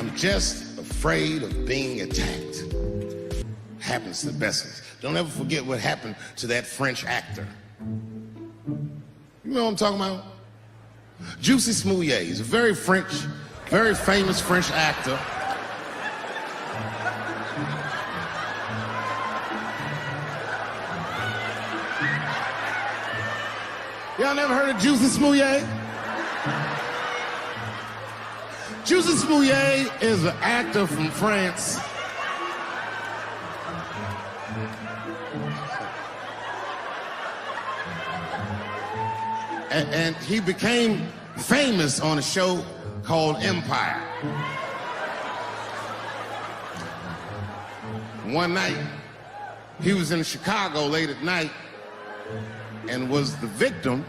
I'm just afraid of being attacked. Happens to the best of us. Don't ever forget what happened to that French actor. You know what I'm talking about? Juicy Smouillet. He's a very famous French actor. Y'all never heard of Juicy Smouillet? Juicy Smouillet is an actor from France. And he became famous on a show called Empire. One night, he was in Chicago late at night and was the victim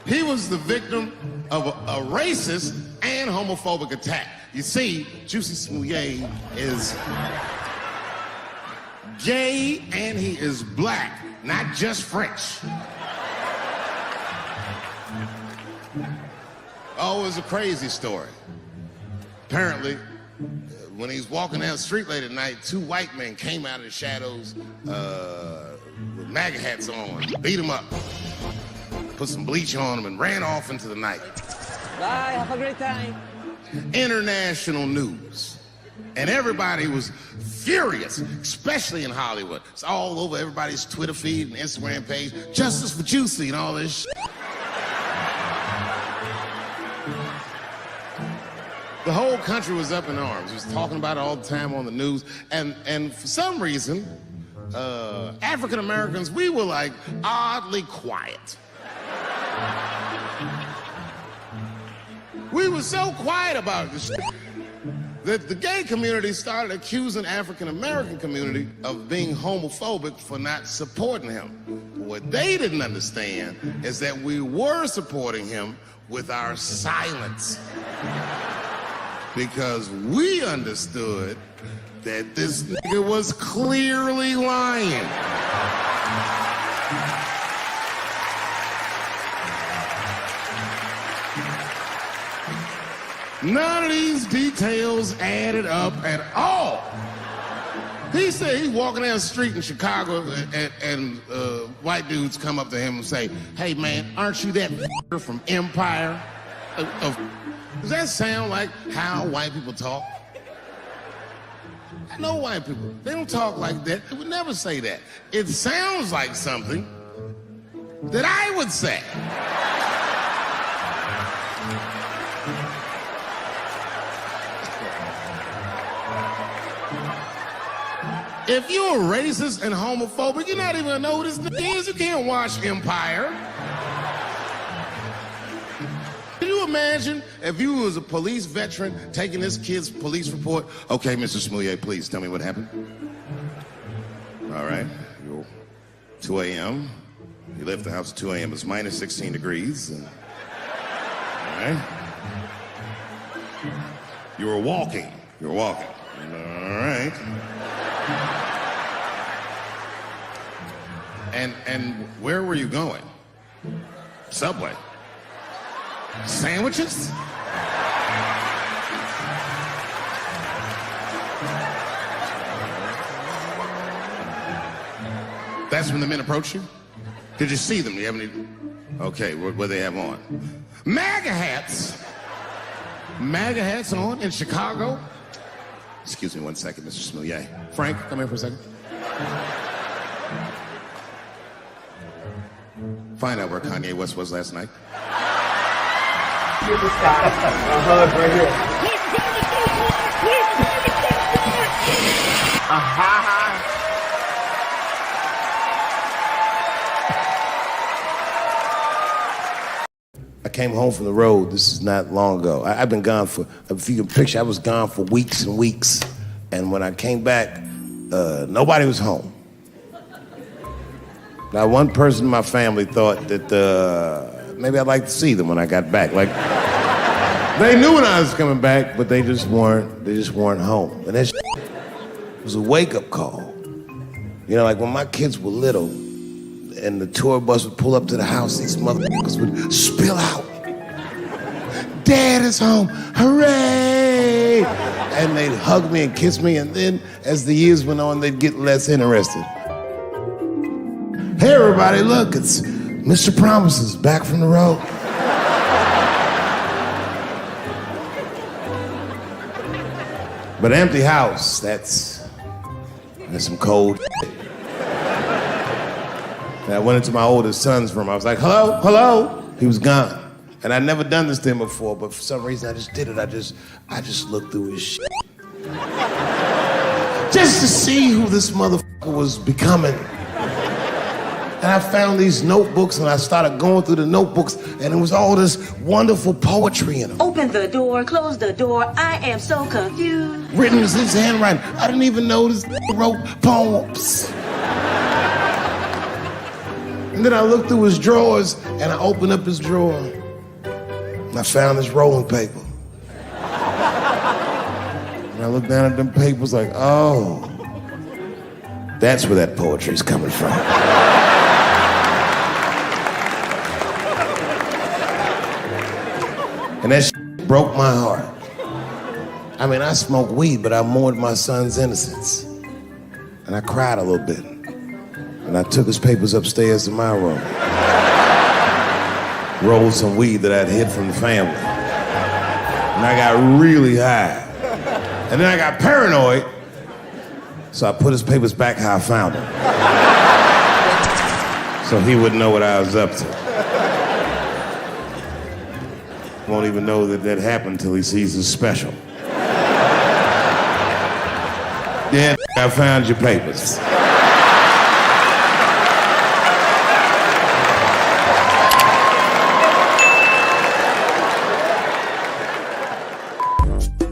he was the victim of a racist and homophobic attack. You see, Juicy Smouillet is gay and he is black, not just French. Oh, it was a crazy story. Apparently, when he was walking down the street late at night, two white men came out of the shadows with MAGA hats on, beat him up, put some bleach on him, and ran off into the night. Bye, have a great time. International news. And everybody was furious, especially in Hollywood. It's all over everybody's Twitter feed and Instagram page. Justice for Juicy and all this shit. The whole country was up in arms. It was talking about it all the time on the news. And for some reason, African Americans, we were like oddly quiet. We were so quiet about this shit that the gay community started accusing African American community of being homophobic for not supporting him. What they didn't understand is that we were supporting him with our silence. Because we understood that this nigga was clearly lying. None of these details added up at all. He said he's walking down the street in Chicago and white dudes come up to him and say, "Hey man, aren't you that from Empire?" Does that sound like how white people talk? I know white people, they don't talk like that. They would never say that. It sounds like something that I would say. If you're racist and homophobic, you're not even gonna know who this nigga is. You can't watch Empire. Can you imagine if you was a police veteran taking this kid's police report? Okay, Mr. Smouillet, please tell me what happened. All right, 2 a.m. You left the house at 2 a.m. It's minus 16 degrees. All right. You were walking. All right. And where were you going? Subway. Sandwiches? That's when the men approached you? Did you see them? Do you have any? Okay, what they have on? MAGA hats. MAGA hats on in Chicago? Excuse me one second, Mr. Smouillet. Frank, come here for a second. Find out where Kanye West was last night. Give this guy a hug right here. I came home from the road. This is not long ago. I've been gone for, if you can picture, I was gone for weeks and weeks. And when I came back, nobody was home. Now, one person in my family thought that maybe I'd like to see them when I got back. Like, they knew when I was coming back, but they just weren't home. And that was a wake-up call. You know, like when my kids were little, and the tour bus would pull up to the house, these motherfuckers would spill out. Dad is home, hooray! And they'd hug me and kiss me, and then as the years went on, they'd get less interested. Hey everybody, look, it's Mr. Promises back from the road. But empty house, that's some cold shit. And I went into my oldest son's room. I was like, hello, hello. He was gone. And I'd never done this to him before, but for some reason I just did it. I just looked through his shit. Just to see who this motherfucker was becoming. And I found these notebooks and I started going through the notebooks and it was all this wonderful poetry in them. Open the door, close the door, I am so confused. Written in his handwriting. I didn't even know this wrote poems. And then I looked through his drawers and I opened up his drawer and I found this rolling paper. And I looked down at them papers like, oh, that's where that poetry's coming from. And that shit broke my heart. I mean, I smoked weed, but I mourned my son's innocence. And I cried a little bit. And I took his papers upstairs to my room. Rolled some weed that I'd hid from the family. And I got really high. And then I got paranoid. So I put his papers back how I found them. So he wouldn't know what I was up to. Won't even know that happened till he sees the special. Yeah, I found your papers.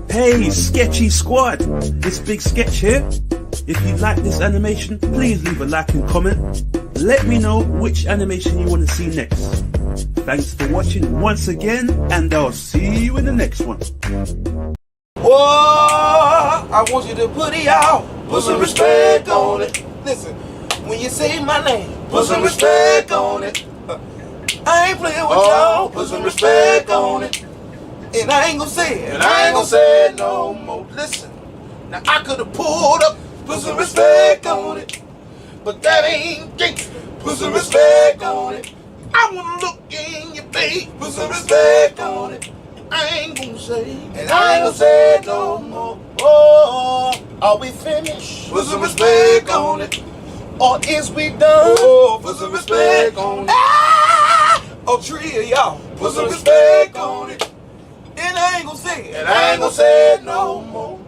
Hey, Sketchy Squad, it's Big Sketch here. If you like this animation, please leave a like and comment. Let me know which animation you want to see next. Thanks for watching once again, and I'll see you in the next one. Oh, I want you to put it out, put some respect on it. Listen, when you say my name, put some respect on it. I ain't playing with y'all, put some respect on it. And I ain't gonna say it, and I ain't gonna say it no more. Listen, now I could've pulled up, put some respect on it. But that ain't gangsta, put some respect on it. I wanna look in your face, put some respect on it. I ain't gonna say, and I ain't gonna say it no more. Oh, are we finished? Put some respect on it. Or is we done? Oh, put some respect on it. Ah! Oh, three of y'all, put some respect on it. And I ain't gonna say it, and I ain't gonna say it no more.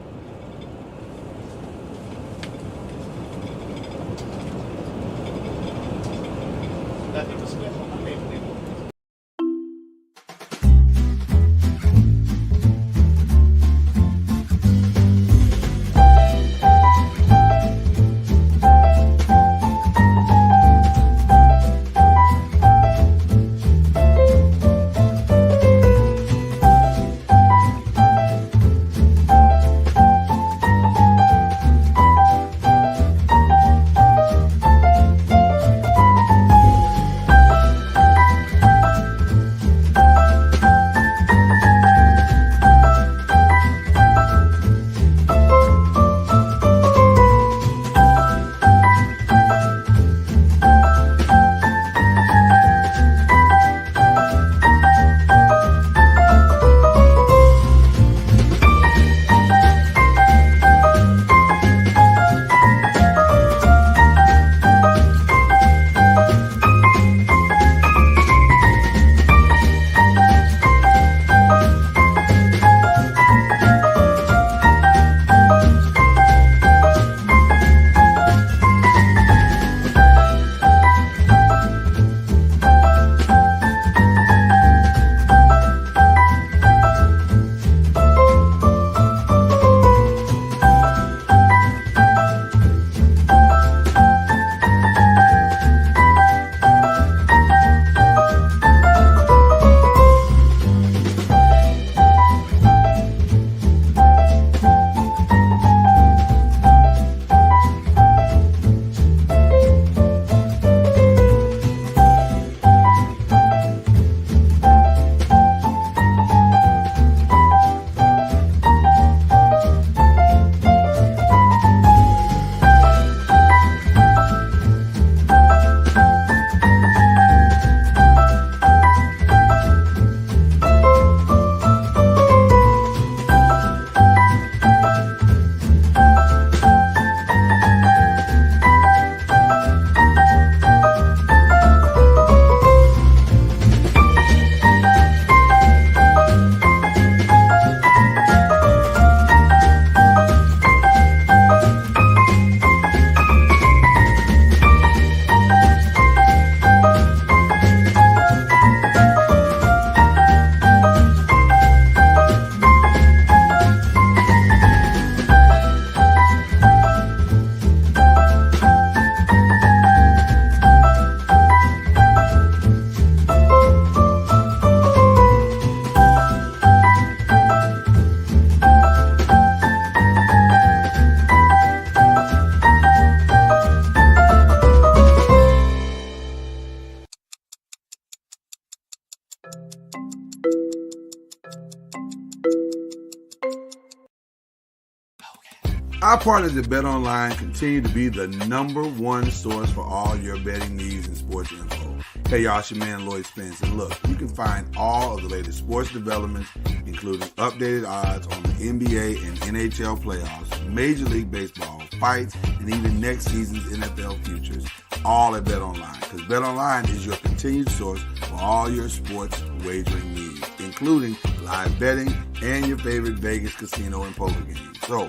Our partners at BetOnline continue to be the #1 source for all your betting needs and sports info. Hey y'all, it's your man Lloyd Spence, and look, you can find all of the latest sports developments, including updated odds on the NBA and NHL playoffs, Major League Baseball, fights, and even next season's NFL futures, all at BetOnline, because BetOnline is your continued source for all your sports wagering needs, including live betting and your favorite Vegas casino and poker games. So,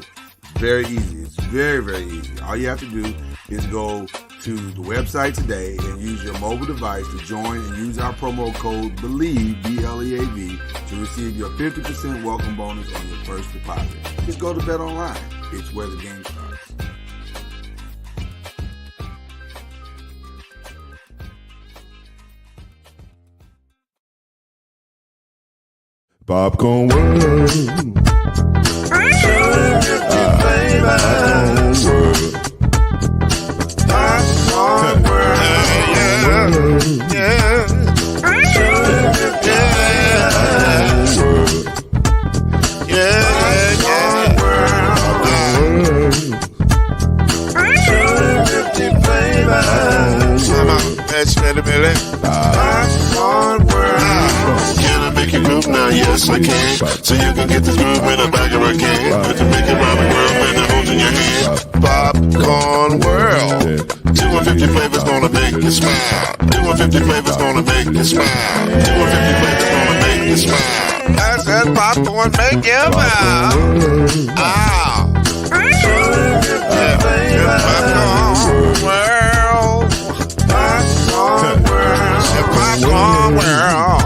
very easy. It's very, very easy. All you have to do is go to the website today and use your mobile device to join and use our promo code BELIEVE, B-L-E-A-V, to receive your 50% welcome bonus on your first deposit. Just go to BetOnline. It's where the game starts. Popcorn World. Can I make you groove now? Yes, I can. So you can get this groove in a bag of a can. But to make it round the world, man, it holds in your hand. Popcorn World. 250 flavors gonna make you smile. 250 flavors gonna make you smile. 250 flavors gonna make you smile. I said popcorn make you smile. Ah. Popcorn World. Popcorn World. Popcorn World.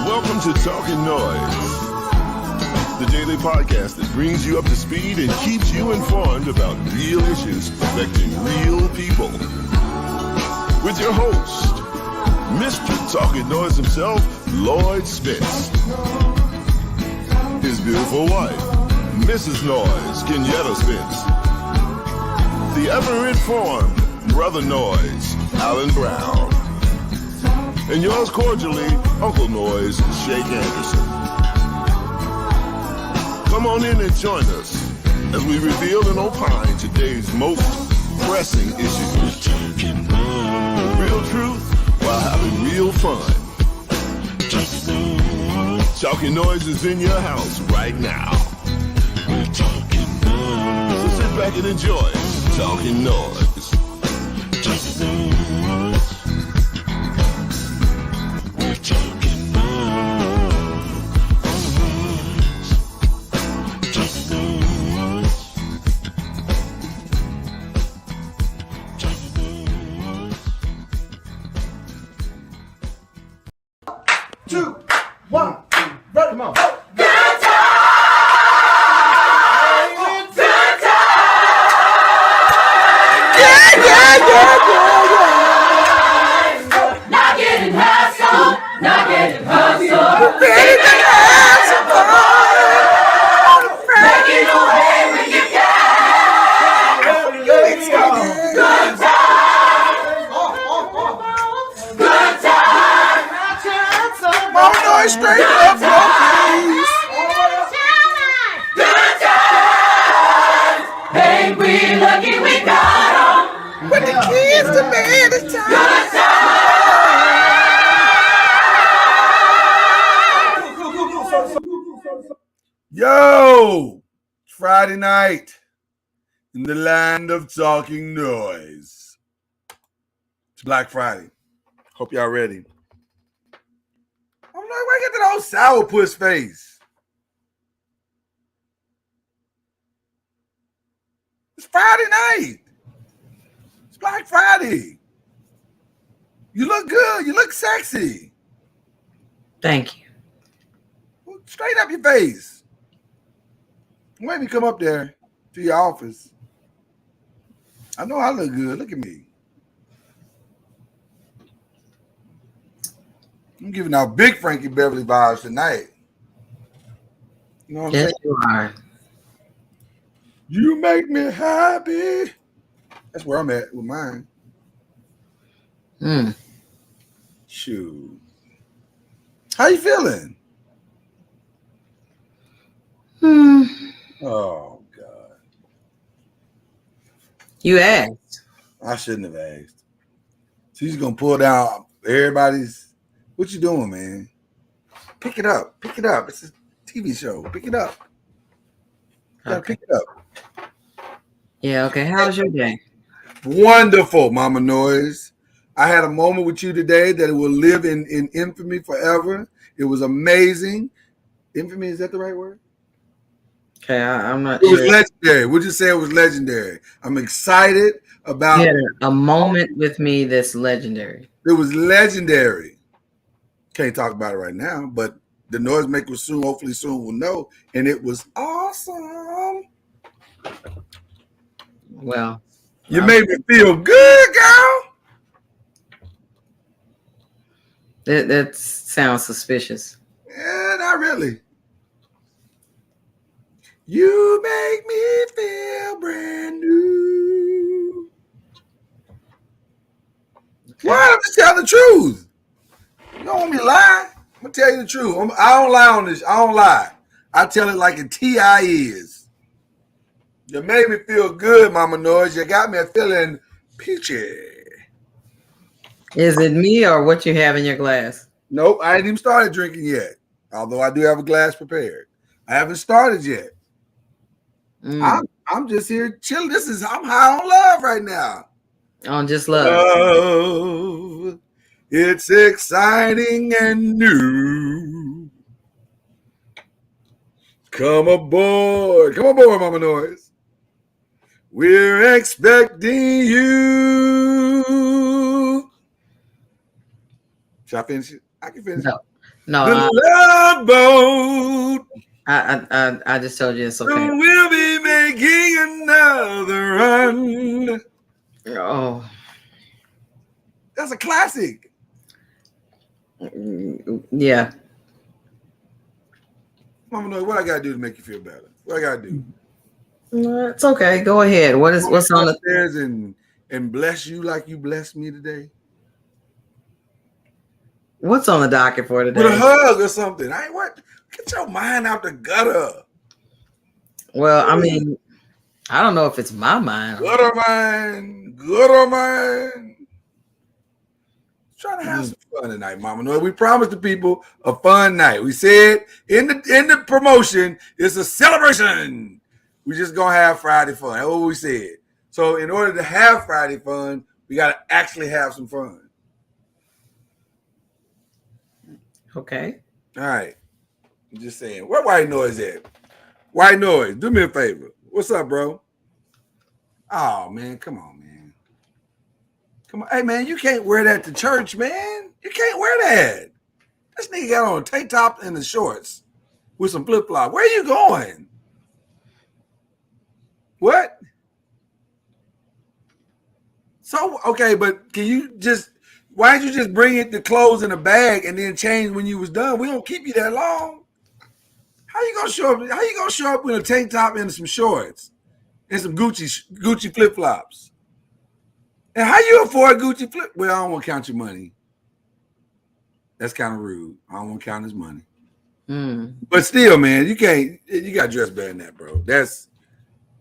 Welcome to Talkin NOIZ, the daily podcast that brings you up to speed and keeps you informed about real issues affecting real people. With your host, Mr. Talkin NOIZ himself, Lloyd Spence. His beautiful wife, Mrs. Noise, Kenyatta Spence. The ever-informed Brother Noise, Alan Brown. And yours cordially, Uncle Noise, Shake Anderson. Come on in and join us as we reveal and opine today's most pressing issues. Real truth while having real fun. Talkin NOIZ is in your house right now. So sit back and enjoy Talkin NOIZ. 1, 2, ready, come on. Not getting high, so not getting high, so making away with your good time. Mama Noise straight up, please. Good times. Ain't we lucky we got 'em? With the kids to bed this time. Good times. Yo, it's Friday night in the land of Talking Noise. It's Black Friday. Hope y'all ready. I'm like, why get that old sourpuss face? It's Friday night. It's Black Friday. You look good. You look sexy. Thank you. Straight up your face. Let me come up there to your office. I know I look good. Look at me. I'm giving out big Frankie Beverly vibes tonight. You know what I'm Yes, saying? you are. You make me happy. That's where I'm at with mine. Shoot. How you feeling? Oh, God. You asked. I shouldn't have asked. She's going to pull down everybody's. What you doing, man? Pick it up. Pick it up. It's a TV show. Pick it up. You gotta pick it up. Yeah, okay. How was your day? Wonderful, Mama Noise. I had a moment with you today that will live in infamy forever. It was amazing. Infamy, is that the right word? Okay, I'm not It was sure. legendary. We'll just say it was legendary. I'm excited about You had a moment with me that's legendary. it. Was legendary. Can't talk about it right now, but the noisemaker soon, hopefully soon, will know. And it was awesome. Well, You made me feel good, girl. that sounds suspicious. Yeah, not really. You make me feel brand new. Okay. What? I'm just telling the truth. You don't want me to lie? I'm gonna tell you the truth. I don't lie on this. I don't lie. I tell it like a TI is. You made me feel good, Mama Noise. You got me feeling peachy. Is it me or what you have in your glass? Nope, I ain't even started drinking yet. Although I do have a glass prepared. I haven't started yet. I'm just here chilling. I'm high on love right now. On just love. Love, it's exciting and new. Come aboard, Mama Noise. We're expecting you. Should I finish it? I can finish it. No. The love boat. I just told you it's okay. So we'll be making another run. Oh. That's a classic. Yeah. Mama Noise, what I gotta do to make you feel better? What I gotta do? It's okay. Go ahead. What's on the upstairs and bless you like you blessed me today? What's on the docket for today? With a hug or something. I ain't what? Get your mind out the gutter. Well, I mean, I don't know if it's my mind. Gutter mind. Gutter mind. Trying to have some fun tonight, Mama Noise. We promised the people a fun night. We said in the promotion, it's a celebration. We just gonna have Friday fun. That's what we said. So in order to have Friday fun, we gotta actually have some fun. Okay. All right. I'm just saying. Where White Noise at? White Noise, do me a favor. What's up, bro? Oh man, come on, man. Come on. Hey man, you can't wear that to church, man. You can't wear that. This nigga got on a tank top and the shorts with some flip flop. Where are you going? What? So okay, but can you just? Why didn't you just bring it the clothes in a bag and then change when you was done? We don't keep you that long. How you gonna show up? How you gonna show up with a tank top and some shorts and some Gucci flip flops? And how you afford Gucci flip? Well, I don't want to count your money. That's kind of rude. I don't want to count his money. But still, man, you can't. You got dressed better than that, bro.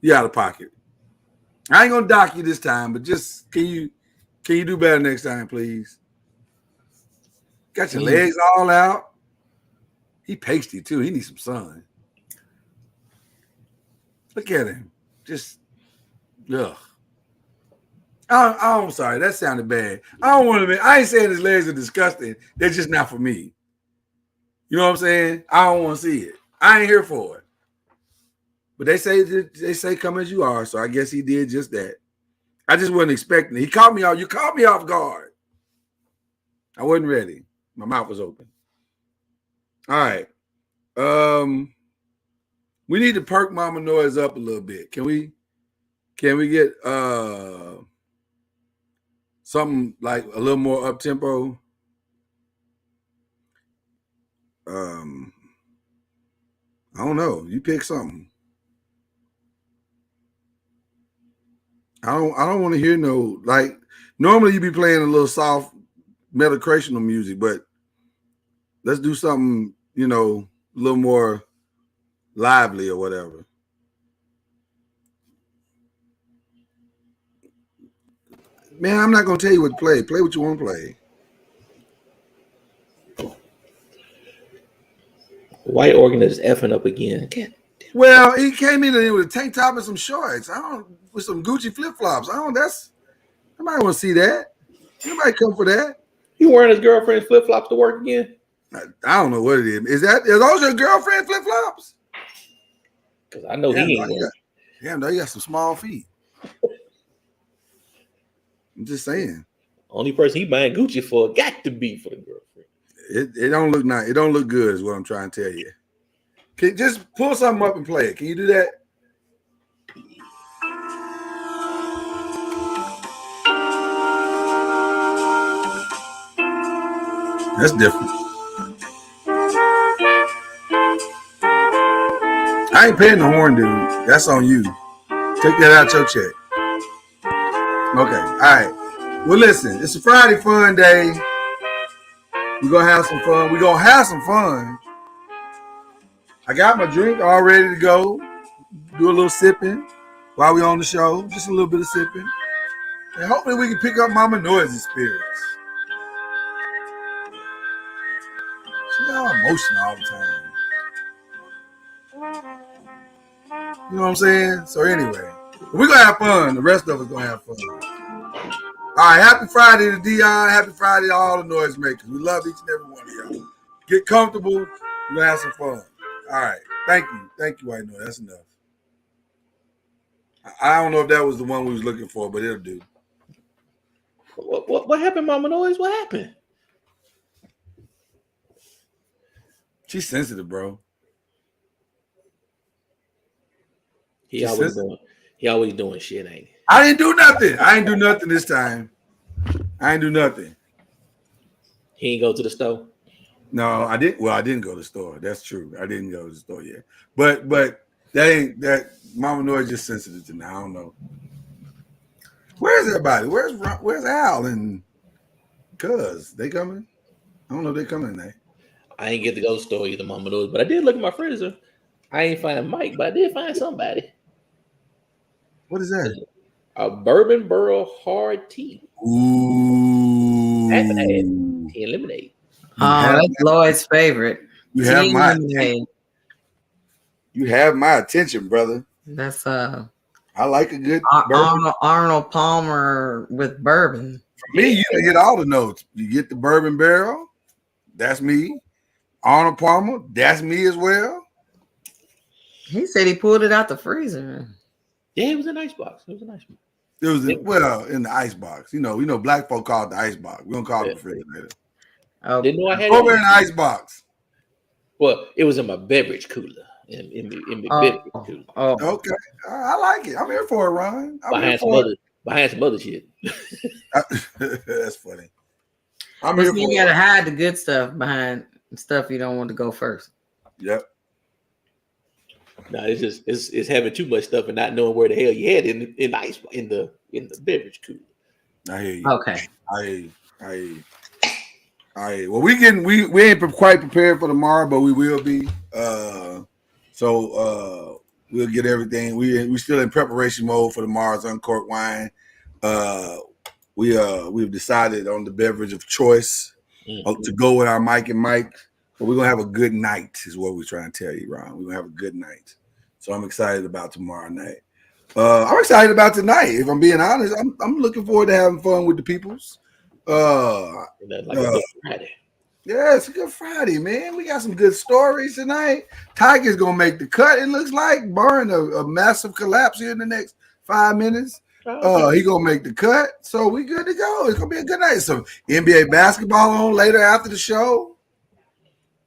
You out of pocket. I ain't gonna dock you this time, but just can you do better next time, please? Got your legs all out. He pasty too. He needs some sun. Look at him. Just ugh. I'm sorry. That sounded bad. I don't want to. I ain't saying his legs are disgusting. They're just not for me. You know what I'm saying? I don't want to see it. I ain't here for it. But they say come as you are. So I guess he did just that. I just wasn't expecting it. He caught me off. You caught me off guard. I wasn't ready. My mouth was open. All right. We need to perk Mama Noise up a little bit. Can we get something like a little more up tempo? I don't know. You pick something. I don't want to hear no, like, normally you be playing a little soft meditational music, but let's do something, you know, a little more lively or whatever. Man, I'm not gonna tell you what to play. Play what you want to play. White organ is effing up again. Well, he came in there with a tank top and some shorts. With some Gucci flip flops. Nobody want to see that. Nobody come for that. You wearing his girlfriend's flip flops to work again? I don't know what it is. Are those your girlfriend flip flops? Because I know he ain't wearing. Yeah, no, you got some small feet. I'm just saying. Only person he buying Gucci for got to be for the girlfriend. It don't look nice. It don't look good, is what I'm trying to tell you. Just pull something up and play it. Can you do that? That's different. I ain't paying the horn, dude. That's on you. Take that out your check. Okay. All right. Well, listen. It's a Friday fun day. We're going to have some fun. I got my drink all ready to go. Do a little sipping while we're on the show. Just a little bit of sipping. And hopefully we can pick up Mama Noise's spirits. She's all emotional all the time. You know what I'm saying? So anyway, we're going to have fun. The rest of us going to have fun. All right, happy Friday to Dion. Happy Friday to all the noise makers. We love each and every one of y'all. Get comfortable. We're going to have some fun. All right. Thank you, White Noise. That's enough. I don't know if that was the one we was looking for, but it'll do. What happened, Mama Noise? What happened? She's sensitive, bro. He always doing shit, ain't he? I didn't do nothing. I ain't do nothing this time. I ain't do nothing. He ain't go to the store? No, I didn't. Well, I didn't go to the store. That's true. I didn't go to the store yet. But that Mama Noise just sensitive to me. I don't know. Where's everybody? Where's Al and Cuz? They coming? I don't know if they coming today. I ain't get to go to the store either, Mama Noise. But I did look at my freezer. I ain't find Mike, but I did find somebody. What is that? A bourbon barrel hard tea. Ooh. Tea and lemonade. That's Lloyd's favorite. You have my attention, brother. That's I like a good bourbon. Arnold Palmer with bourbon. For me, you get all the notes. You get the bourbon barrel. That's me. Arnold Palmer. That's me as well. He said he pulled it out the freezer. Yeah, it was an icebox. It was a nice one. It was in the icebox. You know, black folk call it the icebox. We don't call it the refrigerator. Oh, Didn't know I had Over in it. an ice box. Well, it was in my beverage cooler. In my beverage cooler. oh. Okay, I like it. I'm here for it, Ron. I'm here Behind some other shit. That's funny. I'm But here see, for you it. gotta hide the good stuff behind stuff you don't want to go first. Yep. No, it's having too much stuff and not knowing where the hell you had it in the beverage cooler. I hear you. Okay. I hear you. Well, we ain't quite prepared for tomorrow, but we will be. So we'll get everything. We still in preparation mode for tomorrow's uncorked wine. We've decided on the beverage of choice to go with our Mike and Mike. But we're gonna have a good night, is what we're trying to tell you, Ron. We're gonna have a good night. So I'm excited about tomorrow night. I'm excited about tonight. If I'm being honest, I'm looking forward to having fun with the peoples. Like a good Friday. Yeah, it's a good Friday, man. We got some good stories tonight. Tiger's gonna make the cut. It looks like, barring a massive collapse here in the next 5 minutes. He gonna make the cut, so we good to go. It's gonna be a good night. Some NBA basketball on later after the show.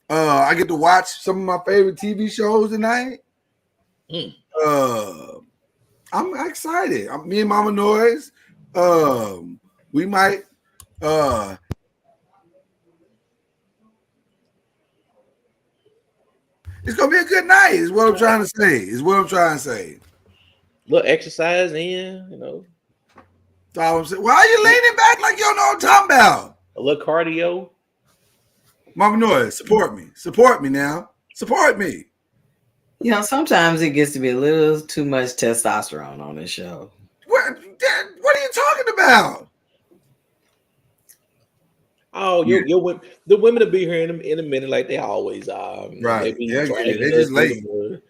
I get to watch some of my favorite TV shows tonight. I'm excited. Me and Mama Noise. We might. It's gonna be a good night. Is what I'm trying to say. Little exercise in, That's all I'm saying. Why are you leaning back like you don't know what I'm talking about? A little cardio. Mama Noise, support me. Support me now. Support me. Sometimes it gets to be a little too much testosterone on this show. What are you talking about? Oh, the women will be here in a minute, like they always are. Right? They just late.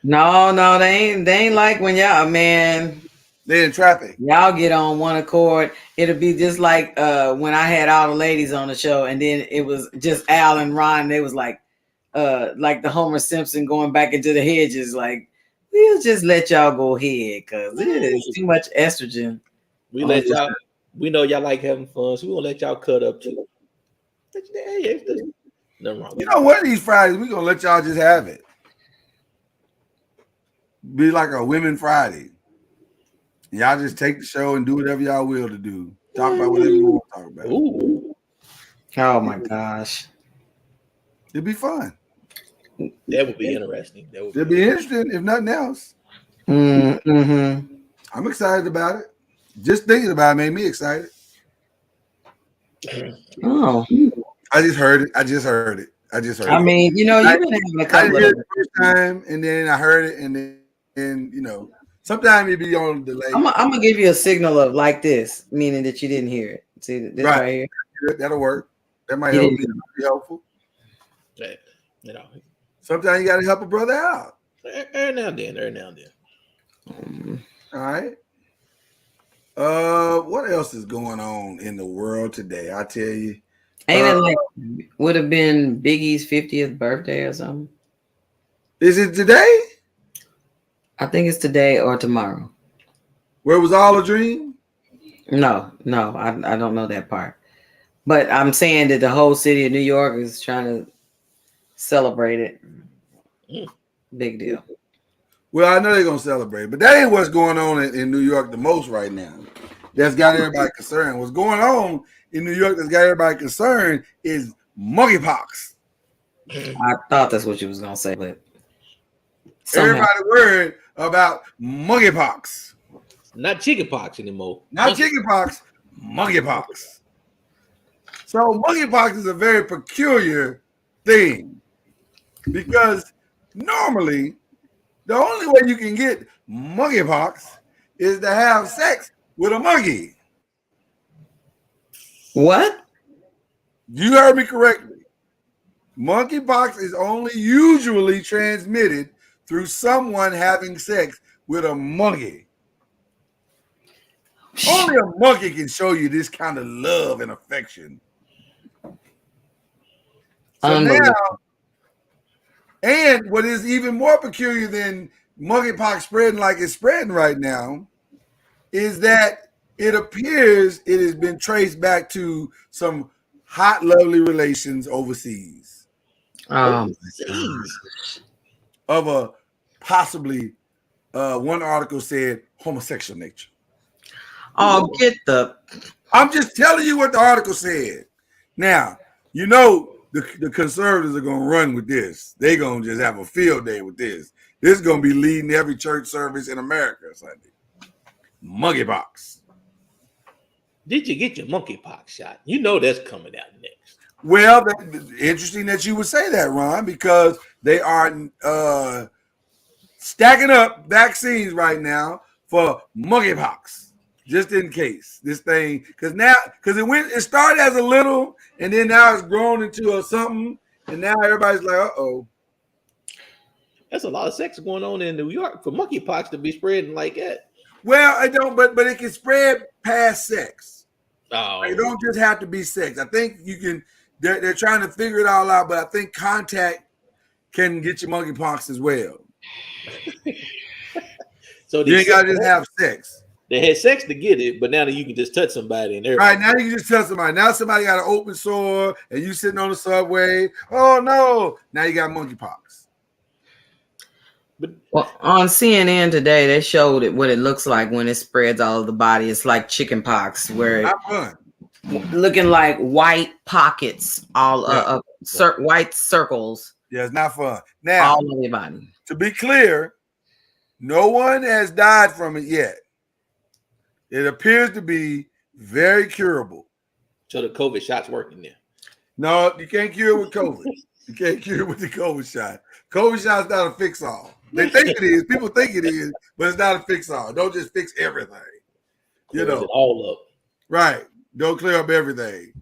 No, they ain't like when y'all, man. They in traffic. Y'all get on one accord. It'll be just like when I had all the ladies on the show, and then it was just Al and Ron. They was like the Homer Simpson going back into the hedges. Like, we'll just let y'all go ahead because it is too much estrogen. We let y'all. We know y'all like having fun, so we gonna let y'all cut up too. Nothing wrong. One of these Fridays we gonna let y'all just have it. Be like a Women Friday. Y'all just take the show and do whatever y'all will to do. Talk about whatever you want to talk about. Ooh. Oh my gosh. It'd be fun. That would be interesting. It'd be interesting, if nothing else. Mm-hmm. I'm excited about it. Just thinking about it made me excited. Oh. I just heard it. I mean, you've been having a couple I heard it the first time, and then I heard it, and then sometimes it be on delay. I'm gonna give you a signal of like this, meaning that you didn't hear it. See this right here? That'll work. That might help me. Be helpful. Yeah, Sometimes you got to help a brother out. Every now and then. All right. What else is going on in the world today? I tell you. Ain't it would have been Biggie's 50th birthday or something? Is it today? I think it's today or tomorrow. Where it was all a dream? No, I don't know that part. But I'm saying that the whole city of New York is trying to celebrate it. Big deal. Well, I know they're gonna celebrate, but that ain't what's going on in New York the most right now. That's got everybody concerned. What's going on in New York that's got everybody concerned is monkeypox. I thought that's what you was gonna say, but everybody worried about monkeypox. Not chickenpox anymore. Not chickenpox, monkeypox. So monkeypox is a very peculiar thing because normally the only way you can get monkeypox is to have sex with a monkey. What? You heard me correctly. Monkeypox is only usually transmitted through someone having sex with a monkey. Only a monkey can show you this kind of love and affection. So now, and what is even more peculiar than monkeypox spreading like it's spreading right now is that it appears it has been traced back to some hot, lovely relations overseas Overseas. of a possibly one article said homosexual nature. Oh, get the. I'm just telling you what the article said. Now, you know the conservatives are going to run with this. They're going to just have a field day with this. This is going to be leading every church service in America Sunday. Monkeypox. Did you get your monkeypox shot? You know that's coming out next. Well, interesting that you would say that, Ron, because they are stacking up vaccines right now for monkeypox, just in case this thing. Because it started as a little, and then now it's grown into something, and now everybody's like, uh-oh. That's a lot of sex going on in New York for monkeypox to be spreading like that. Well, I don't, but it can spread past sex. Oh, It don't just have to be sex. I think you can. They're trying to figure it all out, but I think contact can get you monkeypox as well. So you ain't gotta just have sex. They had sex to get it, but now that you can just touch somebody and everything. Right now you can just touch somebody. Now somebody got an open sore and you sitting on the subway. Oh no! Now you got monkeypox. Well, on CNN today, they showed it what it looks like when it spreads all over the body. It's like chicken pox, where Not fun. Looking like white pockets, all white circles. Yeah, it's not fun. Now, all over your body. To be clear, no one has died from it yet. It appears to be very curable. So the COVID shot's working there. No, you can't cure it with COVID. You can't cure it with the COVID shot. COVID shot's not a fix-all. They think it is. People think it is, but it's not a fix-all. Don't just fix everything. You know, it all up. Right. Don't clear up everything.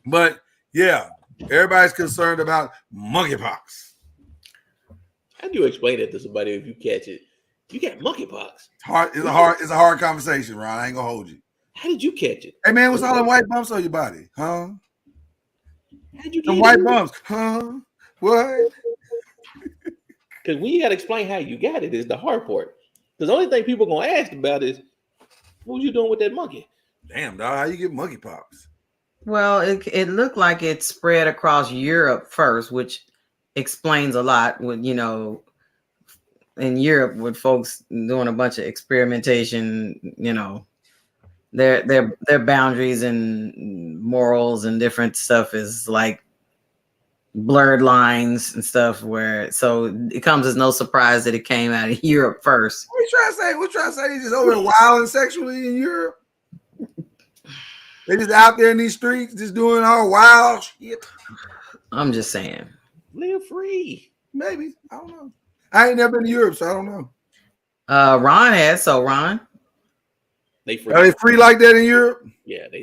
But yeah, everybody's concerned about monkeypox. How do you explain it to somebody if you catch it? You got monkeypox. It's a hard conversation, Ron. I ain't gonna hold you. How did you catch it? Hey man, what's all the white bumps on your body? Huh? How did you get the white bumps? Huh? What? Because when you gotta explain how you got it is the hard part. Because the only thing people gonna ask about is, what was you doing with that monkey? Damn, dog, how you get monkeypox? Well, it looked like it spread across Europe first, which explains a lot. With in Europe, with folks doing a bunch of experimentation, their boundaries and morals and different stuff is like blurred lines and stuff. So it comes as no surprise that it came out of Europe first. What you trying to say? What you trying to say? He's just over there wilding sexually in Europe. They just out there in these streets, just doing all wild shit. I'm just saying. Live free. Maybe. I don't know. I ain't never been to Europe, so I don't know. Ron has. So Ron, they free. Are they free like that in Europe? Yeah, they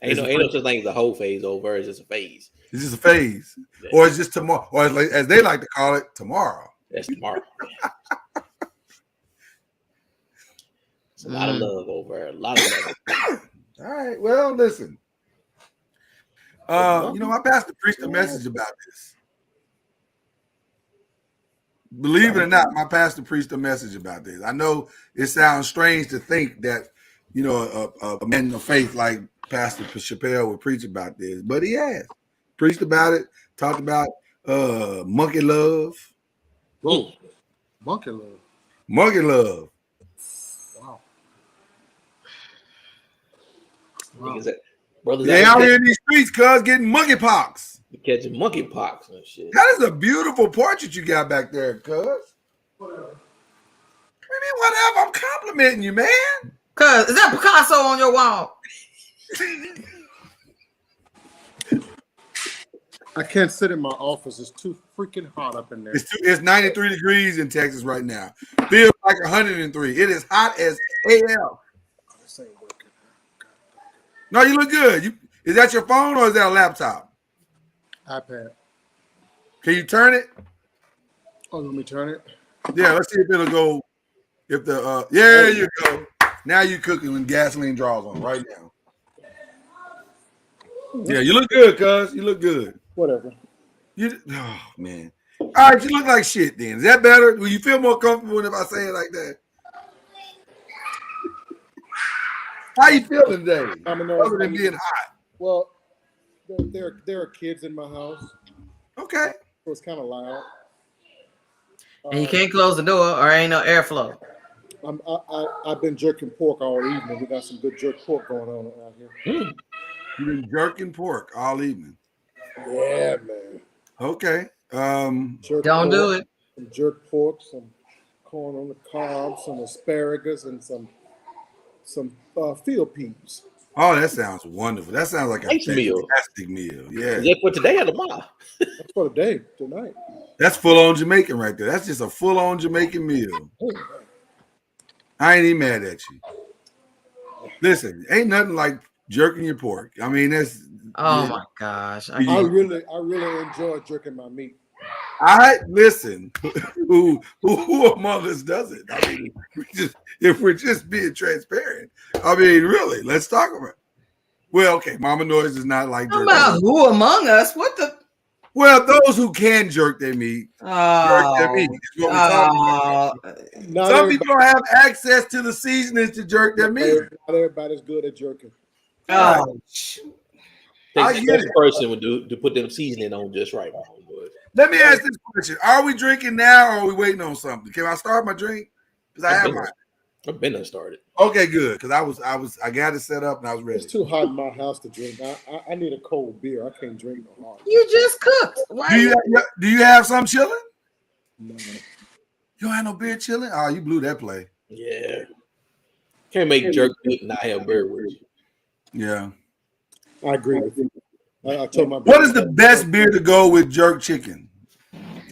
ain't no such thing as a whole phase over. It's just a phase. It's just a phase, yeah. Or it's just tomorrow, or as they like to call it, tomorrow. That's tomorrow. It's a lot of love over. A lot of love. All right. Well, listen. My pastor preached a message about this. Believe it or not, my pastor preached a message about this. I know it sounds strange to think that, a man of faith like Pastor Chappelle would preach about this, but he has preached about it, talked about monkey love. Whoa. Monkey love. Monkey love. Wow. Brothers, they out here in these streets, cuz getting monkeypox. Catching monkeypox and shit. That is a beautiful portrait you got back there, cuz. Whatever. I mean, whatever. I'm complimenting you, man. Cuz, is that Picasso on your wall? I can't sit in my office. It's too freaking hot up in there. It's 93 degrees in Texas right now. Feels like 103. It is hot as hell. This ain't working. No, you look good. Is that your phone or is that a laptop? iPad. Can you turn it? Oh, let me turn it. Yeah, let's see if it'll go. If the there you go. Now you cooking when gasoline draws on right now. Yeah, you look good, cuz. You look good. Whatever. Oh man. All right, you look like shit then. Is that better? Will you feel more comfortable if I say it like that? How you feeling today? Mama Noise, Other than being hot. Well, there are kids in my house. Okay. So it's kind of loud. And you can't close the door or ain't no airflow. I've been jerking pork all evening. We got some good jerk pork going on out here. You've been jerking pork all evening. Yeah, man. Okay. Don't pork, do it. Some jerk pork, some corn on the cob, some asparagus, and some field peas. Oh, that sounds wonderful. That sounds like a Nice meal. fantastic meal. Yeah. Is that for today or tomorrow? That's for the day, tonight. That's full on Jamaican right there. That's just a full on Jamaican meal. I ain't even mad at you. Listen, ain't nothing like jerking your pork. I mean, that's my gosh. I really enjoy jerking my meat. Listen. Who among us does it? I mean, if we're just being transparent. I mean, really, let's talk about it. Well, okay, Mama Noise is not like jerking. About who among us? What the? Well, those who can jerk their meat, jerk their meat. Is what we're talking about. Some people don't have access to the seasonings to jerk their meat. Not everybody's good at jerking. Takes a person to put them seasoning on just right. Let me ask this question: are we drinking now, or are we waiting on something? Can I start my drink? Because I have mine. I've been started. Okay, good. Because I got it set up and I was ready. It's too hot in my house to drink. I need a cold beer. I can't drink no hot. You just cooked. Why? Do you have some chilling? No. You don't have no beer chilling? Oh, you blew that play. Yeah. Can't make jerk good and not have beverage. Yeah. I agree with you. I told my what is the best beer to go with jerk chicken?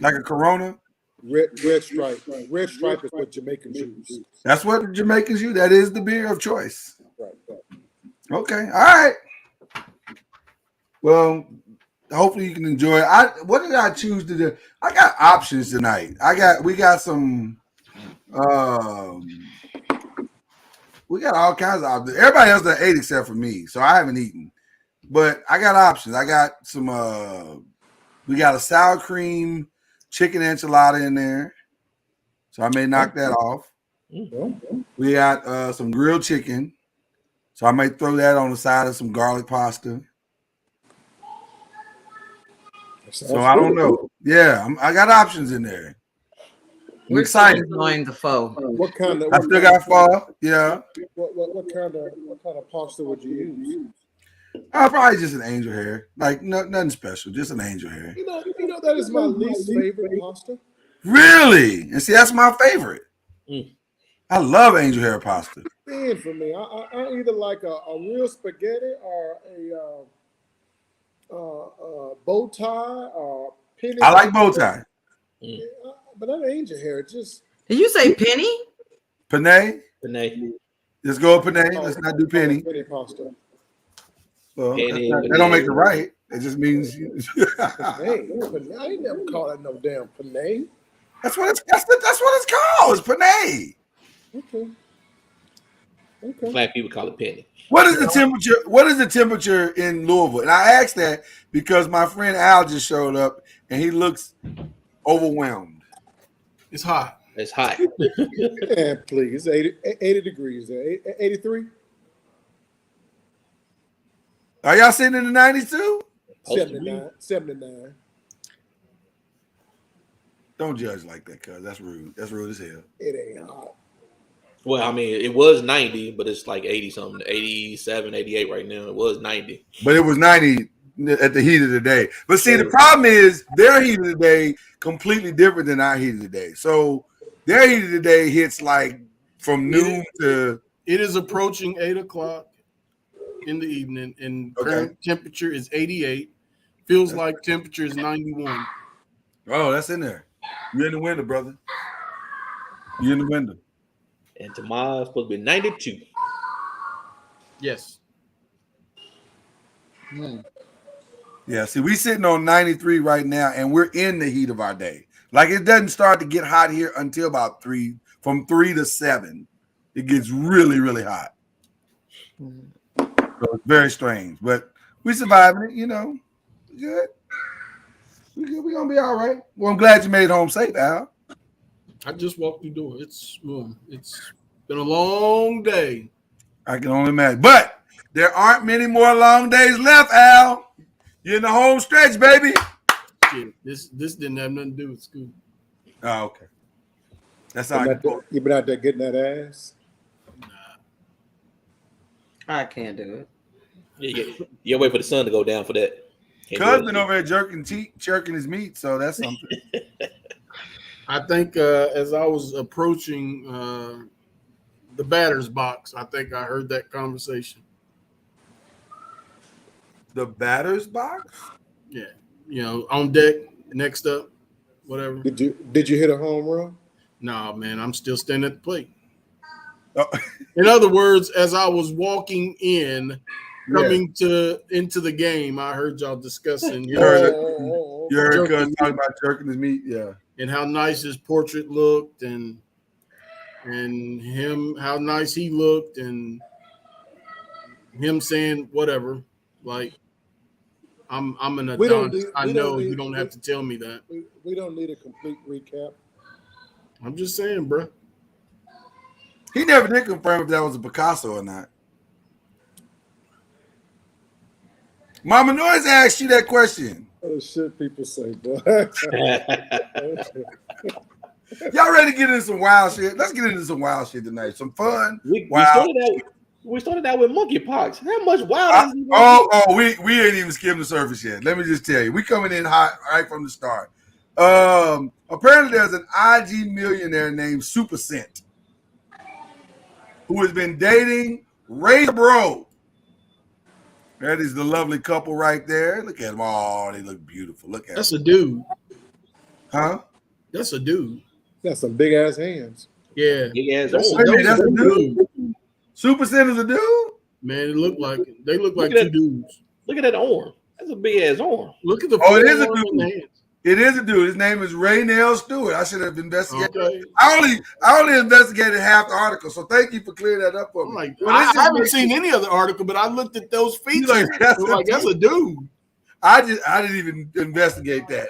Like a Corona? Red Stripe. Red Stripe is what Jamaicans use. That's what the Jamaicans use. That is the beer of choice. Right. Okay. All right. Well, hopefully you can enjoy it. What did I choose to do? I got options tonight. We got some we got all kinds of options. Everybody else that ate except for me, so I haven't eaten. But I got options. I got some we got a sour cream chicken enchilada in there. So I may knock that off. We got some grilled chicken. So I may throw that on the side of some garlic pasta. So I don't know. Yeah, I got options in there. I'm excited. Enjoying the pho. What kind of? I still got pho. Yeah. What kind of pasta would you use? Probably just an angel hair. Like nothing special, just an angel hair. You know that is my least favorite pasta. Really? And see, that's my favorite. I love angel hair pasta. Man, for me, I either like a real spaghetti or a bow tie or penny. I like bow tie. But that angel hair, just. Did you say penny? Penne? Penne. Let's go with penne. Let's not do penny. Penny pasta. Well, that don't make it right. It just means Penne. I ain't never call that no damn penne. That's what it's called. It's penne. Okay. Black people call it penny. What is the temperature? What is the temperature in Louisville? And I asked that because my friend Al just showed up and he looks overwhelmed. It's hot. It's hot. Yeah, please. 80 degrees there. 83? Are y'all sitting in the 90s too? 79. Don't judge like that, cuz that's rude. That's rude as hell. It ain't hot. Well, I mean, it was 90, but it's like 80 something, 87, 88 right now. It was 90. But it was 90 at the heat of the day. But see, the problem is their heat of the day completely different than our heat of the day. So their heat of the day hits like from noon to. It is approaching 8 o'clock in the evening, and current temperature is 88. Feels like temperature is 91. Oh, that's in there. You're in the window, brother. You're in the window. And tomorrow's supposed to be 92. Yes. Yeah, see, we sitting on 93 right now, and we're in the heat of our day. Like, it doesn't start to get hot here until about 3, from 3 to 7. It gets really, really hot. So it's very strange, but we surviving it, you know. Good. We're going to be all right. Well, I'm glad you made it home safe, Al. I just walked through the door. It's been a long day. I can only imagine. But there aren't many more long days left, Al. You're in the home stretch, baby. Shit, this didn't have nothing to do with school. Oh, okay. That's how you been out there getting that ass? I can't do it. You wait for the sun to go down for that. Cuz been over there jerking his meat, so that's something. I think as I was approaching the batter's box, I think I heard that conversation. The batter's box? Yeah. You know, on deck, next up, whatever. Did you hit a home run? No, man, I'm still standing at the plate. Oh. In other words, as I was walking in, coming into the game, I heard y'all discussing. You heard Cuz talking about jerking his meat, yeah, and how nice his portrait looked, and him how nice he looked, and him saying whatever. Like, I'm an adult. I know you don't have to tell me that. We don't need a complete recap. I'm just saying, bro. He never did confirm if that was a Picasso or not. Mama Noise asked you that question. Oh, shit people say, boy. Y'all ready to get into some wild shit? Let's get into some wild shit tonight. Some fun. We started out with monkeypox. How much wild is it? We ain't even skimmed the surface yet. Let me just tell you. We coming in hot right from the start. Apparently there's an IG millionaire named Super Cent who has been dating Ray Bro. That is the lovely couple right there. Look at them. Oh, they look beautiful. Look at That's them. a dude. Huh? That's a dude. That's some big ass hands. Yeah. Big ass. That's a dude. Super Cent is a dude? Man, they look like two dudes. Look at that arm. That's a big ass arm. Look at the it is a arm in the dude. hands. It is a dude. His name is Raynell Stewart. I should have investigated. Okay. I only investigated half the article, so thank you for clearing that up for me. Like, I haven't seen any other article, but I looked at those features. That's a dude. I didn't even investigate that.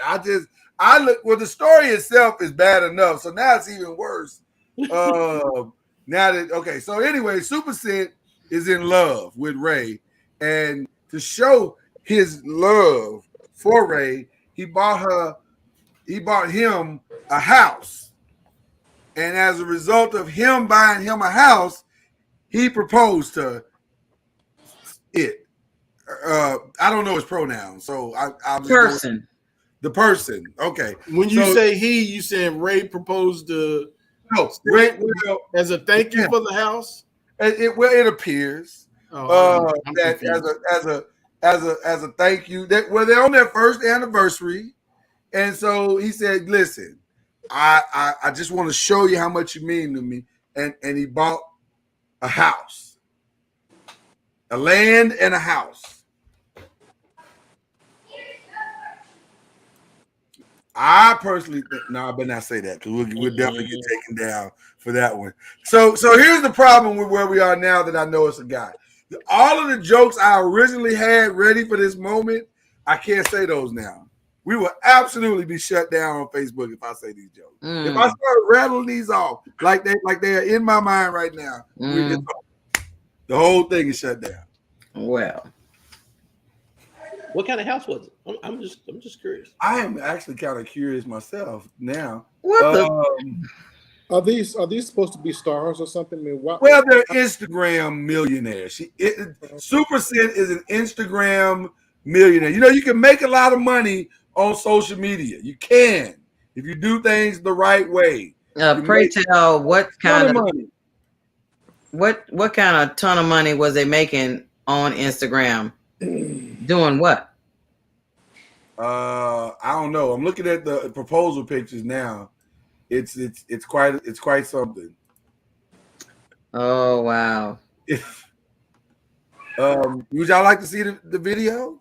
Well, the story itself is bad enough, so now it's even worse. So anyway, Super Cent is in love with Ray, and to show his love for Ray, he bought him a house. And as a result of him buying him a house, he proposed to it. I don't know his pronouns, so I'll just person. The person. Okay. When you say he, you saying Ray proposed to Ray as a thank you for the house? It appears that as a thank you. They're on their first anniversary. And so he said, listen, I just want to show you how much you mean to me. And he bought a house, a land and a house. I personally think, I better not say that because we'll definitely get taken down for that one. So here's the problem with where we are now that I know it's a guy. All of the jokes I originally had ready for this moment, I can't say those now. We will absolutely be shut down on Facebook if I say these jokes. If I start rattling these off like they are in my mind right now, the whole thing is shut down. Well, what kind of house was it? I'm just curious. I am actually kind of curious myself now. Are these supposed to be stars or something? I mean, well, they're Instagram millionaires. Super Cent is an Instagram millionaire. You know, you can make a lot of money on social media. You can if you do things the right way. Pray tell, what kind of money? What kind of ton of money was they making on Instagram? Doing what? I don't know. I'm looking at the proposal pictures now. It's quite something. Oh wow. Would y'all like to see the video?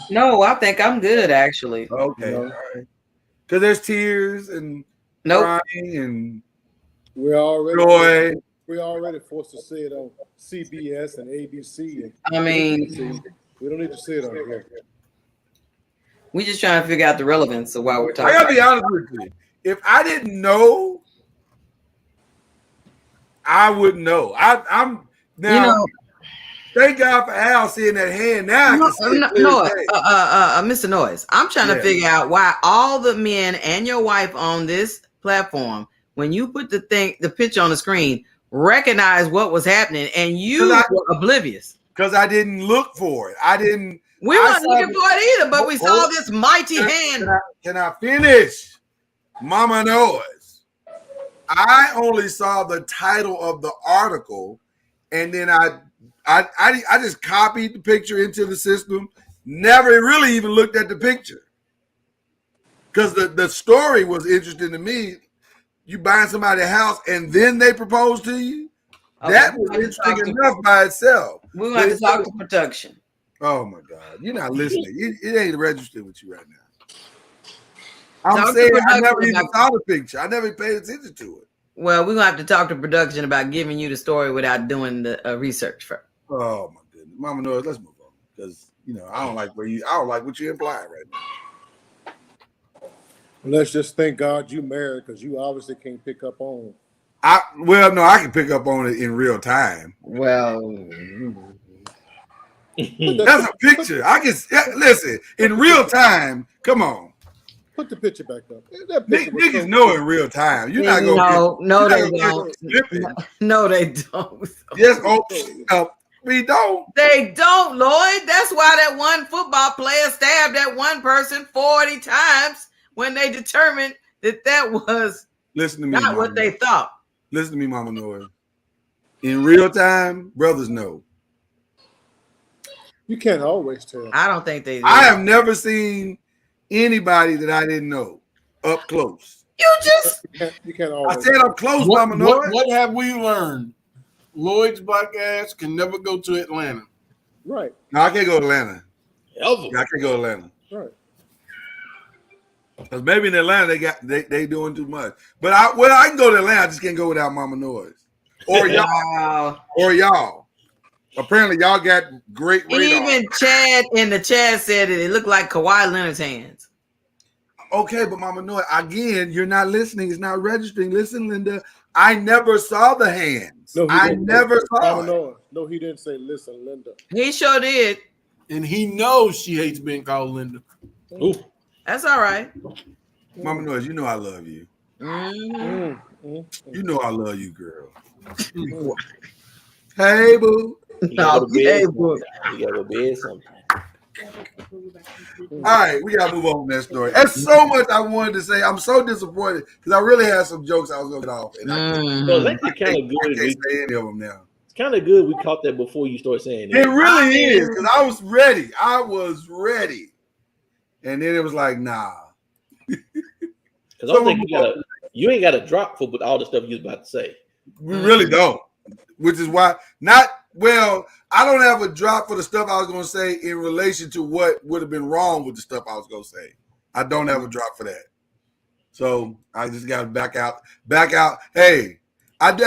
No, I think I'm good actually. Okay, all right. Because there's tears and crying and we're already forced to see it on CBS and ABC. I mean, we don't need to see it on here. We just trying to figure out the relevance of why we're talking. I gotta be honest with you. If I didn't know, I wouldn't know. Now, You know, thank God for Al seeing that hand. Now I can see it clear as day. Mr. Noise, I'm trying to figure out why all the men and your wife on this platform, when you put the picture on the screen, recognize what was happening, and you were oblivious. Because I didn't look for it. We weren't looking for it either, but we saw this mighty hand. Can I finish? Mama Noise. I only saw the title of the article, and then I just copied the picture into the system. Never really even looked at the picture. Because the story was interesting to me. You buying somebody's house and then they propose to you? Okay, that was interesting enough by itself. We're going to have to talk to production. Oh my God. You're not listening. It ain't registered with you right now. I'm saying I never even saw the picture. I never paid attention to it. Well, we're going to have to talk to production about giving you the story without doing the research first. Oh my goodness. Mama Noise, let's move on. Because, I don't like what you're implying right now. Let's just thank God you married, because you obviously can't pick up on. I can pick up on it in real time. Well, that's a picture. I can listen in real time. Come on, put the picture back up. Niggas know in real time. You're not gonna. No, they don't. No, they don't. Yes, we don't. They don't, Lloyd. That's why that one football player stabbed that one person 40 times when they determined that was not what they thought. Listen to me, Mama Noise. In real time, brothers know. You can't always tell. I don't think they do. I have never seen anybody that I didn't know up close. You can't always. I said up close, Mama Noise. What have we learned? Lloyd's black ass can never go to Atlanta. Right. No, I can't go to Atlanta. Ever. I can't go to Atlanta. Right. Because maybe in Atlanta they doing too much. But I can go to Atlanta. I just can't go without Mama Noise or y'all or y'all. Apparently y'all got great radar. Even Chad in the chat said it looked like Kawhi Leonard's hands. Okay, but Mama Noise, again, you're not listening. It's not registering. Listen, Linda, I never saw the hands. No, I never saw it. No, he didn't say listen, Linda. He sure did. And he knows she hates being called Linda. Ooh. That's all right. Mama Noise, you know I love you. You know I love you, girl. Hey, boo. Hey, boo. You gotta go to bed sometime. All right, we gotta move on from that story. There's so much I wanted to say. I'm so disappointed because I really had some jokes I was gonna get off. And it's actually kind of good. I can't say any of them now. It's kind of good we caught that before you start saying it. It really is, because I was ready. And then it was like, nah. Because I think you ain't got a drop for all the stuff you was about to say. We really don't. Which is why I don't have a drop for the stuff I was going to say in relation to what would have been wrong with the stuff I was going to say. I don't have a drop for that. So I just got to back out. Hey, I do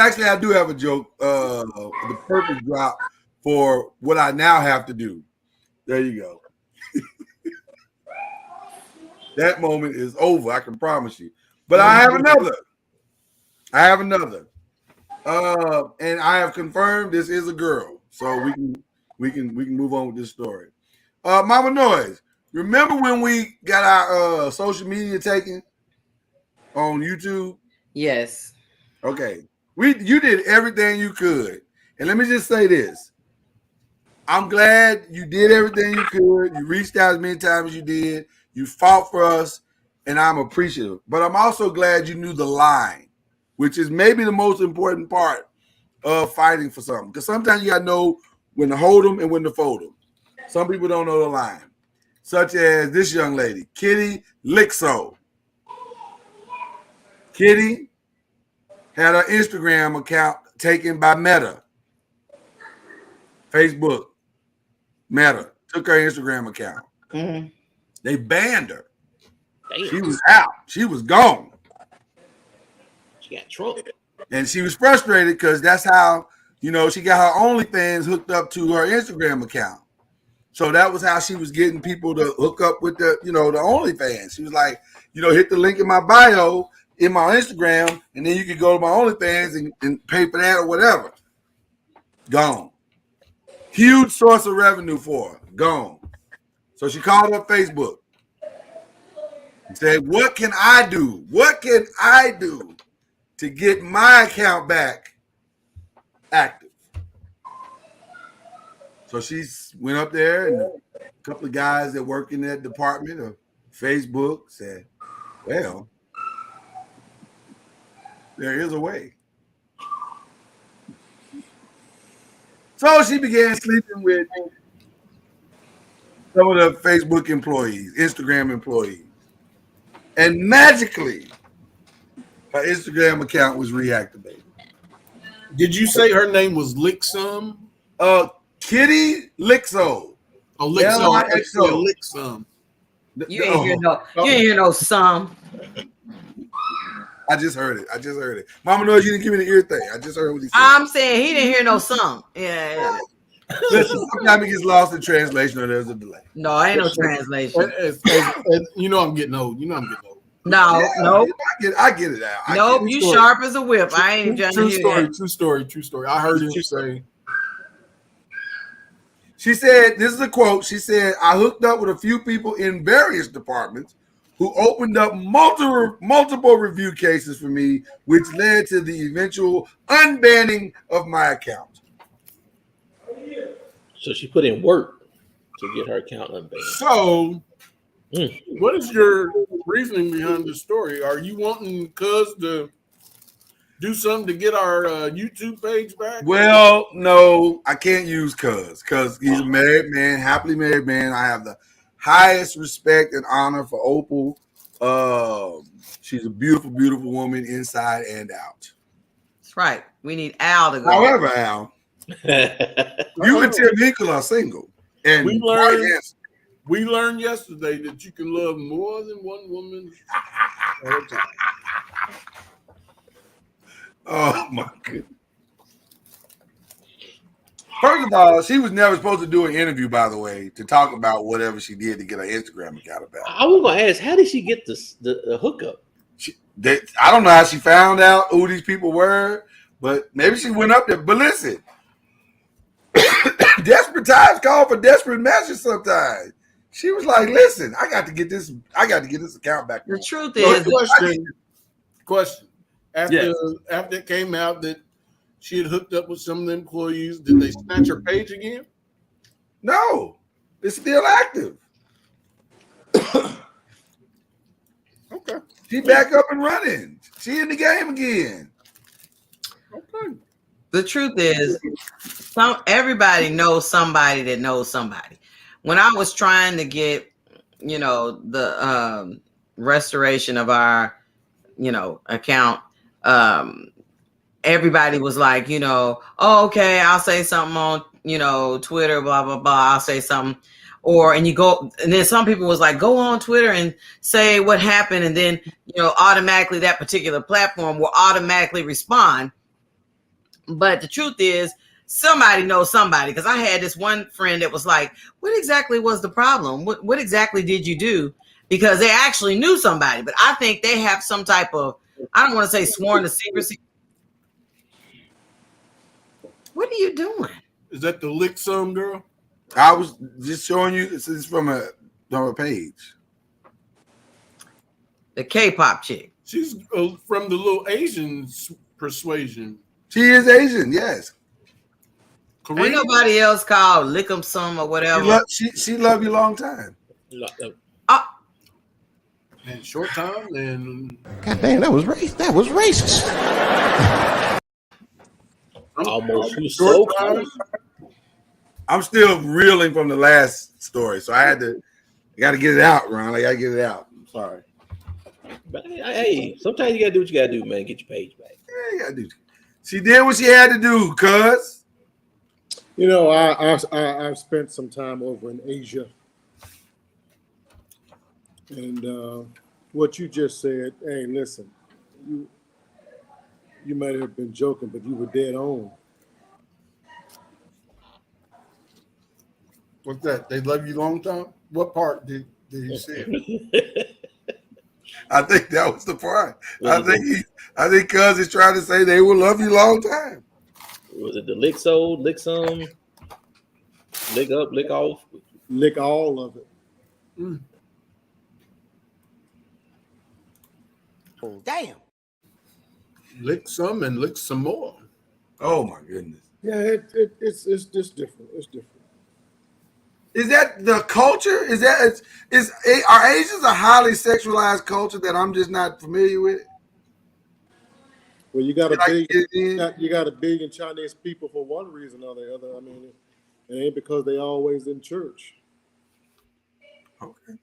have a joke, the perfect drop for what I now have to do. There you go. That moment is over, I can promise you. But I have another. And I have confirmed this is a girl. So we can move on with this story. Mama Noise, remember when we got our social media taken on YouTube? Yes. Okay. You did everything you could. And let me just say this. I'm glad you did everything you could. You reached out as many times as you did. You fought for us, and I'm appreciative. But I'm also glad you knew the line, which is maybe the most important part of fighting for something. Because sometimes you got to know when to hold them and when to fold them. Some people don't know the line, such as this young lady, Kitty Lixo. Kitty had her Instagram account taken by Meta. Facebook. Meta took her Instagram account. Mm-hmm. They banned her. Damn. She was out. She was gone. She got trouble. And she was frustrated because that's how, she got her OnlyFans hooked up to her Instagram account. So that was how she was getting people to hook up with the OnlyFans. She was like, hit the link in my bio in my Instagram, and then you could go to my OnlyFans and pay for that or whatever. Gone. Huge source of revenue for her. Gone. So she called up Facebook and said, what can I do? What can I do to get my account back active? So she went up there, and a couple of guys that work in that department of Facebook said, well, there is a way. So she began sleeping with some of the Facebook employees, Instagram employees. And magically, her Instagram account was reactivated. Did you say her name was Lixum? Kitty Lixo. Oh, Lixo. L-I-X-O. Lixum. You ain't hear no. You ain't hear no some. I just heard it. Mama knows you didn't give me the ear thing. I just heard what he said. I'm saying he didn't hear no some. Yeah. Listen, sometimes it gets lost in translation or there's a delay. No, ain't no translation. You know I'm getting old. No, nope. I get it out. Nope, you sharp as a whip. I ain't trying to hear that. True story. I heard him say. She said, this is a quote. She said, I hooked up with a few people in various departments who opened up multiple review cases for me, which led to the eventual unbanning of my account. So she put in work to get her account unbanned. So, what is your reasoning behind the story? Are you wanting Cuz to do something to get our YouTube page back? Well, no, I can't use Cuz he's a married man, happily married man. I have the highest respect and honor for Opal. She's a beautiful, beautiful woman inside and out. That's right. We need Al to go. However, Al, you and Tim Hinkle are single. And we learned yesterday that you can love more than one woman at a time. Oh my goodness. First of all, she was never supposed to do an interview, by the way, to talk about whatever she did to get her Instagram account back. I was gonna ask, how did she get the hookup? I don't know how she found out who these people were, but maybe she went up there. But listen, desperate times call for desperate measures sometimes. She was like, listen, I got to get this account back. The truth is, question. After it came out that she had hooked up with some of the employees, did they snatch her page again? No, it's still active. Okay. She back up and running. She in the game again. Okay. the truth is, everybody knows somebody that knows somebody. When I was trying to get, the restoration of our, account, everybody was like, oh, okay, I'll say something on, Twitter, blah, blah, blah. I'll say something. And then some people was like, go on Twitter and say what happened. And then, automatically that particular platform will automatically respond. But the truth is, somebody knows somebody, because I had this one friend that was like, what exactly was the problem? What exactly did you do? Because they actually knew somebody, but I think they have some type of, I don't want to say sworn to secrecy. What are you doing? Is that the lick some girl? I was just showing you. This is from a page. The K-pop chick. She's from the little Asian persuasion. She is Asian, yes. Ain't nobody else called lick 'em some or whatever. She loved you a long time. And short time and God damn, that was racist. That was racist. Almost so close. I'm still reeling from the last story, so I got to get it out, Ron. I got to get it out. I'm sorry. But hey, sometimes you got to do what you got to do, man. Get your page back. Yeah, you got to do. She did what she had to do, cuz. I've spent some time over in Asia, and what you just said. Hey, listen, you might have been joking, but you were dead on. What's that? They love you long time? What part did he say? I think that was the part. I think cuz is trying to say they will love you long time. Was it the lick sold, lick some, lick up, lick off? Lick all of it. Oh, damn. Lick some and lick some more. Oh my goodness. Yeah, it's just different. It's different. Is that the culture? Are Asians a highly sexualized culture that I'm just not familiar with? Well, you got a billion Chinese people for one reason or the other. I mean, it ain't because they always in church. Okay.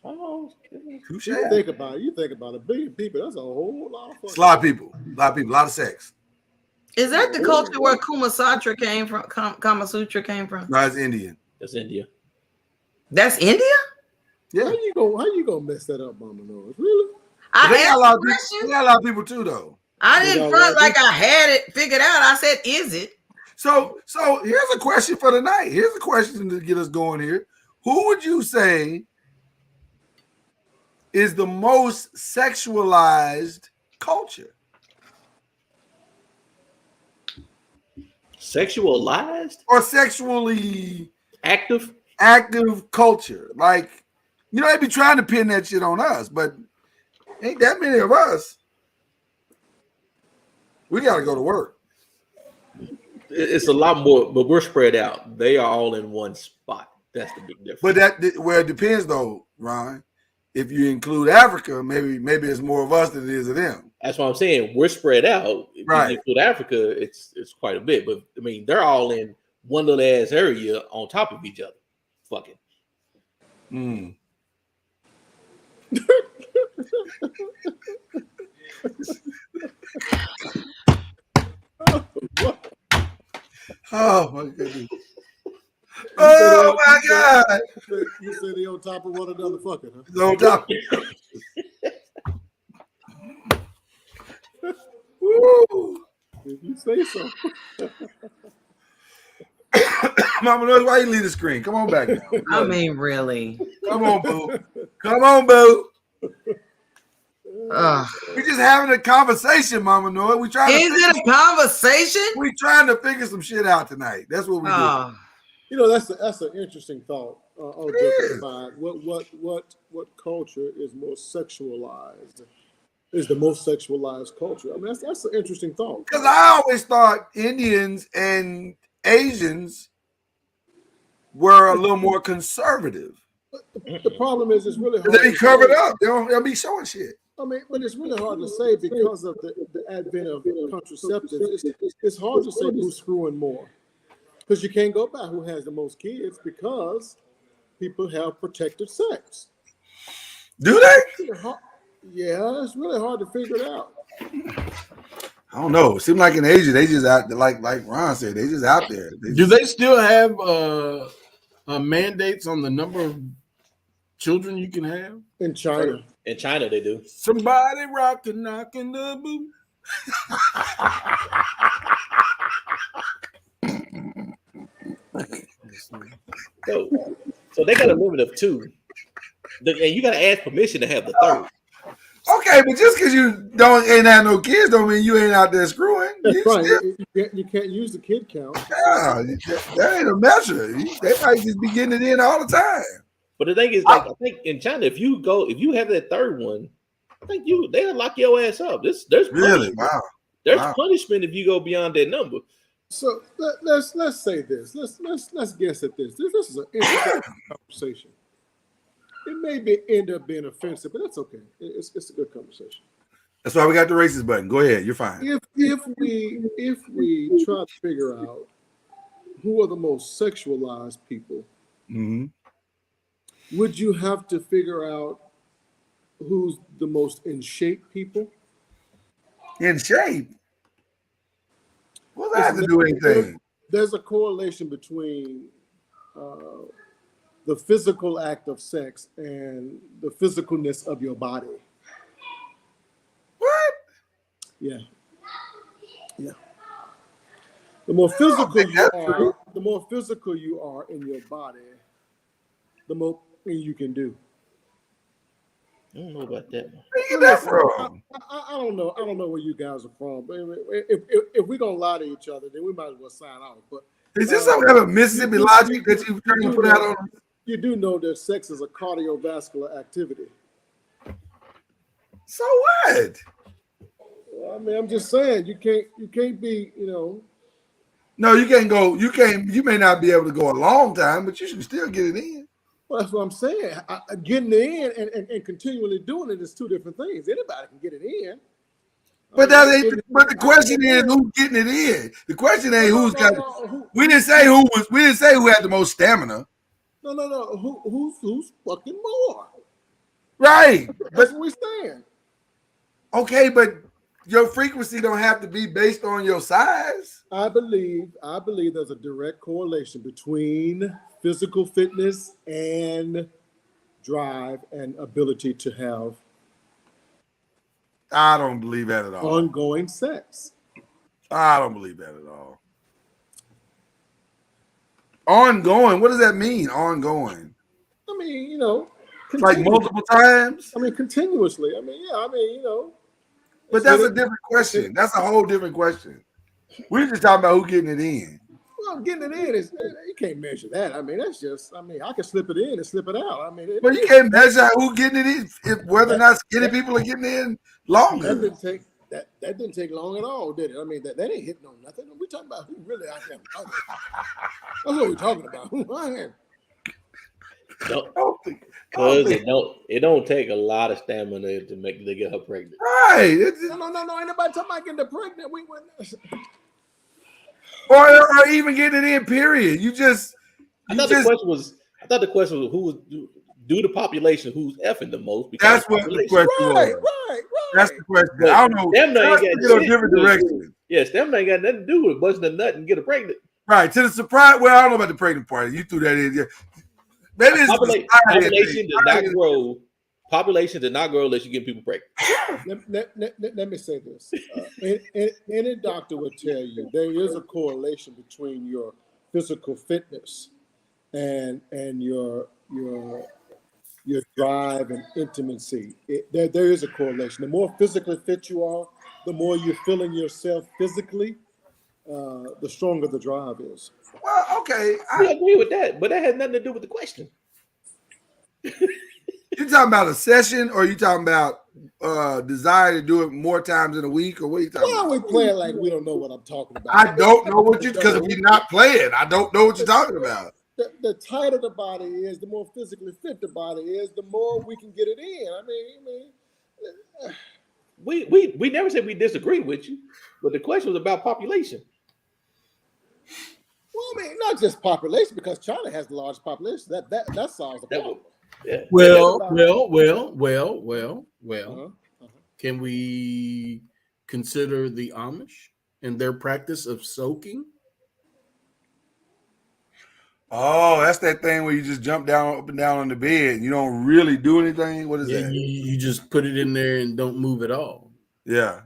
Oh, touche. You think about a billion people. That's a whole lot of fun. It's a lot of people. A lot of sex. Is that the culture where Kama Sutra came from? Kama Sutra came from? No, it's Indian. That's India. That's India? Yeah. How you gonna mess that up, Mama Noise? Really? They got a lot of people too, though. I didn't front like I had it figured out. I said, "Is it?" So here's a question for tonight. Here's a question to get us going here. Who would you say is the most sexualized culture? Sexualized or sexually active culture? Like, you know, they be trying to pin that shit on us, but ain't that many of us. We got to go to work. It's a lot more, but we're spread out. They are all in one spot. That's the big difference. But it depends, though, Ron. If you include Africa, maybe it's more of us than it is of them. That's what I'm saying. We're spread out. If right. you include Africa, it's quite a bit. But I mean, they're all in one little ass area on top of each other. Fucking. Oh my goodness. Oh my God. You said they on top of one another fucking, huh? It's on top. Woo. If you say so. Mama Noise, why you leave the screen? Come on back now. I mean, really. Come on, boo. Come on, boo. We just having a conversation, Mama Noise. Is it a conversation? We trying to figure some shit out tonight. That's what we do. You know, that's an interesting thought. What culture is most sexualized? Is the most sexualized culture? I mean, that's an interesting thought. Because I always thought Indians and Asians were a little more conservative. But the problem is, it's really hard. They be covered up. They'll be showing shit. I mean, but it's really hard to say because of the advent of contraceptives. It's hard to say who's screwing more. Because you can't go by who has the most kids because people have protected sex. Do they? Yeah, it's really hard to figure it out. I don't know. It seems like in Asia, they just out there, like Ron said, they just out there. Do they still have mandates on the number of children you can have? In China. In China, they do. Somebody rockin' knocking the boom. So they got a limit of 2. And you got to ask permission to have the 3rd. Okay, but just because you ain't have no kids don't mean you ain't out there screwing. That's right. You can't use the kid count. Yeah, that ain't a measure. They might just be getting it in all the time. But the thing is, like, I think in China, if you have that 3rd one, I think they'll lock your ass up. There's really wow. There's punishment if you go beyond that number. So let's say this. Let's guess at this. This is an interesting conversation. It may end up being offensive, but that's okay. It's a good conversation. That's why we got the racist button. Go ahead, you're fine. If we try to figure out who are the most sexualized people, would you have to figure out who's the most in shape people? In shape? What does that have to do with anything? There's a correlation between the physical act of sex and the physicalness of your body. What? Yeah. The more physical you are in your body, the more you can do. I don't know about that. Where you get that from? I don't know. I don't know where you guys are from. But if we're gonna lie to each other, then we might as well sign off. But Is this some kind of Mississippi logic that you're trying to put out on? You do know that sex is a cardiovascular activity. So what? Well, I mean, I'm just saying you can't be, you know. No, you can't go. You may not be able to go a long time, but you should still get it in. Well, that's what I'm saying. Getting it in and continually doing it is two different things. Anybody can get it in. But that ain't. But the question is who's getting it in. The question ain't who's got. We didn't say who was. We didn't say who had the most stamina. No. Who's fucking more? Right. That's what we're saying. Okay, but your frequency don't have to be based on your size. I believe there's a direct correlation between physical fitness and drive and ability to have. I don't believe that at all. Ongoing sex. I don't believe that at all. Ongoing. What does that mean? Ongoing. I mean, you know, like multiple times. I mean, continuously. I mean, yeah. I mean, you know. But that's a different question. That's a whole different question. We're just talking about who getting it in. Well, getting it in is you can't measure that. I mean, that's just. I mean, I can slip it in and slip it out. I mean, but you can't measure who getting it in. If whether or not skinny people are getting in longer. That didn't take long at all, did it? I mean, that ain't hitting on nothing. We're talking about who really out there. That's what we're talking about. Who I am. Because it don't take a lot of stamina to get her pregnant. Right. No. Ain't nobody talking about getting her pregnant. We went. Or even getting it in. Period. I thought the question was who was due to population who's effing the most. That's what the question was. Right. That's the question. But I don't know. Stamina ain't got a different direction. Yeah, stamina ain't got nothing to do with busting a nut and get her pregnant. Right. To the surprise. Well, I don't know about the pregnant part. You threw that in. Yeah. Maybe it's population did not grow. Population did not grow unless you get people pregnant. Let me say this. Any doctor will tell you there is a correlation between your physical fitness and your drive and intimacy. There is a correlation. The more physically fit you are, the more you're feeling yourself physically, the stronger the drive is. Well, okay. I agree with that, but that has nothing to do with the question. You talking about a session, or you talking about desire to do it more times in a week, or what are you talking about? Why are we playing like we don't know what I'm talking about? I don't know what you, because if you're not playing, I don't know what you're talking about. The tighter the body is, the more physically fit the body is, the more we can get it in. I mean, we never said we disagree with you, but the question was about population. Well, I mean, not just population, because China has the largest population. That solves the problem. Yeah. Well. Can we consider the Amish and their practice of soaking? Oh, that's that thing where you just jump down, up and down on the bed. And you don't really do anything. What is that? You just put it in there and don't move at all. Yeah.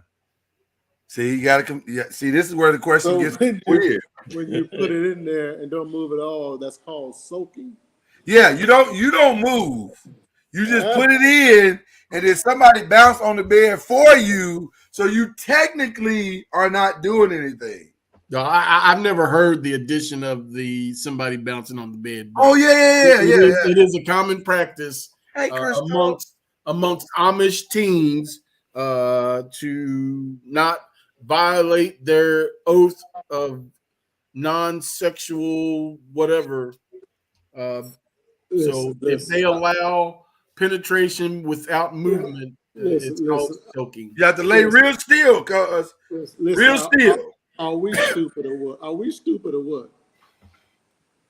See, you got to. Yeah. See, this is where the question gets weird. When you put it in there and don't move at all, that's called soaking. Yeah, you don't move. You just put it in, and then somebody bounce on the bed for you, so you technically are not doing anything. No, I've never heard the addition of somebody bouncing on the bed. Oh yeah. It is a common practice amongst Amish teens to not violate their oath of non-sexual whatever. So if they allow penetration without movement, it's called choking. You have to lay real still, cuz real still. Are we stupid or what?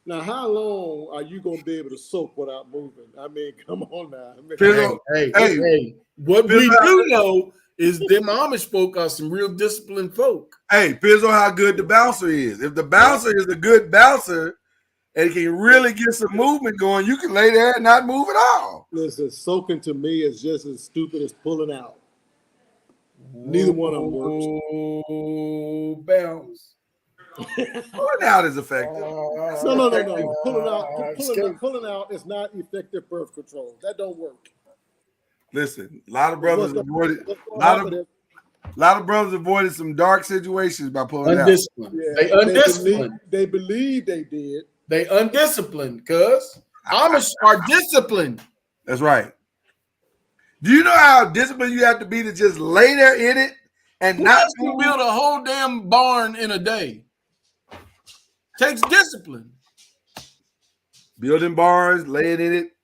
Now, how long are you gonna be able to soak without moving? I mean, come on now. Hey. What we do know is them Amish folk are some real disciplined folk. Hey, depends on how good the bouncer is. If the bouncer is a good bouncer and can really get some movement going, you can lay there and not move at all. Listen, soaking to me is just as stupid as pulling out. Neither one of them works. Oh, bounce. Pulling out is effective. No. Pulling out is not effective birth control. That don't work. Listen, a lot of brothers avoided. A lot of brothers avoided some dark situations by pulling out. Undisciplined. Yeah, They undisciplined. They believe they did. They undisciplined, cuz Amish are disciplined. That's right. Do you know how disciplined you have to be to just lay there in it and Who not else can build a whole damn barn in a day? Takes discipline. Building barns, laying in it?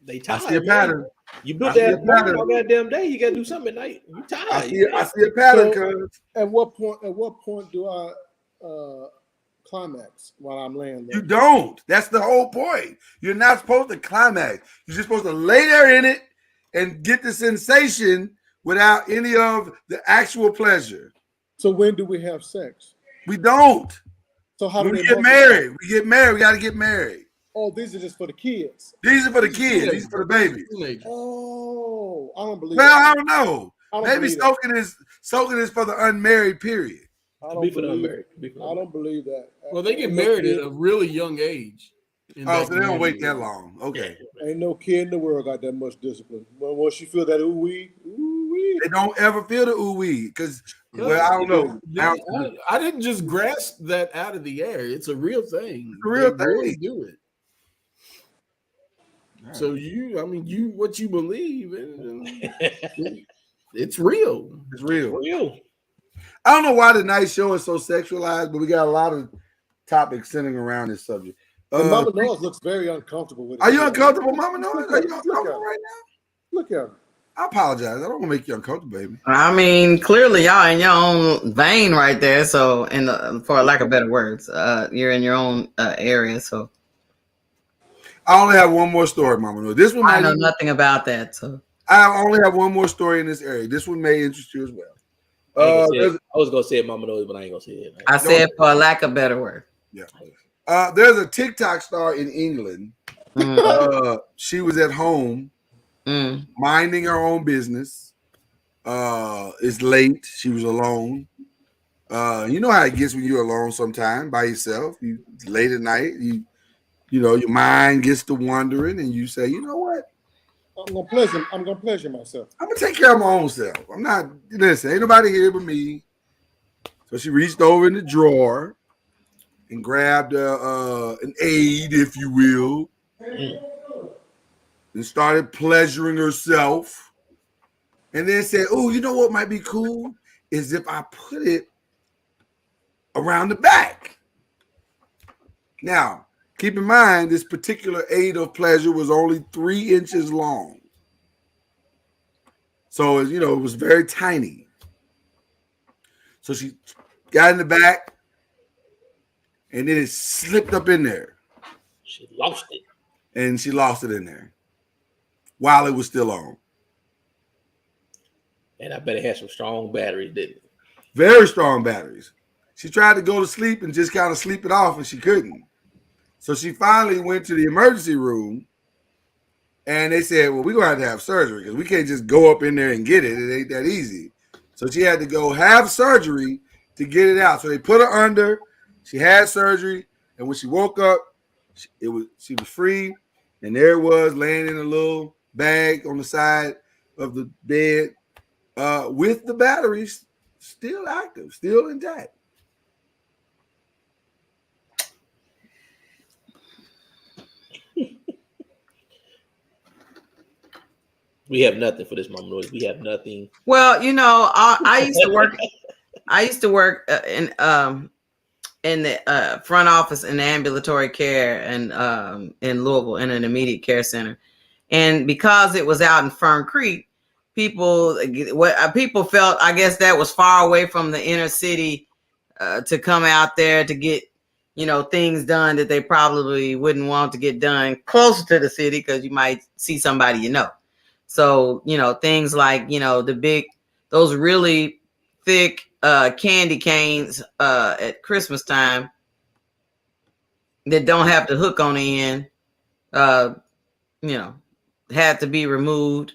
They tired. I see a pattern. You built that barn all goddamn day. You got to do something at night. You tired. I see a pattern, cuz. At what point do I climax while I'm laying there? You don't. That's the whole point. You're not supposed to climax. You're just supposed to lay there in it and get the sensation without any of the actual pleasure. So when do we have sex? We don't. So how do we they get married? We get married. We got to get married. Oh, these are just for the kids. These are for the kids. These are for the babies. Oh, I don't believe. Well, that. I don't know. Maybe soaking is for the unmarried period. I don't believe that. Well, they get married at a really young age. Oh, so they don't wait that long. Okay. Ain't no kid in the world got that much discipline. But once you feel that ooh-wee. They don't ever feel the ooh-wee because, well, I don't know. I didn't just grasp that out of the air. It's a real thing. It's a real thing. Really do it. So what you believe in, it's real. It's real. I don't know why the night show is so sexualized, but we got a lot of topics centering around this subject. Mama Noise looks very uncomfortable with it. Are you uncomfortable, Mama Noise? Are you uncomfortable right now? Look at her. I apologize. I don't want to make you uncomfortable, baby. I mean, clearly y'all in your own vein right there. So, for lack of better words, you're in your own area. So, I only have one more story, Mama Noise. This one I know nothing about that. So, I only have one more story in this area. This one may interest you as well. I was gonna say it, Mama Noise, but I ain't gonna say it. I said for lack of better word. Yeah. There's a TikTok star in England. She was at home minding her own business. It's late. She was alone. You know how it gets when you're alone sometime by yourself. You late at night. You know your mind gets to wandering, and you say, you know what? I'm gonna pleasure myself. I'm gonna take care of my own self. I'm not. Listen, ain't nobody here but me. So she reached over in the drawer and grabbed an aid, if you will, and started pleasuring herself. And then said, "Oh, you know what might be cool is if I put it around the back." Now, keep in mind, this particular aid of pleasure was only 3 inches long. So, it was very tiny. So she got in the back, and then it slipped up in there. She lost it. And she lost it in there while it was still on. And I bet it had some strong batteries, didn't it? Very strong batteries. She tried to go to sleep and just kind of sleep it off, and she couldn't. So she finally went to the emergency room, and they said, well, we're going to have surgery because we can't just go up in there and get it. It ain't that easy. So she had to go have surgery to get it out. So they put her under. She had surgery, and when she woke up, she was free, and there it was laying in a little bag on the side of the bed with the batteries still active, still intact. We have nothing for this, Mama Noise. We have nothing. Well, I used to work. I used to work in the front office in ambulatory care and in Louisville in an immediate care center, and because it was out in Fern Creek, people felt, I guess, that was far away from the inner city to come out there to get things done that they probably wouldn't want to get done closer to the city because you might see somebody. So, things like, those really thick candy canes at Christmas time that don't have the hook on the end, had to be removed.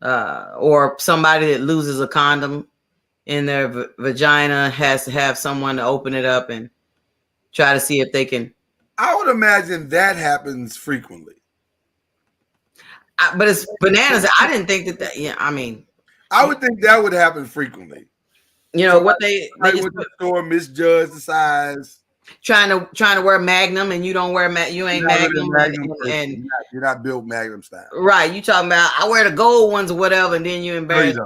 Or somebody that loses a condom in their vagina has to have someone to open it up and try to see if they can. I would imagine that happens frequently. But it's bananas. I didn't think that. Yeah, I mean, I would think that would happen frequently. You know what they went to the store, misjudged the size, trying to wear Magnum, and you don't wear you ain't Magnum, and you're not built Magnum style, right? You talking about I wear the gold ones or whatever, and then you embarrass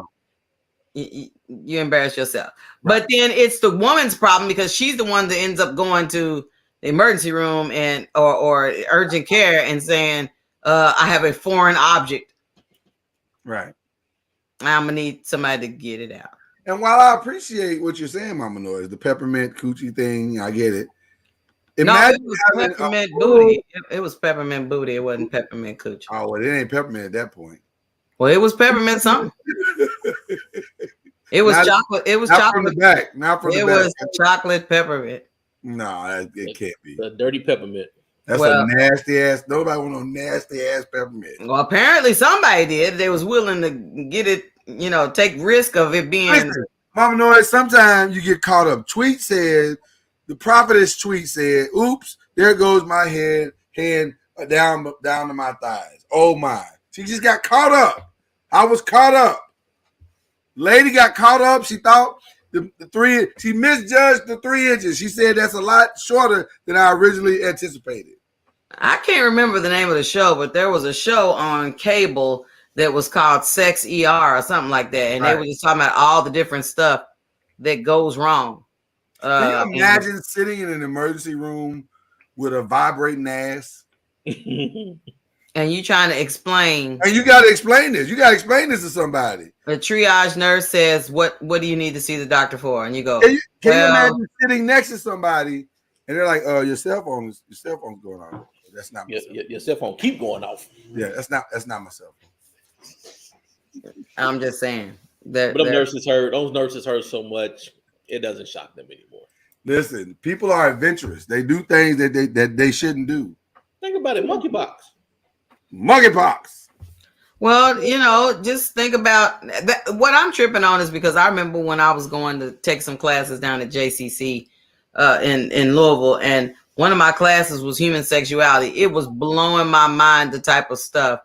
you embarrass yourself. Right. But then it's the woman's problem because she's the one that ends up going to the emergency room and or urgent care and saying, "I have a foreign object." Right. I'm gonna need somebody to get it out. And while I appreciate what you're saying, Mama Noise, the peppermint coochie thing, I get it. Imagine it was peppermint booty. It was peppermint booty. It wasn't peppermint coochie. Oh, well, it ain't peppermint at that point. Well, it was peppermint something. It was chocolate. It was not chocolate. From the back. Not from the back. It was chocolate peppermint. No, it can't be. The dirty peppermint. That's a nasty ass. Nobody want no nasty ass peppermint. Well, apparently somebody did. They was willing to get it. You know, take risk of it being. Listen, Mama Noise, sometimes you get caught up. Tweet said, the prophetess tweet said, "Oops, there goes my hand down to my thighs." Oh my! She just got caught up. I was caught up. Lady got caught up. She thought the 3. She misjudged the 3 inches. She said that's a lot shorter than I originally anticipated. I can't remember the name of the show, but there was a show on cable that was called Sex ER or something like that. And they were just talking about all the different stuff that goes wrong. Can you imagine sitting in an emergency room with a vibrating ass? And you trying to explain. And you got to explain this. You got to explain this to somebody. The triage nurse says, what do you need to see the doctor for? And you go, Can you imagine sitting next to somebody and they're like, your cell phone's going on. That's not my your cell phone keep going off. Yeah, that's not my cell phone. I'm just saying that. But those nurses heard so much, it doesn't shock them anymore. Listen, people are adventurous. They do things that they shouldn't do. Think about it, monkeypox. Monkeypox. Well, you know, just think about that. What I'm tripping on is because I remember when I was going to take some classes down at JCC in Louisville, and one of my classes was human sexuality. It was blowing my mind, the type of stuff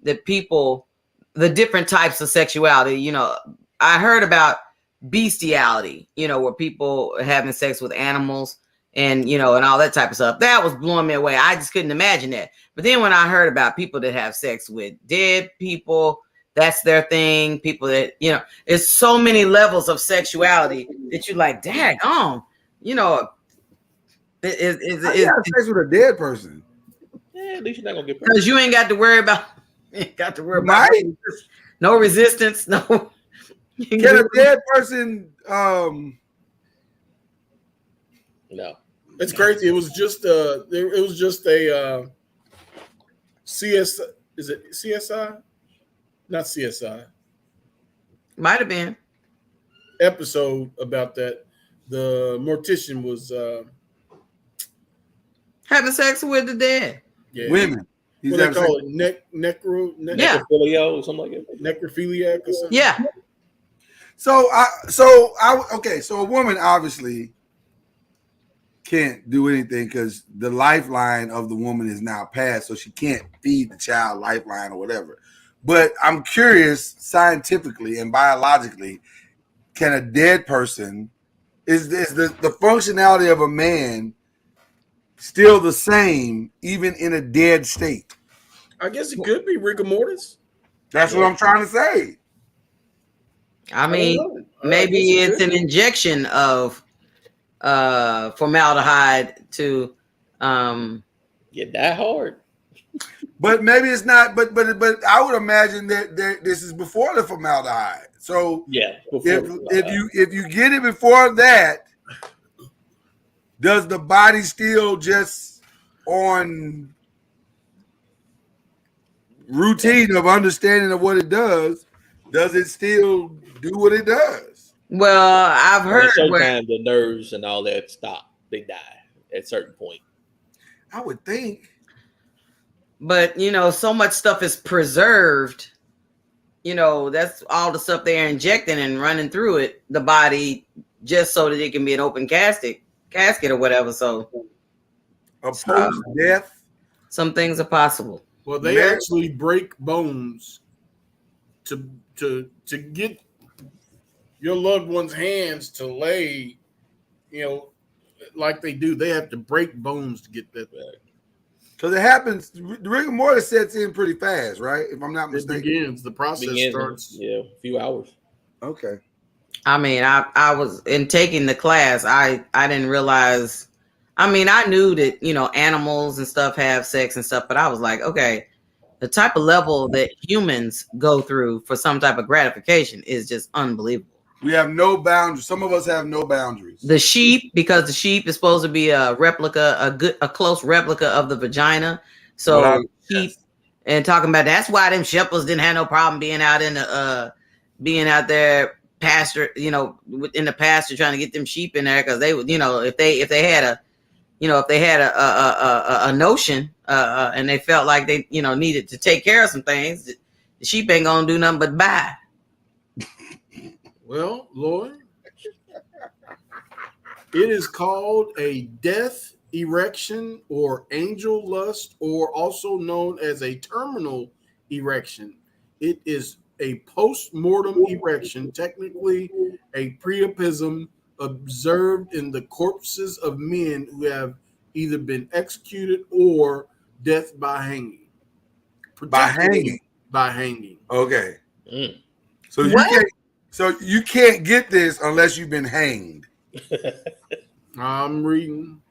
that people, the different types of sexuality. You know, I heard about bestiality, you know, where people are having sex with animals and, you know, and all that type of stuff. That was blowing me away. I just couldn't imagine that. But then when I heard about people that have sex with dead people, that's their thing. People that, you know, it's so many levels of sexuality that you're like, daggone, you know, It's sex with a dead person. Yeah, at least you're not gonna get because you ain't got to worry about no resistance, no. Can a dead person no. It's crazy. It was just a CS. Is it CSI? Not CSI. Might have been episode about that. The mortician was having sex with the dead. Yeah. Women. What they call it? Necrophilia or something like that. Necrophiliac or something. Yeah. So a woman obviously can't do anything because the lifeline of the woman is now passed, so she can't feed the child lifeline or whatever. But I'm curious, scientifically and biologically, can a dead person is the functionality of a man still the same even in a dead state? I guess it could be rigor mortis. That's what I'm trying to say. I mean, maybe it's an injection of formaldehyde to you die hard. But maybe it's not. But I would imagine that this is before the formaldehyde. So yeah, if you get it before that, does the body still just on routine of understanding of what it does? Does it still do what it does? Well, I've heard sometimes the nerves and all that stop. They die at a certain point. I would think. But, you know, so much stuff is preserved. You know, that's all the stuff they're injecting and running through it, the body, just so that it can be an open casket or whatever. So a post-death. Some things are possible. Well, they actually break bones to get your loved one's hands to lay, like they do. They have to break bones to get that back. Because it happens, the rigor mortis sets in pretty fast, right? If I'm not mistaken. It begins. The process starts. A few hours. Okay. I mean, I was in taking the class. I didn't realize. I mean, I knew that animals and stuff have sex and stuff, but I was like, okay, the type of level that humans go through for some type of gratification is just unbelievable. We have no boundaries. Some of us have no boundaries. The sheep, because the sheep is supposed to be a replica, a close replica of the vagina. So sheep, and talking about that's why them shepherds didn't have no problem being out in the being out there pasture, in the pasture trying to get them sheep in there, because they would, if they had a a notion and they felt like they needed to take care of some things, the sheep ain't gonna do nothing but buy. Well, Lloyd, it is called a death erection or angel lust, or also known as a terminal erection. It is a post-mortem erection, technically a priapism observed in the corpses of men who have either been executed or death by hanging. By hanging? By hanging. Okay. So you can't get this unless you've been hanged. I'm reading.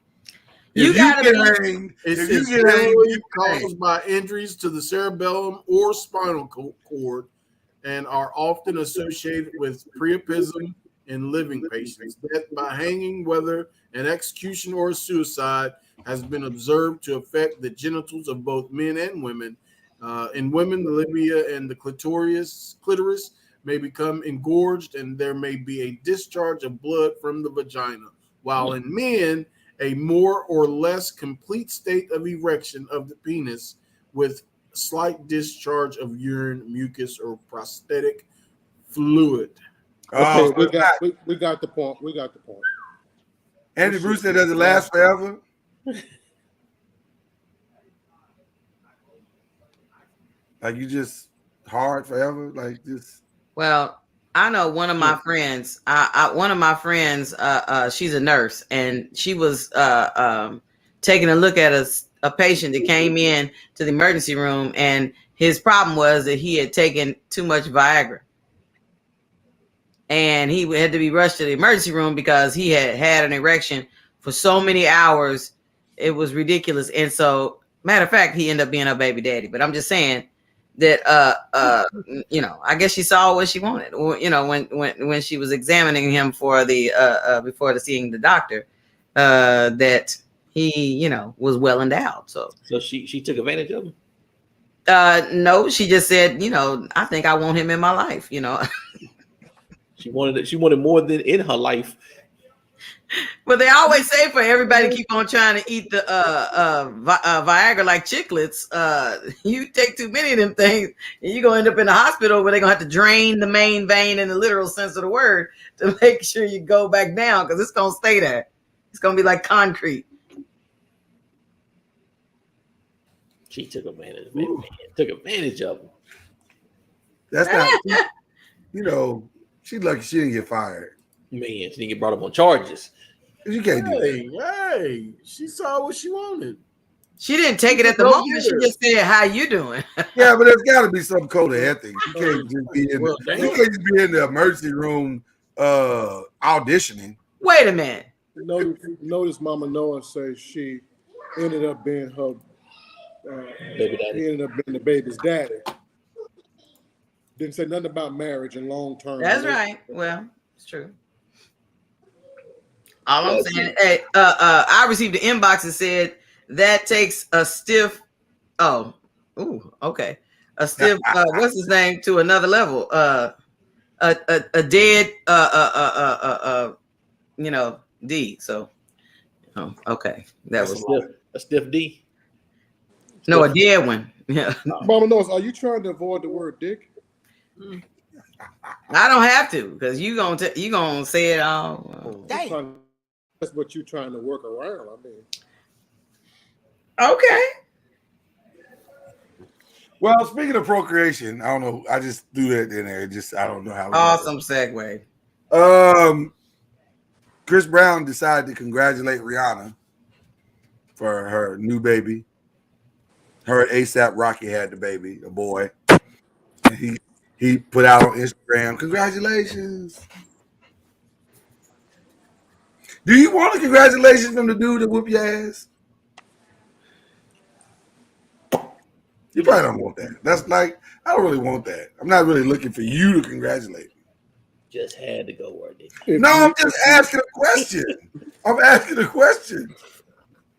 You gotta get hanged. It's generally caused by injuries to the cerebellum or spinal cord, and are often associated with priapism in living patients. Death by hanging, whether an execution or a suicide, has been observed to affect the genitals of both men and women. In women, the labia and the clitoris may become engorged, and there may be a discharge of blood from the vagina, while in men, a more or less complete state of erection of the penis with slight discharge of urine, mucus, or prostatic fluid. Okay, we got the point. We got the point. Andy Bruce said, does it last forever? Like you just hard forever? Like just. Well, I know one of my friends. She's a nurse, and she was taking a look at a patient that came in to the emergency room, and his problem was that he had taken too much Viagra, and he had to be rushed to the emergency room because he had an erection for so many hours. It was ridiculous, and so matter of fact, he ended up being a baby daddy. But I'm just saying that I guess she saw what she wanted. When she was examining him for the before seeing the doctor, that he was well endowed. So she took advantage of him. No, she just said, I think I want him in my life. She wanted more than in her life. But they always say for everybody to keep on trying to eat the Viagra like chiclets, you take too many of them things, and you're going to end up in the hospital where they're going to have to drain the main vein in the literal sense of the word to make sure you go back down, because it's going to stay there. It's going to be like concrete. She took advantage of him. Took advantage of him. That's not, she's lucky she didn't get fired. Man, she didn't get brought up on charges. You can't do that. Hey, she saw what she wanted. She didn't take it at the moment. She just said, "How you doing?" Yeah, but there's got to be some code of ethics. You can't just be in. You can't just be in the emergency room auditioning. Wait a minute. Notice Mama Noah says she ended up being her baby daddy. He ended up being the baby's daddy. Didn't say nothing about marriage and long term. That's right. Well, it's true. All I'm saying, hey, I received an inbox that said that takes a stiff. A stiff. What's his name to another level? A dead. D. So, okay, that was a stiff D. No, a dead one. Yeah. Mama knows. Are you trying to avoid the word dick? I don't have to, because you gonna say it all. That's what you're trying to work around. I mean, okay. Well, speaking of procreation, I don't know. I just threw that in there. I don't know how. Awesome segue. Chris Brown decided to congratulate Rihanna for her new baby. Her ASAP Rocky had the baby, a boy. And he put out on Instagram, congratulations. Do you want a congratulations from the dude that whoop your ass? You probably don't want that. That's like, I don't really want that. I'm not really looking for you to congratulate me. Just had to go where it. No, I'm just asking a question. I'm asking a question.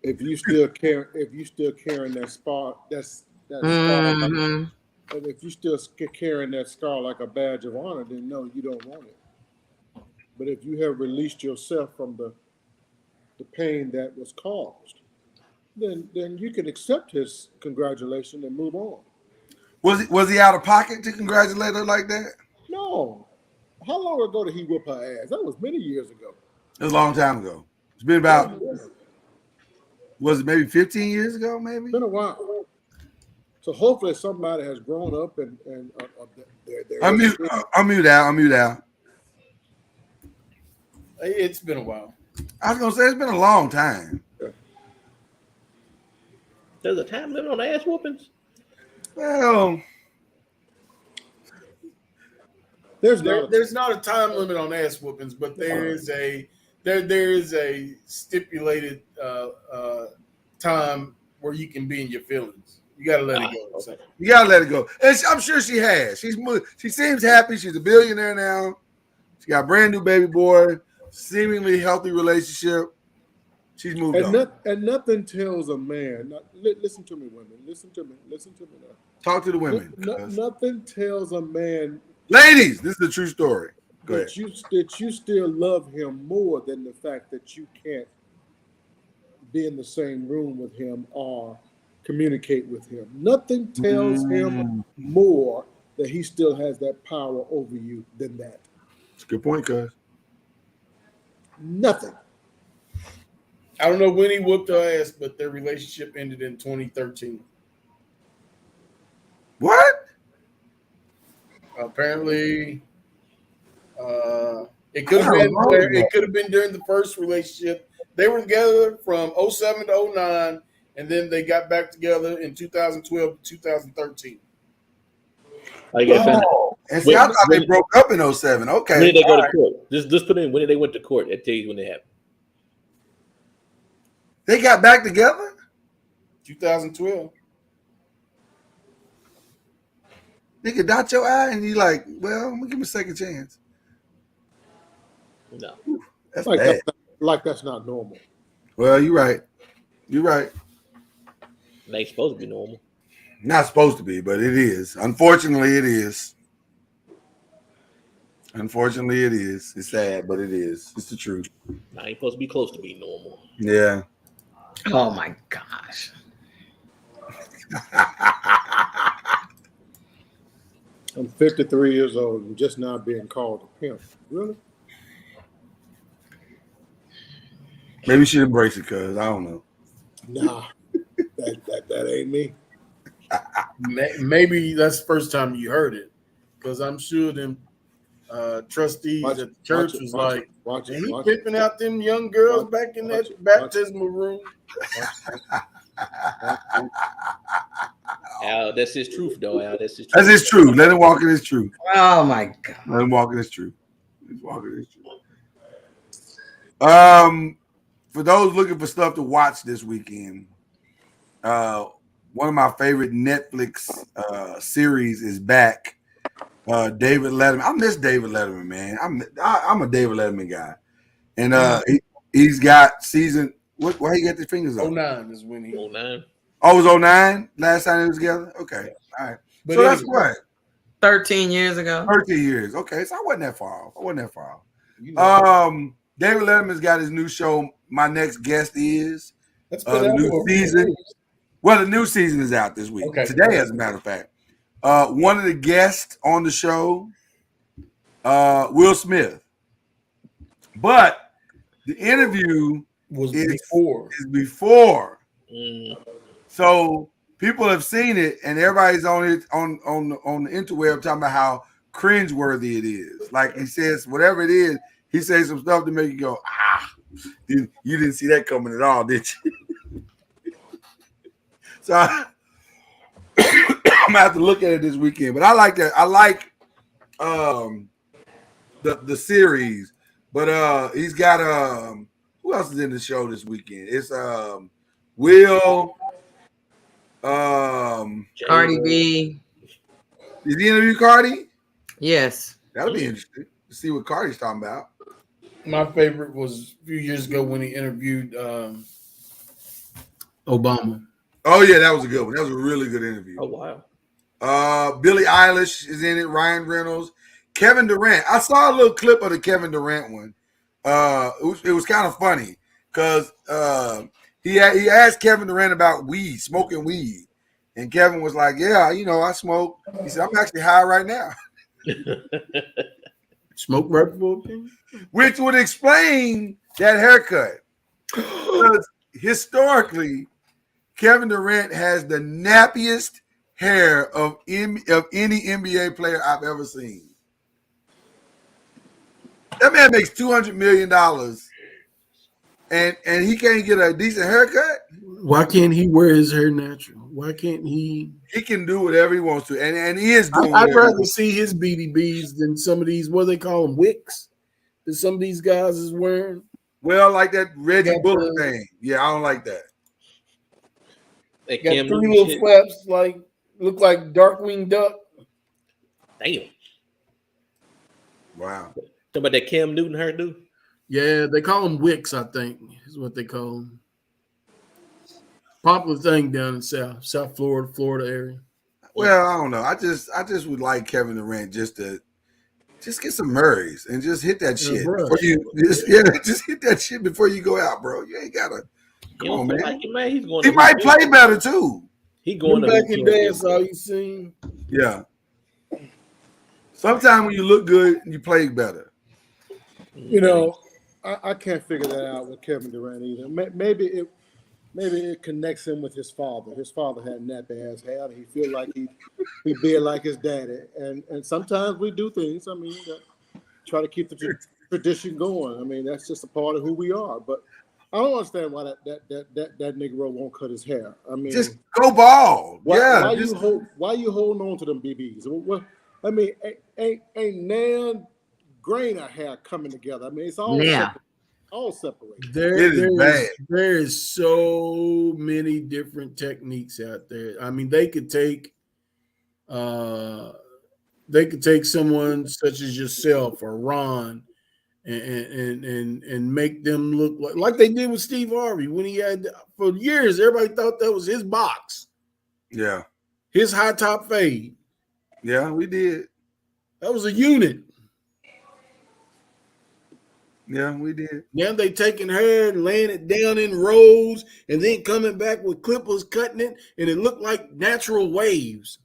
If you still carrying that scar, scar. Mm-hmm. But if you still carrying that scar like a badge of honor, then no, you don't want it. But if you have released yourself from the pain that was caused, then you can accept his congratulations and move on. Was he out of pocket to congratulate her like that? No. How long ago did he whip her ass? That was many years ago. It was a long time ago. It's been about, was it maybe 15 years ago, maybe? It's been a while. So hopefully somebody has grown up and I'm mute out. It's been a while. I was gonna say it's been a long time. There's a time limit on ass whoopings. Well, there's not a time limit on ass whoopings, but there is a stipulated time where you can be in your feelings. You gotta let it go. Okay. You gotta let it go. And I'm sure she has. She seems happy. She's a billionaire now. She got a brand new baby boy, seemingly healthy relationship. She's moved on. And nothing tells a man. Listen to me, women. Listen to me now. Talk to the women. Nothing tells a man. Ladies, this is a true story. Go ahead. That you still love him more than the fact that you can't be in the same room with him or communicate with him. Nothing tells him more that he still has that power over you than that. That's a good point, cuz. Nothing. I don't know when he whooped her ass, but their relationship ended in 2013. What? Apparently, it could have been during the first relationship. They were together from 07 to 09, and then they got back together in 2012 to 2013. And see, I thought they broke up in 07. Okay. When did they go to court? Just put in when they went to court. That tells you when they happened. They got back together? 2012. Nigga, dot your eye and you like, well, I'm gonna give him a second chance. No. That's bad. That's not normal. Well, you're right. You're right. It ain't supposed to be normal. Not supposed to be, but it is. Unfortunately, it is. Unfortunately, it is. It's sad, but it is. It's the truth. I ain't supposed to be close to being normal. Yeah. Oh my gosh. I'm 53 years old and just now being called a pimp. Really? Maybe you should embrace it, cuz I don't know. Nah, that ain't me. Maybe that's the first time you heard it, because I'm sure them trustees at the church was like, he pimping out them young girls back in that baptismal room. Al, that's his truth, though. Al, that's his truth. That's his truth. Let him walk in his truth. Oh my God. Let him walk in his truth. He's walking in his truth. For those looking for stuff to watch this weekend, one of my favorite Netflix series is back. David Letterman. I miss David Letterman, man. I'm a David Letterman guy, and he's got season. Where he got his fingers on? 09 is when he. 09. Oh, it was 09 last time they was together. Okay, all right. But so that's what 13 years ago. 13 years. Okay, so I wasn't that far off. David Letterman's got his new show. My Next Guest Is new season. Well, the new season is out this week. Okay. Today, as a matter of fact. One of the guests on the show, Will Smith. But the interview is before. So people have seen it, and everybody's on it on the interweb talking about how cringeworthy it is. Like he says, whatever it is, he says some stuff to make you go, you didn't see that coming at all, did you? So I'm gonna have to look at it this weekend. But I like that. I like the series. But he's got who else is in the show this weekend? It's Will. Cardi B. Did he interview Cardi? Yes. That'll be interesting to see what Cardi's talking about. My favorite was a few years ago when he interviewed Obama. Oh yeah, that was a good one. That was a really good interview. Oh wow. Billie Eilish is in it. Ryan Reynolds, Kevin Durant. I saw a little clip of the Kevin Durant one. It was kind of funny because he asked Kevin Durant about smoking weed, and Kevin was like, "Yeah, I smoke." He said, "I'm actually high right now." Smoke right before opinion? Which would explain that haircut. Because historically, Kevin Durant has the nappiest hair of any NBA player I've ever seen. That man makes $200 million, and he can't get a decent haircut. Why can't he wear his hair natural? Why can't he? He can do whatever he wants to, and he is doing. I'd rather see his BDBs than some of these. What do they call them? Wicks. That some of these guys is wearing. Well, like that Reggie Bullock thing. Yeah, I don't like that. Got three little flaps, look like Darkwing Duck. Damn. Wow. Talking about that Cam Newton hairdo? Yeah, they call them wicks, I think, is what they call them. Popular thing down in South Florida area. Well, I don't know. I just would like Kevin Durant just get some Murrays and just hit that shit. Just hit that shit before you go out, bro. You ain't gotta. Come on, man. Like it, man. He might play better too. He going back and dance. All you seen? Yeah. Sometimes when you look good, you play better. I can't figure that out with Kevin Durant either. Maybe it connects him with his father. His father had nappy ass hair, and he feel like he be like his daddy. And sometimes we do things. I mean, try to keep the tradition going. I mean, that's just a part of who we are. But I don't understand why that Negro won't cut his hair. I mean, just go bald. Why you holding on to them BBs? Well, I mean, ain't nan grain of hair coming together. I mean, it's all separated. There is so many different techniques out there. I mean, they could take someone such as yourself or Ron and make them look like they did with Steve Harvey when he had, for years, everybody thought that was his box. Yeah. His high top fade. Yeah, we did. That was a unit. Yeah, we did. Now they taking hair and laying it down in rows and then coming back with clippers cutting it, and it looked like natural waves.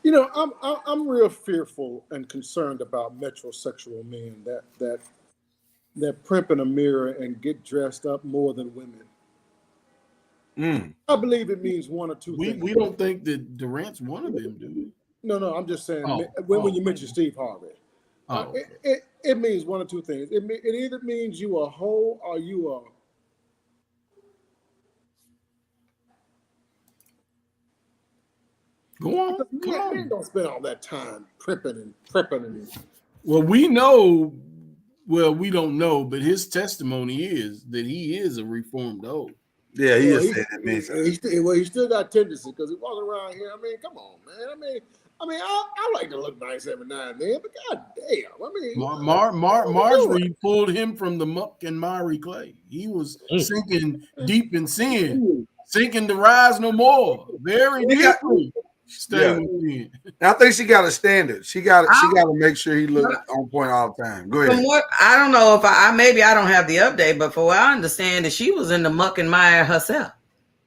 I'm real fearful and concerned about metrosexual men that primp in a mirror and get dressed up more than women. I believe it means one or two things. We don't think that Durant's one of them, do we? No, I'm just saying when you mention Steve Harvey. Okay. It means one or two things. It either means you a hoe or you a go on. Come on. Don't spend all that time prepping and prepping. Well, we know. Well, we don't know, but his testimony is that he is a reformed hoe. Yeah, he just said it means. He still got tendency because he walking around here. I mean, come on, man. I mean, I like to look nice every now and then, but goddamn, I mean, Marjorie pulled him from the muck and miry clay. He was sinking deep in sin, sinking to rise no more. Very deeply. I think she got a standard. She got to make sure he looks on point all the time. Go ahead. I don't know if I don't have the update, but for what I understand, that she was in the muck and mire herself.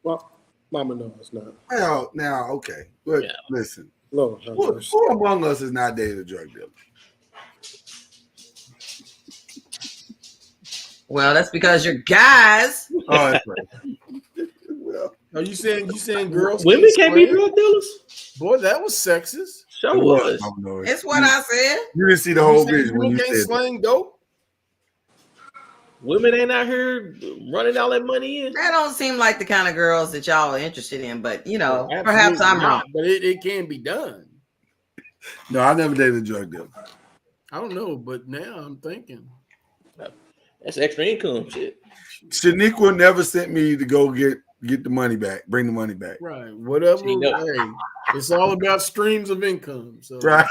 Well, Mama knows it's not. Well, now okay, but listen. Lord, who among us is not dating a drug dealer? Well, that's because you're guys. Oh, that's right. Well, Are you saying girls? Women can't be slang? drug dealers? Boy, that was sexist. Sure was. It's what I said. You didn't see the You whole saying video when women you can't said that. slang dope? Women ain't out here running all that money in. That don't seem like the kind of girls that y'all are interested in, but Absolutely perhaps I'm not, wrong. but it can be done. No, I never dated a drug dealer. I don't know, but now I'm thinking. That's extra income shit. Shaniqua never sent me to go get the money back, bring the money back. Right. Whatever. Hey, it's all about streams of income. So. Right.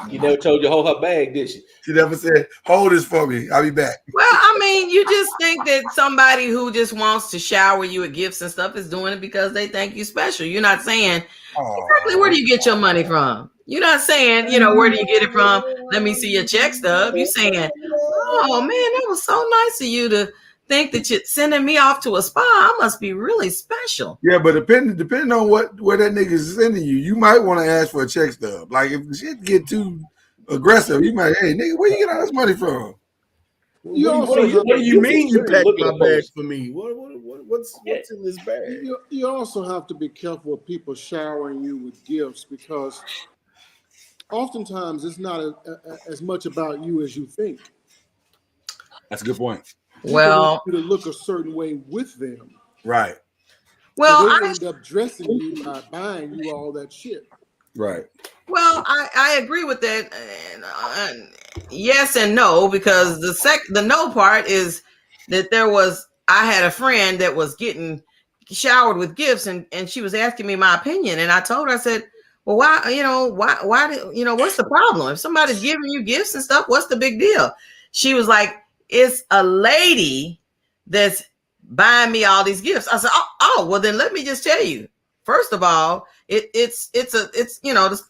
You never told you to hold her bag, did she? She never said, hold this for me. I'll be back. Well, I mean, you just think that somebody who just wants to shower you with gifts and stuff is doing it because they think you special. You're not saying exactly where do you get your money from. You're not saying, where do you get it from? Let me see your check stub. You're saying, oh man, that was so nice of you to think that you're sending me off to a spa. I must be really special. Yeah, but depending on where that nigga is sending you, you might want to ask for a check stub. Like if shit get too aggressive, you might, hey nigga, where you get all this money from? What do you mean you packed my bag for me? What's in this bag? You also have to be careful with people showering you with gifts because oftentimes it's not as much about you as you think. That's a good point. People Well, want you to look a certain way with them. Right. Well, so they end up dressing you by buying you all that shit. Right. Well, I agree with that. Yes and no, because the no part is that I had a friend that was getting showered with gifts and she was asking me my opinion. And I told her, I said, well, why what's the problem? If somebody's giving you gifts and stuff, what's the big deal? She was like, it's a lady that's buying me all these gifts. I said, oh, well then let me just tell you. First of all, it's let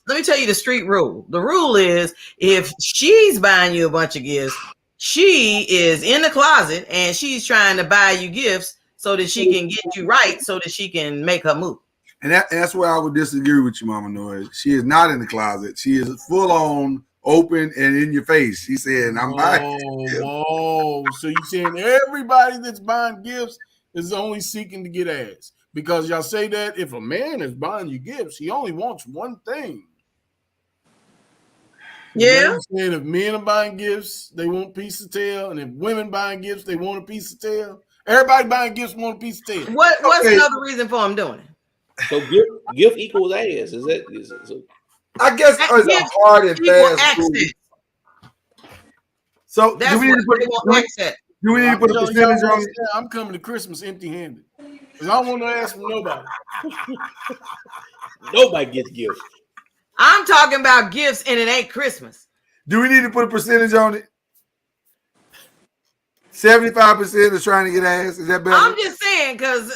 me tell you the street rule. The rule is if she's buying you a bunch of gifts, she is in the closet and she's trying to buy you gifts so that she can get you right, so that she can make her move. And that's where I would disagree with you, Mama Noise. She is not in the closet. She is full on, open, and in your face. She said, I'm buying. Whoa. So you're saying everybody that's buying gifts is only seeking to get ass? Because y'all say that if a man is buying you gifts, he only wants one thing. Yeah. Saying if men are buying gifts, they want a piece of tail, and if women buying gifts, they want a piece of tail. Everybody buying gifts want a piece of tail. What's another reason for him doing it? So gift equals ass. Is it so? I guess it's a hard and fast rule. So that's do we need to put a percentage on it? I'm coming to Christmas empty-handed. Because I don't want to ask from nobody. Nobody gets gifts. I'm talking about gifts and it ain't Christmas. Do we need to put a percentage on it? 75% is trying to get ass. Is that better? I'm just saying, because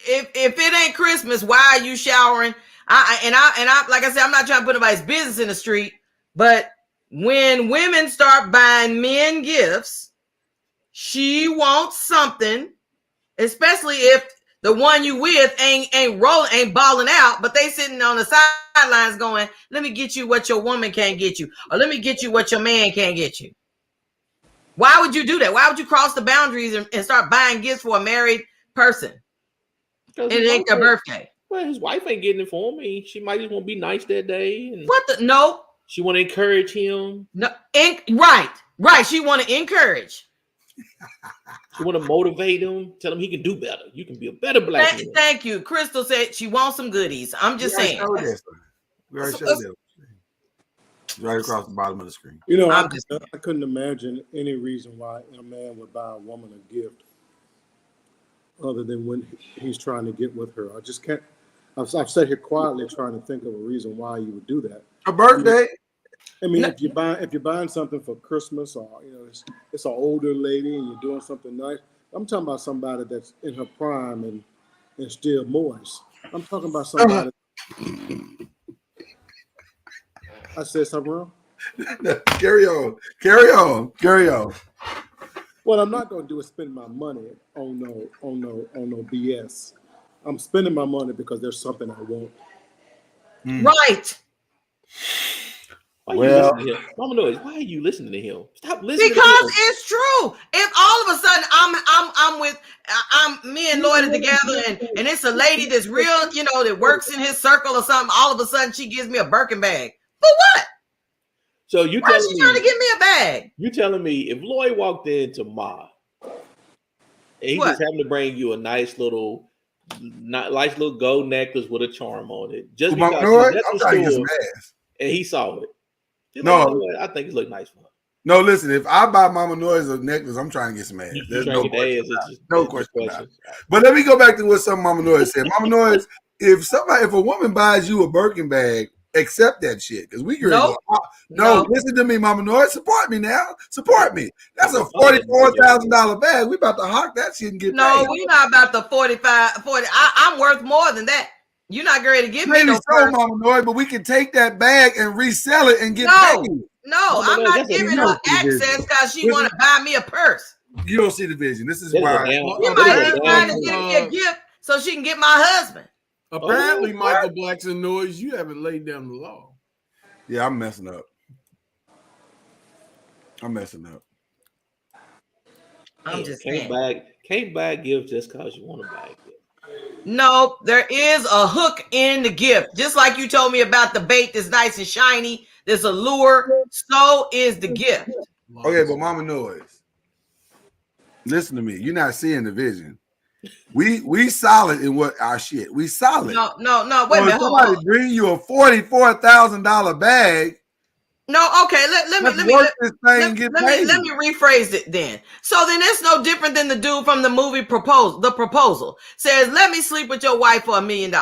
if it ain't Christmas, why are you showering? I like I said, I'm not trying to put anybody's business in the street, but when women start buying men gifts, she wants something, especially if the one you with ain't rolling, ain't balling out, but they sitting on the sidelines going, let me get you what your woman can't get you, or let me get you what your man can't get you. Why would you do that? Why would you cross the boundaries and start buying gifts for a married person? And it ain't their birthday. Well, his wife ain't getting it for him. She might just want to be nice that day. And No. She want to encourage him. No. Right. She want to encourage. She want to motivate him. Tell him he can do better. You can be a better black man. Thank you. Crystal said she wants some goodies. I'm just saying. We already showed that. Right across the bottom of the screen. I couldn't imagine any reason why a man would buy a woman a gift other than when he's trying to get with her. I just can't. I've sat here quietly trying to think of a reason why you would do that. A birthday. I mean, if you're buying something for Christmas, or it's an older lady and you're doing something nice. I'm talking about somebody that's in her prime and still moist. I'm talking about somebody. I said something wrong? Carry on. What I'm not going to do is spend my money on no BS. I'm spending my money because there's something I want. Right. Why you listening to him? Mama Noise, why are you listening to him? Stop listening Because to him. it's true. If all of a sudden me and Lloyd are together and it's a lady that's real, that works in his circle or something, all of a sudden she gives me a Birkin bag. For what? So you Why is she trying to give me a bag? You telling me if Lloyd walked into Ma and he just happened to bring you a nice little gold necklace with a charm on it, just because I'm trying to get some ass. And he saw it. No, I think it looked nice for her. No, listen, if I buy Mama Noise a necklace, I'm trying to get some ass. There's no question. No question about it. But let me go back to what some Mama Noise said. Mama Noise, if a woman buys you a Birkin bag, accept that shit. Because we can No, listen to me, Mama Noise. Support me now. Support me. That's a $44,000 bag. We about to hawk that shit and get paid. We're not about the 40. I'm worth more than that. You're not ready to give me no purse. Mama Noise, but we can take that bag and resell it and get paid. No, I'm not giving her access because she want to buy me a purse. You don't see the vision. This is why you might be trying to give me a gift so she can get my husband. Apparently, Michael Blackson Noise, you haven't laid down the law. Yeah, I'm messing up. I'm just saying. Can't buy a gift just because you want to buy a gift. No, there is a hook in the gift. Just like you told me about the bait that's nice and shiny, there's a lure. So is the gift. Okay, but Mama Noise, listen to me. You're not seeing the vision. We solid in what our shit. We solid. No. Wait a minute. Somebody bring you a $44,000 bag. No, okay. Let me rephrase it then. So then it's no different than the dude from the movie Proposal. The Proposal says, "Let me sleep with your wife for $1 million."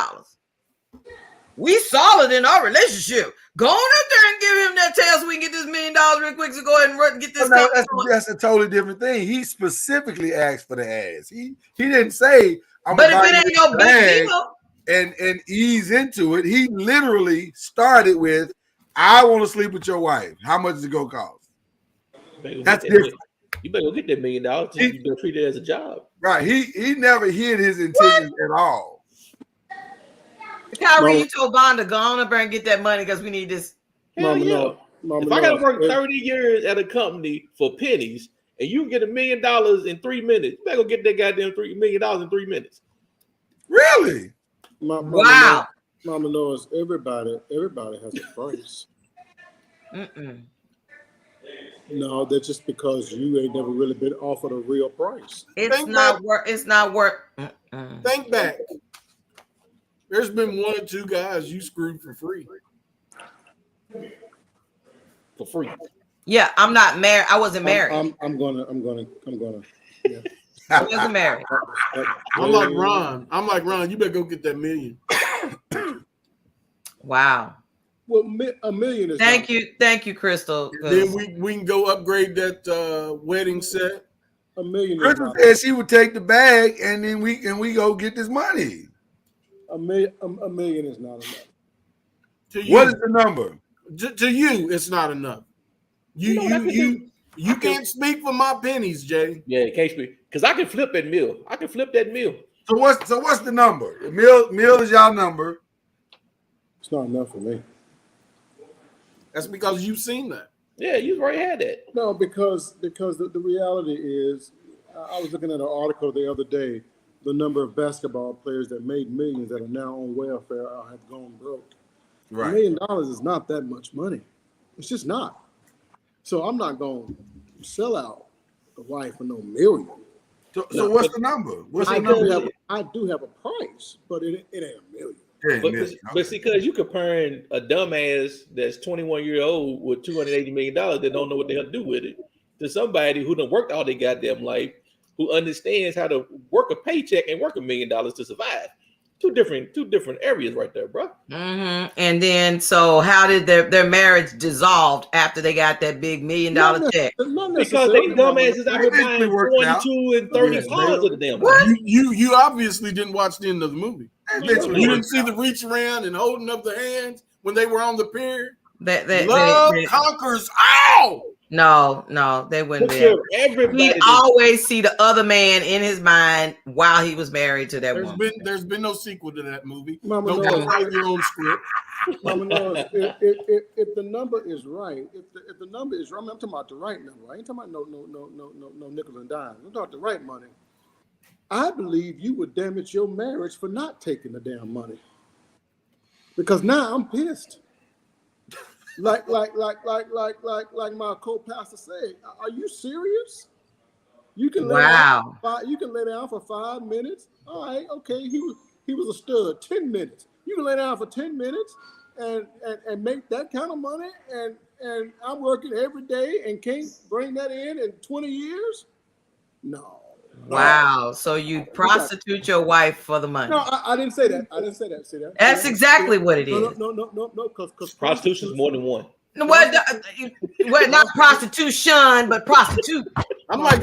We solid in our relationship. Go on up there and give him that tail so we can get this $1 million real quick. So go ahead and get this. No, that's a totally different thing. He specifically asked for the ass. He didn't say, "I'm but if it ain't no big deal," and ease into it. He literally started with, "I want to sleep with your wife. How much is it gonna cost?" That's different. You better go get that $1 million. You better treat it as a job. Right. He never hid his intentions at all. Kyrie, you told Bond to go on up there and get that money because we need this. Hell yeah. If I gotta work 30 years at a company for pennies and you can get $1 million in 3 minutes, you better go get that goddamn $3 million in 3 minutes. Really? Wow. Mama knows everybody has a price. No, that's just because you ain't never really been offered a real price. It's not worth. Think back. There's been 1 or 2 guys you screwed for free. For free. Yeah, I'm not married. I wasn't married. I'm gonna. Yeah. I wasn't married. I'm like Ron. You better go get that $1 million. Wow. Well, $1 million is. Thank you, Crystal. Then we can go upgrade that wedding set. $1 million. Crystal said she would take the bag and then we go get this money. $1 million is not enough. What is the number? To you, it's not enough. You can't speak for my pennies, Jay. Yeah, you can't speak because I can flip that mill. So what's the number? Mill is y'all number. It's not enough for me. That's because you've seen that. Yeah, you've already had that. No, because the reality is, I was looking at an article the other day. The number of basketball players that made millions that are now on welfare or have gone broke. Right. $1 million is not that much money. It's just not. So I'm not going to sell out the wife for no million. So what's the number? I do have a price, but it ain't $1 million. But see, because you comparing a dumbass that's 21 years old with $280 million that don't know what the hell to do with it to somebody who done worked all their goddamn life, who understands how to work a paycheck and work $1 million to survive. Two different areas right there, bro. Mm-hmm. And then, so how did their marriage dissolved after they got that big $1 million check? Because they dumbasses out here buying 22 and 30 cars of the damn. What? You obviously didn't watch the end of the movie. You didn't see the reach around and holding up the hands when they were on the pier. Love conquers all. No, they wouldn't be. He always see the other man in his mind while he was married to that woman. There's been no sequel to that movie. Don't write your own script. Mama knows if the number is right, if the number is right, I'm talking about the right number. I ain't talking about no nickel and dime. I'm talking about the right money. I believe you would damage your marriage for not taking the damn money. Because now I'm pissed. Like my co-pastor said, are you serious? You can lay down. You can lay down for 5 minutes. All right, okay. He was a stud. 10 minutes. You can lay down for 10 minutes and make that kind of money. And I'm working every day and can't bring that in 20 years. No. Wow. So you prostitute your wife for the money? No, I didn't say that. I didn't say that. See that? That's exactly what it is. No. Because prostitution is more than one. Well, not prostitution, but prostitute. I'm like,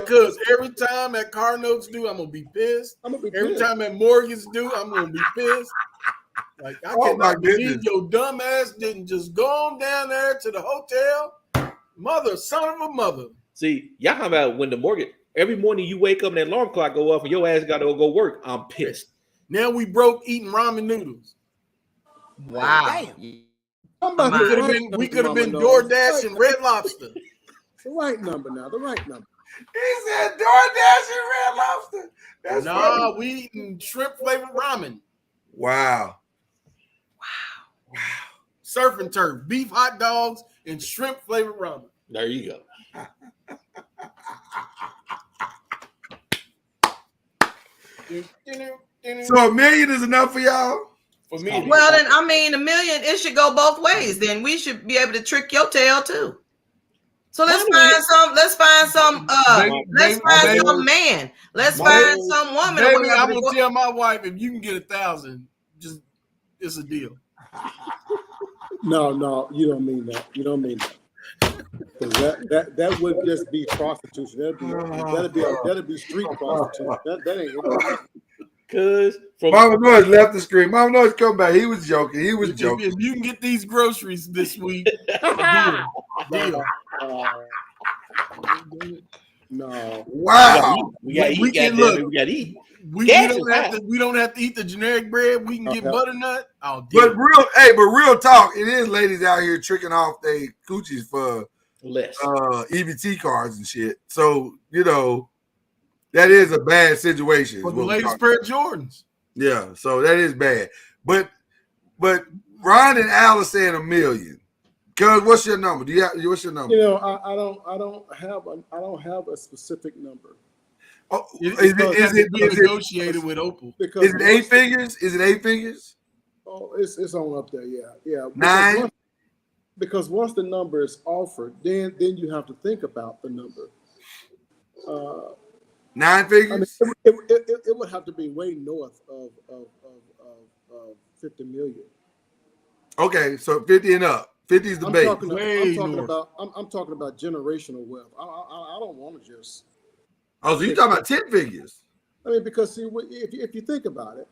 cuz every time that car notes due, I'm gonna be pissed. Every time that mortgage due, I'm gonna be pissed. Like, I cannot believe your dumb ass didn't just go on down there to the hotel. Mother, son of a mother. See, y'all talking about when the mortgage, every morning you wake up and that alarm clock go off and your ass gotta go work. I'm pissed. Now we broke eating ramen noodles. Wow. We could have been DoorDash and Red Lobster. The right number now. The right number. He said DoorDash and Red Lobster. That's funny. We eating shrimp flavored ramen. Wow. Surf and turf, beef hot dogs, and shrimp flavored ramen. There you go. So $1 million is enough for y'all? For me. Well, then I mean, $1 million. It should go both ways. Then we should be able to trick your tail too. So let's find some. Let's find some man. Let's find some woman. Baby, I'm gonna tell my wife if you can get 1,000, just it's a deal. No, you don't mean that. You don't mean that. That would just be prostitution. That'd be street prostitution. That ain't. Cause Mama Noise left the screen. Mama Noise come back. He was joking. If you can get these groceries this week, deal. No. Wow. We gotta eat. We don't have to eat the generic bread. We can get butternut. But real talk, it is ladies out here tricking off their coochies for less EBT cards and shit. So that is a bad situation. For the latest pair of Jordans. Yeah, so that is bad. But Ron and Al are saying $1 million. Cuz, what's your number? What's your number? I don't have a specific number. Oh, is it negotiated with Opal? Is it 8 figures? Is it 8 figures? Oh, it's on up there. Yeah. 9. Because once the number is offered, then you have to think about the number. 9 figures. I mean, it would have to be way north of 50 million. Okay, so 50 and up. 50 is the base. I'm talking about generational wealth. I don't want to just. Oh, so you're talking about 10 figures? I mean, because see, if you think about it,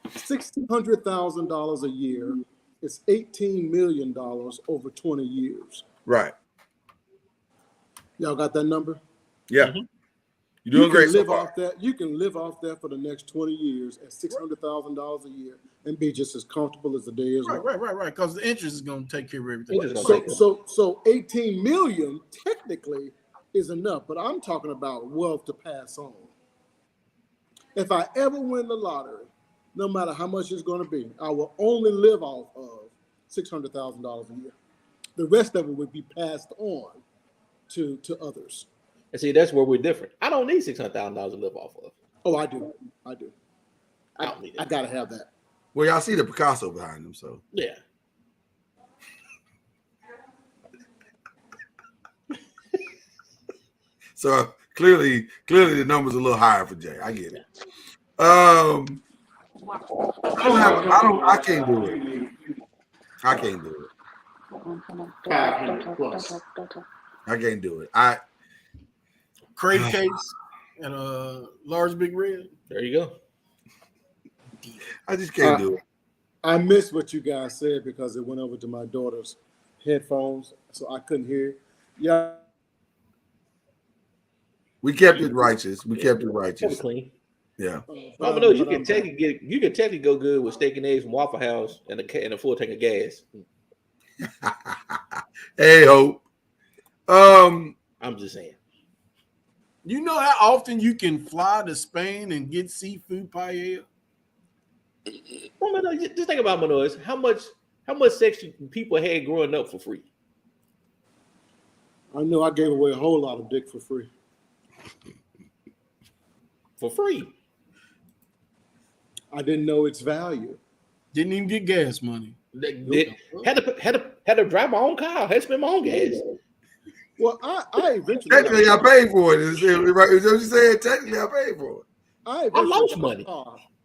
$600,000 a year is $18 million over 20 years. Right. Y'all got that number? Yeah. Mm-hmm. You're doing great so far. You can live off that for the next 20 years at $600,000 a year and be just as comfortable as the day is long. Right. Because the interest is going to take care of everything. So 18 million technically is enough, but I'm talking about wealth to pass on. If I ever win the lottery, no matter how much it's going to be, I will only live off of $600,000 a year. The rest of it would be passed on to others. And see, that's where we're different. I don't need $600,000 to live off of. Oh, I do. I don't need it. I gotta have that. Well, y'all see the Picasso behind him, so yeah. So clearly the number's a little higher for Jay. I get it. I can't do it. I can't do it. 500+. I can't do it. Crate case and a large big red. There you go. I just can't do it. I missed what you guys said because it went over to my daughter's headphones, so I couldn't hear. Yeah. We kept it righteous. We kept it righteous. Clean. Yeah. Mama knows you can technically go good with steak and eggs from Waffle House and a full tank of gas. Hey, Hope. I'm just saying. You know how often you can fly to Spain and get seafood paella? Mama, just think about Manois. How much sex people had growing up for free? I know I gave away a whole lot of dick for free. For free. I didn't know its value. Didn't even get gas money. Had to drive my own car. Had to spend my own gas. Well, I eventually technically I paid for it. Is what you said? Technically, I paid for it. I lost money.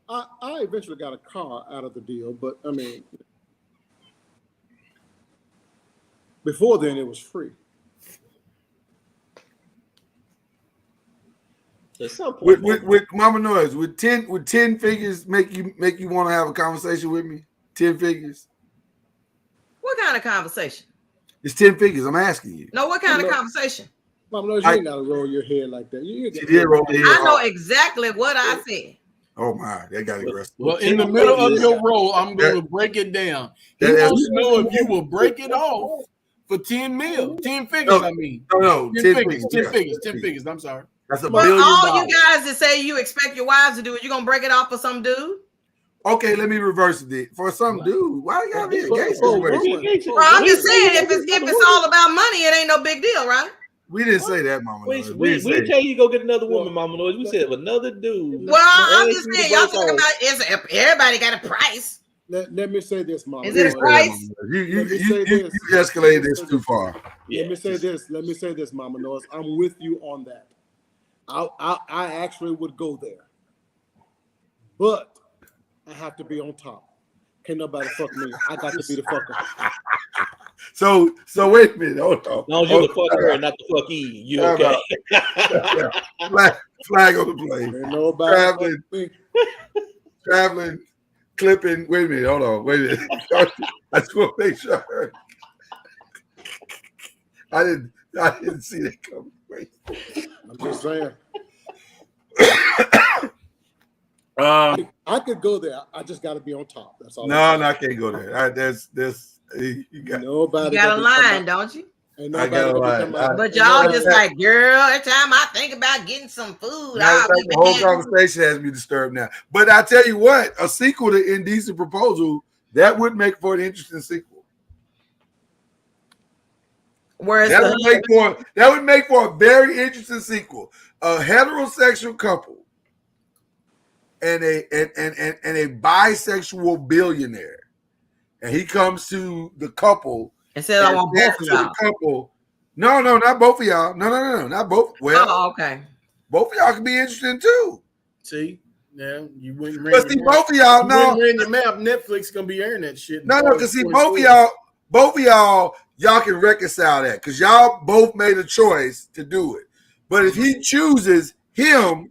I eventually got a car out of the deal, but I mean, before then it was free. With Mama Noise, would 10 figures make you want to have a conversation with me? 10 figures. What kind of conversation? It's 10 figures. I'm asking you. No, what kind of conversation? Mama Noise, you ain't gotta roll your head like that. She did roll her head. I know exactly what I said. Oh my, that got aggressive. Well, in the middle of your roll, I'm going to break it down. He wants to know if you will break it off for 10 mil, 10 figures. No, I mean, no, 10 figures, 10 figures, 10 figures. I'm sorry. That's $1 But billion. all you guys that say you expect your wives to do it, you gonna break it off for some dude? Okay, let me reverse it. For some dude, why you gotta be a gay situation? Well, I'm just saying, if it's all about money, it ain't no big deal, right? We didn't say that, Mama. We didn't tell you to go get another woman, Mama Noise. We said another dude. Well, I'm just saying, y'all talking about everybody got a price. Let me say this, Mama. Is it a price? You escalated this too far. Let me say this. Let me say this, Mama Noise. I'm with you on that. I actually would go there, but I have to be on top. Can't nobody fuck me. I got to be the fucker. So wait a minute. Hold on. As long as you're the fucker and not the fucky, you okay? Flag on the plane. Ain't nobody Traveling, clipping. Wait a minute. Hold on. Wait a minute. I just want to make sure. I didn't see that coming. Wait. I'm just saying. I could go there. I just got to be on top. That's all. No, I can't go there. You got nobody. You got a line, don't you? I got a line. But y'all just like, girl, every time I think about getting some food, the whole conversation has me disturbed now. But I tell you what, a sequel to Indecent Proposal, that would make for an interesting sequel. That would make for a very interesting sequel. A heterosexual couple and a bisexual billionaire, and he comes to the couple and said, "I want both of y'all." Couple, no, not both of y'all. No, not both. Well, okay. Both of y'all can be interesting too. See, yeah, you wouldn't. But see, both of y'all know. Your map, Netflix gonna be airing that shit. No, because see, both of y'all can reconcile that because y'all both made a choice to do it. But if he chooses him,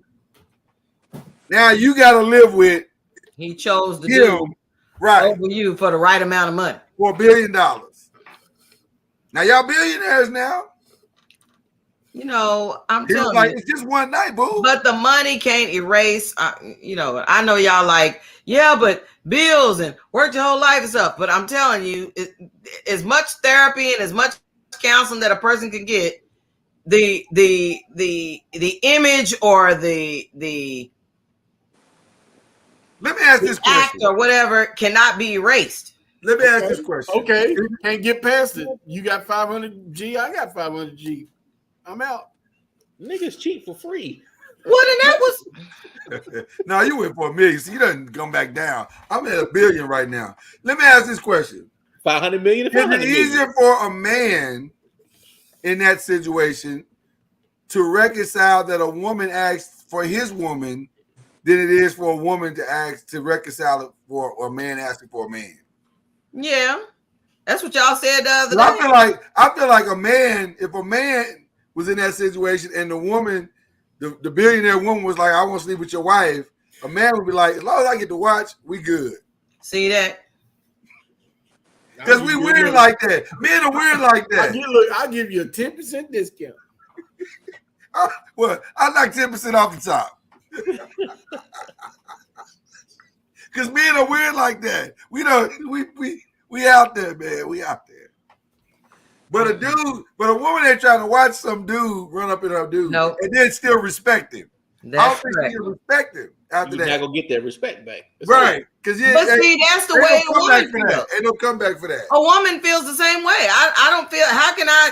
now you got to live with. He chose to do right over you for the right amount of money for $1 billion. Now y'all billionaires now. You know, I'm he telling like, you, it's just one night, boo. But the money can't erase. You know, I know y'all like, yeah, but bills and work your whole life and stuff. But I'm telling you, as much therapy and as much counseling that a person can get, the image or the let me ask this question or whatever cannot be erased. Let me ask this question. Okay, can't get past it. You got 500 G. I got 500 G. I'm out. Niggas cheat for free. What? And that was. No, you went for $1 million. So you doesn't come back down. I'm at $1 billion right now. Let me ask this question: 500 million. Is it easier for a man in that situation to reconcile that a woman asks for his woman than it is for a woman to ask to reconcile it for a man asking for a man? Yeah, that's what y'all said the other day. I feel like a man, if a man was in that situation and the woman, the billionaire woman was like, I want to sleep with your wife, a man would be like, as long as I get to watch, we good. See that? Because we weird like that. Men are weird like that. I'll give you a 10% discount. Well, I like 10% off the top. Because men are weird like that. We out there, man. We out there. But a woman ain't trying to watch some dude run up in her dude and then still respect him. I don't think she can respect him after You're that. not gonna get that respect back. Right. Because that's the way a woman feels. Ain't no comeback for that. A woman feels the same way. I don't feel, how can I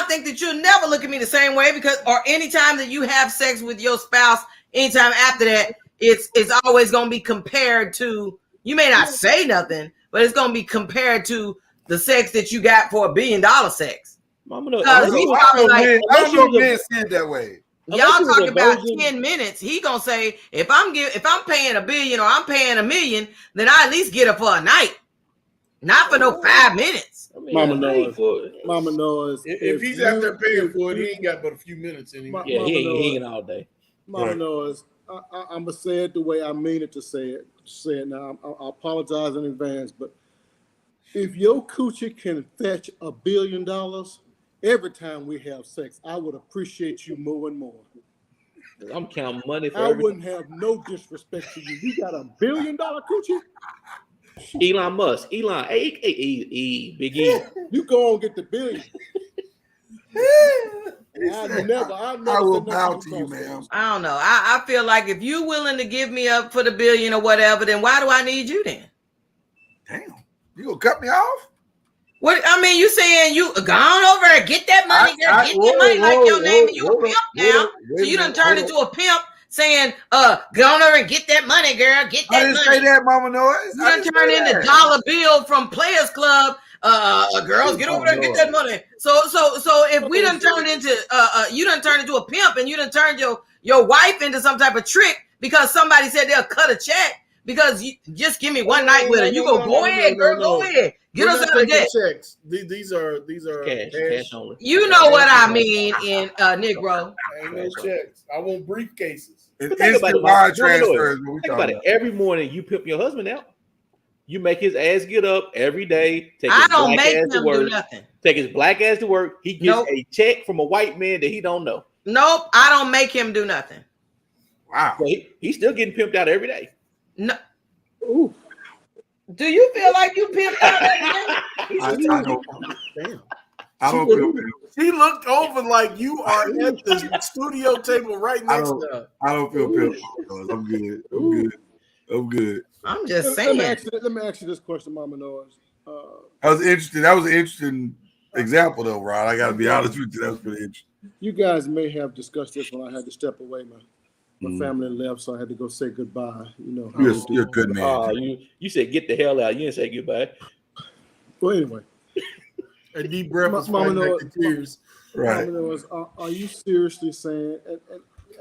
think that you'll never look at me the same way, because, or anytime that you have sex with your spouse, anytime after that, it's always going to be compared to, you may not say nothing, but it's going to be compared to the sex that you got for $1 billion sex. Mama, no, I don't know men see it that way. Y'all talking about 10 minutes. He gonna say, if I'm paying $1 billion or I'm paying $1 million, then I at least get her for a night, not for no 5 minutes. Mama knows. If he's out there paying for it, he ain't got but a few minutes in him. Yeah, he ain't all day. Mama knows. I'm gonna say it the way I mean it to say it. Now. I apologize in advance, but if your coochie can fetch $1 billion every time we have sex, I would appreciate you more and more. I'm counting money for I wouldn't have no disrespect to you. You got $1 billion coochie? Elon Musk. Big E. You go and get the billion. I will bow to you, ma'am. I don't know. I feel like if you're willing to give me up for the $1 billion or whatever, then why do I need you then? Damn. You gonna cut me off? What, I mean, you saying you gone over and get that money, girl, get that money like your name, and you a pimp now. So you done turned into a pimp saying, go on over and get that money, girl, get that money. I didn't say that, Mama Noise. You done turned into Dollar Bill from Players Club. Girls, get over there and get that money. So if we done turned into you done turned into a pimp, and you done turned your wife into some type of trick because somebody said they'll cut a check because you just give me one night with her. You go ahead, girl, go ahead. Get us out of debt. Checks. These are cash only. You know what I mean in Negro. Ain't no checks. I want briefcases. Instant wire transfers. Think about it. Every morning you pimp your husband out. You make his ass get up every day. I don't make him do nothing. Take his black ass to work. He gets a check from a white man that he don't know. Nope, I don't make him do nothing. Wow. So he's still getting pimped out every day. No. Ooh. Do you feel like you pimped out every day? I don't feel pimped. She looked over like you are at the studio table right next to her. I don't feel pimped. I'm good. I'm just saying. Let me ask you this question, Mama Noise. That was interesting. That was an interesting example, though, Rod. I got to be honest with you. That was pretty interesting. You guys may have discussed this when I had to step away. My family left, so I had to go say goodbye. You know, you're a good man. You said get the hell out. You didn't say goodbye. Well, anyway, a deep breath was Mama fighting back the tears. Right. Mama Noise, are you seriously saying?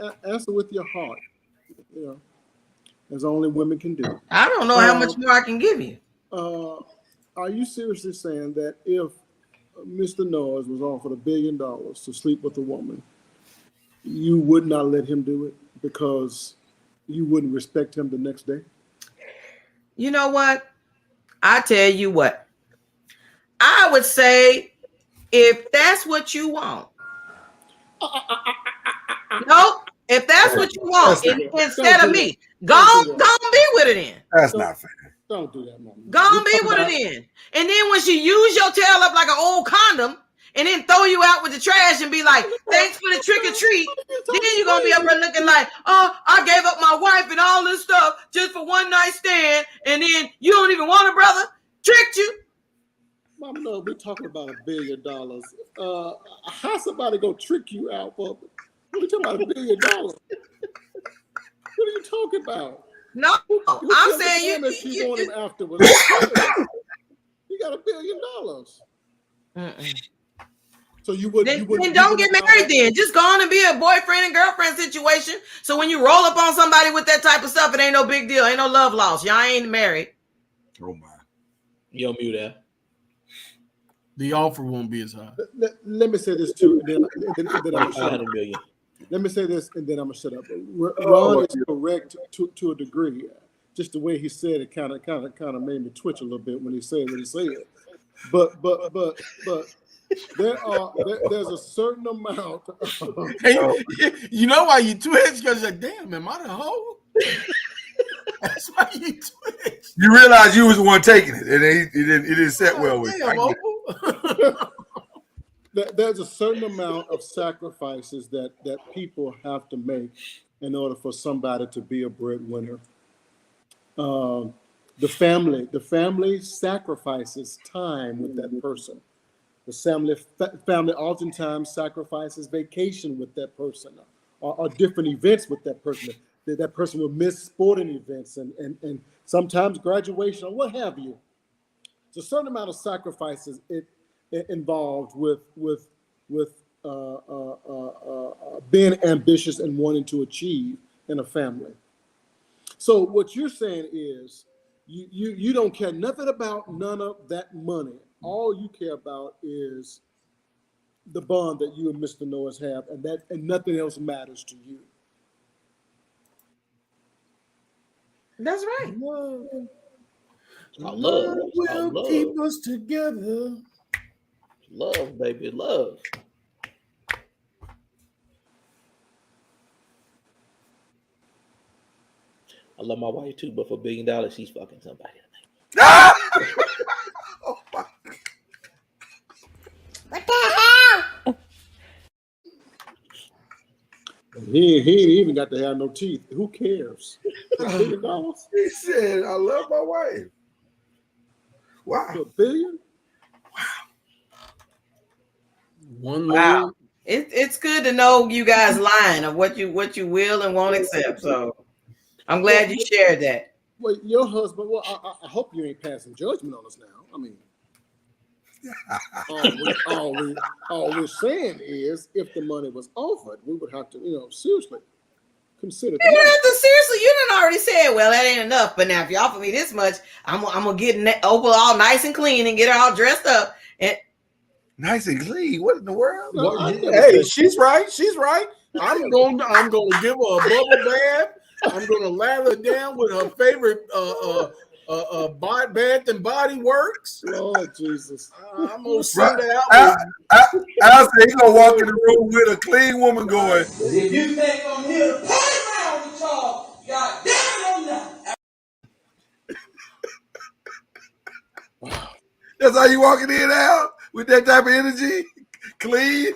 And answer with your heart. You know, as only women can do. I don't know how much more I can give you. Are you seriously saying that if Mr. Noise was offered $1 billion to sleep with a woman, you would not let him do it because you wouldn't respect him the next day? You know what? I tell you what. I would say if that's what you want. Nope. If that's what you want, instead of me, go be with it then. That's not fair. Don't do that, Mama. Go and be with it then. And then when she use your tail up like an old condom and then throw you out with the trash and be like, thanks for the trick or treat, then you're going to be up there looking like, oh, I gave up my wife and all this stuff just for one night stand, and then you don't even want a brother? Tricked you. Mama, no, we're talking about $1 billion. How somebody going to trick you out for? We're talking about $1 billion. What are you talking about? No, I'm saying you. She want him afterwards. You got $1 billion. So you would. Then don't get married. Then just go on and be a boyfriend and girlfriend situation. So when you roll up on somebody with that type of stuff, it ain't no big deal. Ain't no love lost. Y'all ain't married. Oh my. You'll mute that. The offer won't be as high. Let me say this too. And then I'm 500 million. Let me say this, and then I'm gonna shut up. Ron is correct to a degree. Just the way he said it, kind of made me twitch a little bit when he said what he said. But There's a certain amount. Hey, you know why you twitch? Because you're like, damn, am I the hoe? That's why you twitch. You realize you was the one taking it, and it didn't set well with you. There's a certain amount of sacrifices that people have to make in order for somebody to be a breadwinner. The family sacrifices time with that person. The family oftentimes sacrifices vacation with that person, or different events with that person. That person will miss sporting events and sometimes graduation or what have you. It's a certain amount of sacrifices involved with being ambitious and wanting to achieve in a family. So what you're saying is you don't care nothing about none of that money. All you care about is the bond that you and Mr. Noiz have, and nothing else matters to you. That's right. Love will keep us together. Love, baby, love. I love my wife too, but for $1 billion, she's fucking somebody. Oh my. What the hell? He ain't even got to have no teeth. Who cares? He said, I love my wife. Wow. $1 billion? Wow. It's good to know you guys lying of what you will and won't accept. So I'm glad you shared that. Well, your husband, I hope you ain't passing judgment on us now. I mean, all we're saying is if the money was offered, we would have to, seriously consider You don't have to seriously. You done already said, well, that ain't enough. But now if you offer me this much, I'm gonna get Opal all nice and clean and get her all dressed up. And nice and clean. What in the world? Hey, she's right. She's right. I'm going to give her a bubble bath. I'm going to lather down with her favorite Bath and Body Works. Lord Jesus. I'm going to send her out. I'll say he's going to walk in the room with a clean woman going. If you think I'm here to play around with y'all, God damn it, I'm not. That's how you walking in and out with that type of energy, clean.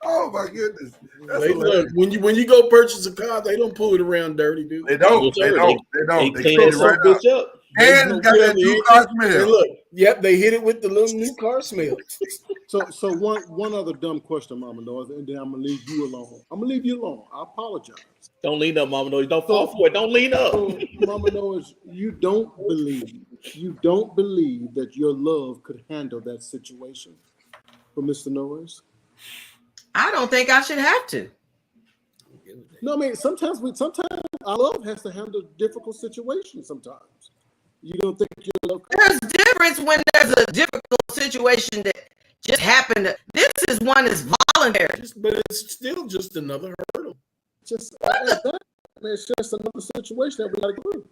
Oh my goodness! Hey, look, when you go purchase a car, they don't pull it around dirty, dude. They don't. They clean it right up. And it's got that new car smell. And look, yep, they hit it with the little new car smell. So one other dumb question, Mama Noiz, and then I'm gonna leave you alone. I apologize. Don't lean up, Mama Noiz. Don't fall for it. Don't lean up. So, Mama Noiz, you don't believe that your love could handle that situation for Mr. Noiz? I don't think I should have to. No, I mean sometimes our love has to handle difficult situations. Sometimes you don't think your love. There's a difference when there's a difficult situation that just happened. This is one that's voluntary, but it's still just another hurdle. It's just another situation that we got to go through.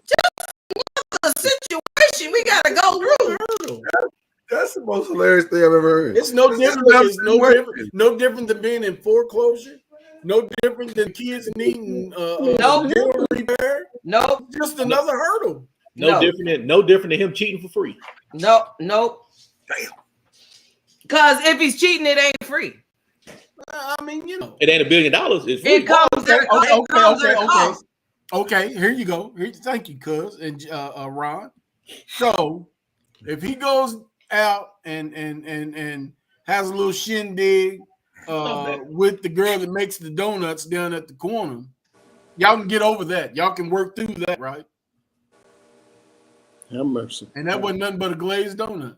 Just another situation we got to go through. That's the most hilarious thing I've ever heard. It's no different. It's no different than being in foreclosure. No different than kids needing dental repair. Nope. Just another hurdle. No different than him cheating for free. Nope. Damn. Because if he's cheating, it ain't free. I mean, it ain't $1 billion. It's free. It comes at a cost. Okay, here you go. Thank you, cuz and Ron. So if he goes out and has a little shindig with the girl that makes the donuts down at the corner, y'all can get over that. Y'all can work through that, right? Have mercy. And that wasn't nothing but a glazed donut.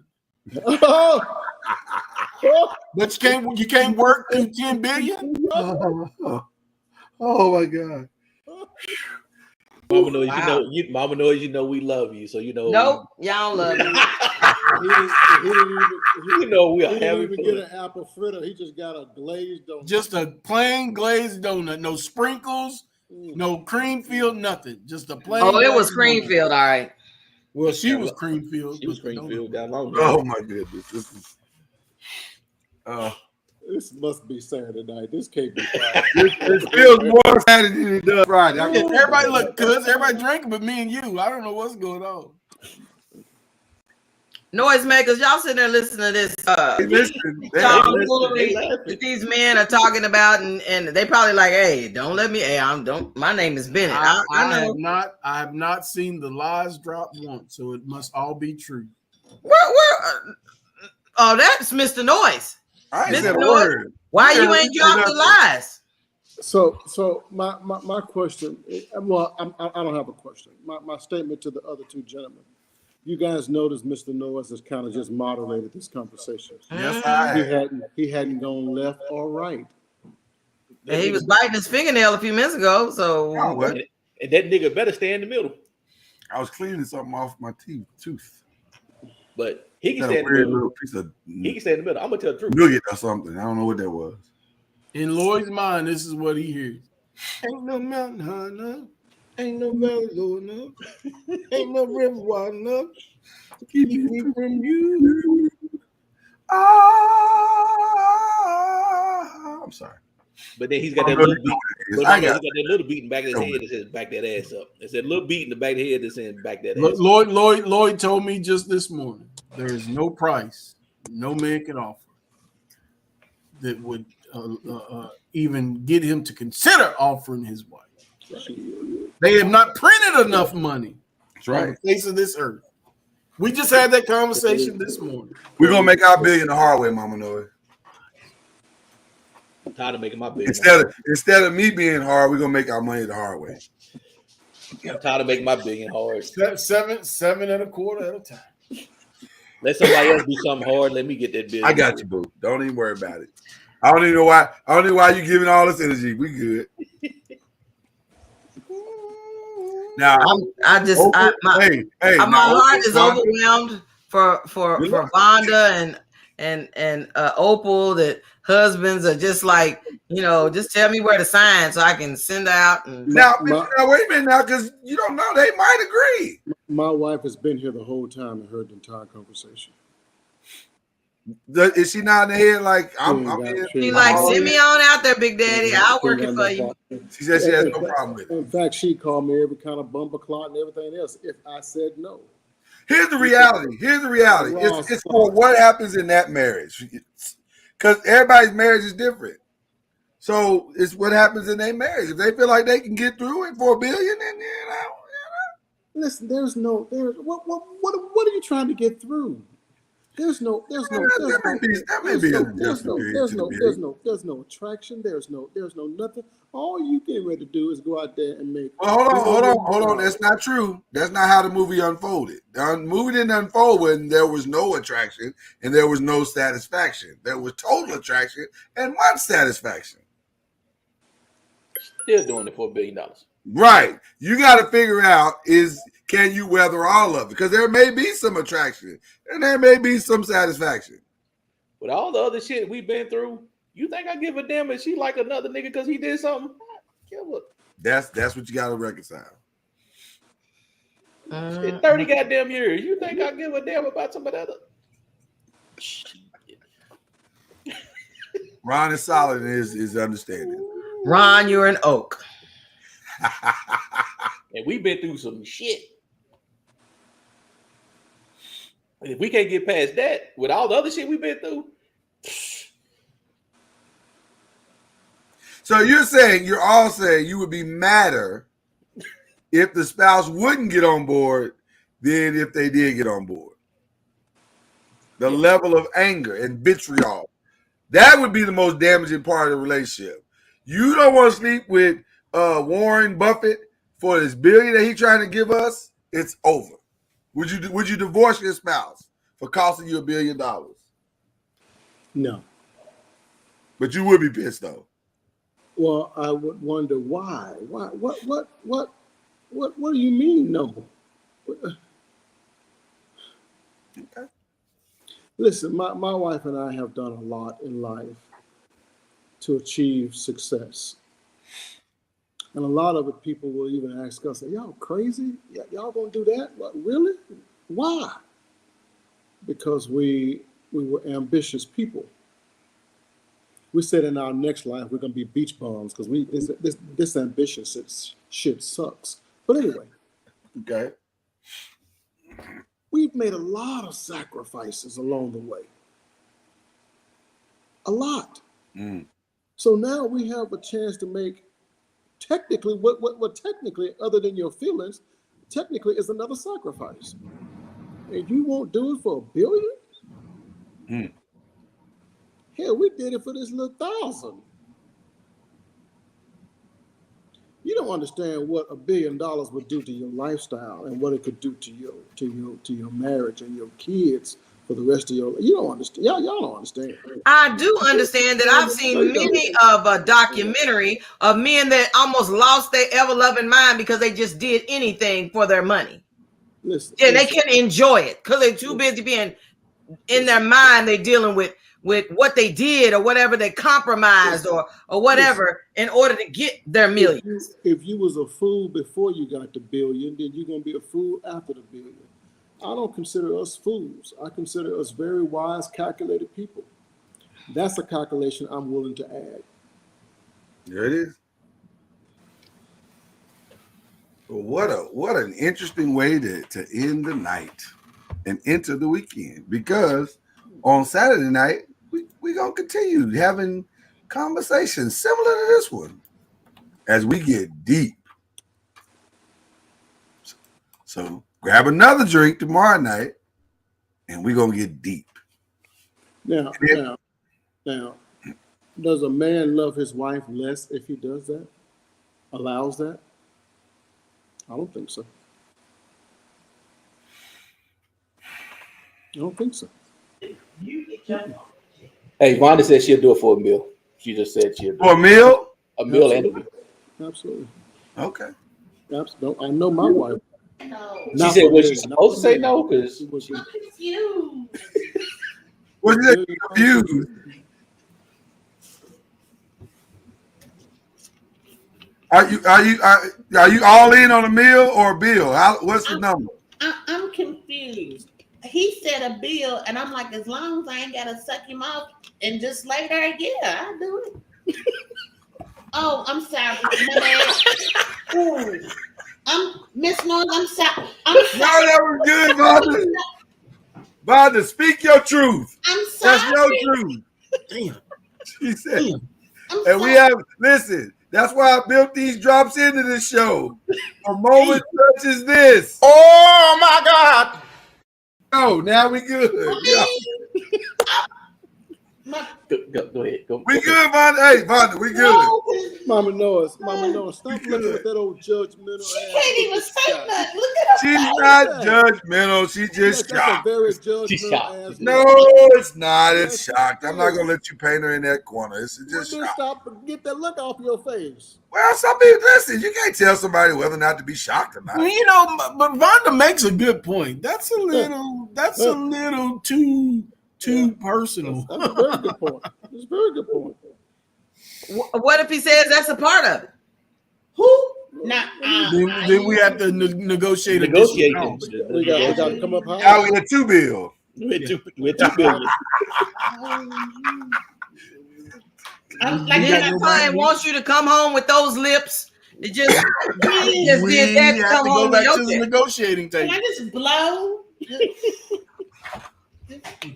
But you can't work through 10 billion. Oh my God. Mama Noiz, Mama Noiz, we love you. So Nope, y'all don't love me. He didn't even get an apple fritter. He just got a glazed donut. Just a plain glazed donut. No sprinkles, No Creamfield, nothing. Just a plain. Oh, it was Creamfield, all right. Well, she was Creamfield. She was Creamfield. Got long. Oh my goodness, this is. This must be Saturday night. This can't be It feels more Saturday than it does Friday. Everybody look good. Everybody drinking, but me and you. I don't know what's going on. Noisemakers, y'all sitting there listening to this. These men are talking about, and they probably like, hey, don't let me. Hey, my name is Bennett. I know. I have not seen the lies drop once, so it must all be true. Oh, that's Mr. Noise. I ain't Mr. said a Noise, word. why you ain't dropped the lies? So my question. Well, I don't have a question. My statement to the other two gentlemen. You guys noticed Mr. Noise has kind of just moderated this conversation. Yes, I have. He hadn't gone left or right. And he was biting his fingernail a few minutes ago. So and that nigga better stay in the middle. I was cleaning something off my tooth. But he can stay in the middle. Little piece of He can stay in the middle. I'm gonna tell the truth. nougat or something. I don't know what that was. In Lloyd's mind, this is what he hears. Ain't no mountain high enough. Ain't no valley low enough. Ain't no river wide enough to keep me from you. I'm sorry. But then he's got that little beat. He got that little beat in the back of his head that says back that ass up. It's that little beat in the back of the head that says back that ass up. Lloyd told me just this morning there is no price no man can offer that would even get him to consider offering his wife. They have not printed enough money on the face of this earth. We just had that conversation this morning. We're gonna make our billion the hard way, Mama Noe. I'm tired of making my billion. Instead of me being hard, we're gonna make our money the hard way. I'm tired of making my billion hard. Seven and a quarter at a time. Let somebody else do something hard. Let me get that billion. I got you, boo. Don't even worry about it. I don't even know why. I don't know why you giving all this energy. We good. Now, my heart is overwhelmed for Vonda and Opal, that husbands are just like, just tell me where to sign so I can send out. Now, wait a minute now, because you don't know, they might agree. My wife has been here the whole time and heard the entire conversation. Is she not in the head like I'm here? She like, send me on out there, Big Daddy. I'll work it for you. She said she has no problem with it. In fact, she called me every kind of bumper clot and everything else if I said no. Here's the reality. It's for what happens in that marriage. Because everybody's marriage is different. So it's what happens in their marriage. If they feel like they can get through it for $1 billion, then Listen, what are you trying to get through? There's no attraction. There's no nothing. All you get ready to do is go out there and make. Well, hold on. That's not true. That's not how the movie unfolded. The movie didn't unfold when there was no attraction and there was no satisfaction. There was total attraction and one satisfaction. Still doing it for $1 billion. Right. You got to figure out can you weather all of it? Because there may be some attraction and there may be some satisfaction. With all the other shit we've been through, you think I give a damn if she like another nigga because he did something? That's what you got to reconcile. Shit, 30 goddamn years. You think I give a damn about somebody else? Ron is solid in his understanding. Ron, you're an oak. And we've been through some shit. And if we can't get past that with all the other shit we've been through. So you're all saying you would be madder if the spouse wouldn't get on board than if they did get on board. The level of anger and vitriol. That would be the most damaging part of the relationship. You don't want to sleep with Warren Buffett for this $1 billion that he's trying to give us. It's over. Would you divorce your spouse for costing you $1 billion? No. But you would be pissed though. Well, I would wonder why. Why? What do you mean no? Okay. Listen, my wife and I have done a lot in life to achieve success. And a lot of it, people will even ask us, y'all crazy? Y'all gonna do that? What, really? Why? Because we were ambitious people. We said in our next life we're gonna be beach bums because this ambitious shit sucks. But anyway, Okay. we've made a lot of sacrifices along the way. A lot. So now we have a chance to make technically what technically, other than your feelings, technically is another sacrifice. And you won't do it for $1 billion? Hell, we did it for this little 1,000. You don't understand what $1 billion would do to your lifestyle and what it could do to your marriage and your kids for the rest of your life. You don't understand. Y'all don't understand. I do understand that. I've seen many of a documentary of men that almost lost their ever-loving mind because they just did anything for their money. Listen, they couldn't enjoy it because they're too busy being in their mind. They're dealing with what they did or whatever they compromised or whatever in order to get their millions. If you was a fool before you got the $1 billion, then you're gonna be a fool after the $1 billion. I don't consider us fools. I consider us very wise, calculated people. That's a calculation I'm willing to add. There it is. Well, what an interesting way to end the night and enter the weekend, because on Saturday night we gonna continue having conversations similar to this one as we get deep. So grab another drink tomorrow night and we're gonna get deep. Now, does a man love his wife less if he does that? Allows that? I don't think so. I don't think so. Hey, Vonda said she'll do it for $1 million. She just said she'll do for $1 million? $1 million and $1 million. Absolutely. Okay. Absolutely. I know my wife. She said, was she supposed to say no? Because I'm confused. Was it confused? Are you all in on $1 million or a bill? What's the number? I'm confused. He said $1 billion, and I'm like, as long as I ain't gotta suck him off and just lay there, yeah, I'll do it. Oh, I'm sorry, my bad. I'm Miss Noise. I'm sorry. No, that was good, Vonda. Vonda, speak your truth. I'm sorry. That's your truth. Damn. She said. I'm and we have listen. That's why I built these drops into this show for moments such as this. Oh my God! Oh, now we good. Yeah. Go ahead. We good, Vonda. Hey, Vonda, we good. Mama Noise, stop looking with that old judgmental. She can't even say nothing. Look at her. She's not judgmental. She's just shocked. That's a very judgmental ass. No, it's not. It's shocked. I'm not gonna let you paint her in that corner. It's just shocked. Stop and get that look off your face. Well, some people listen. You can't tell somebody whether or not to be shocked or not. Well, you know, but Vonda makes a good point. That's a little too personal. That's a very good point. That's a very good point. What if he says that's a part of it? Who? Not then we have to negotiate. We got to come up high. Now we got $2 billion. We're $2 billion. Like that client wants you to come home with those lips. It just did that to come home back with to the your negotiating table. Can I just blow?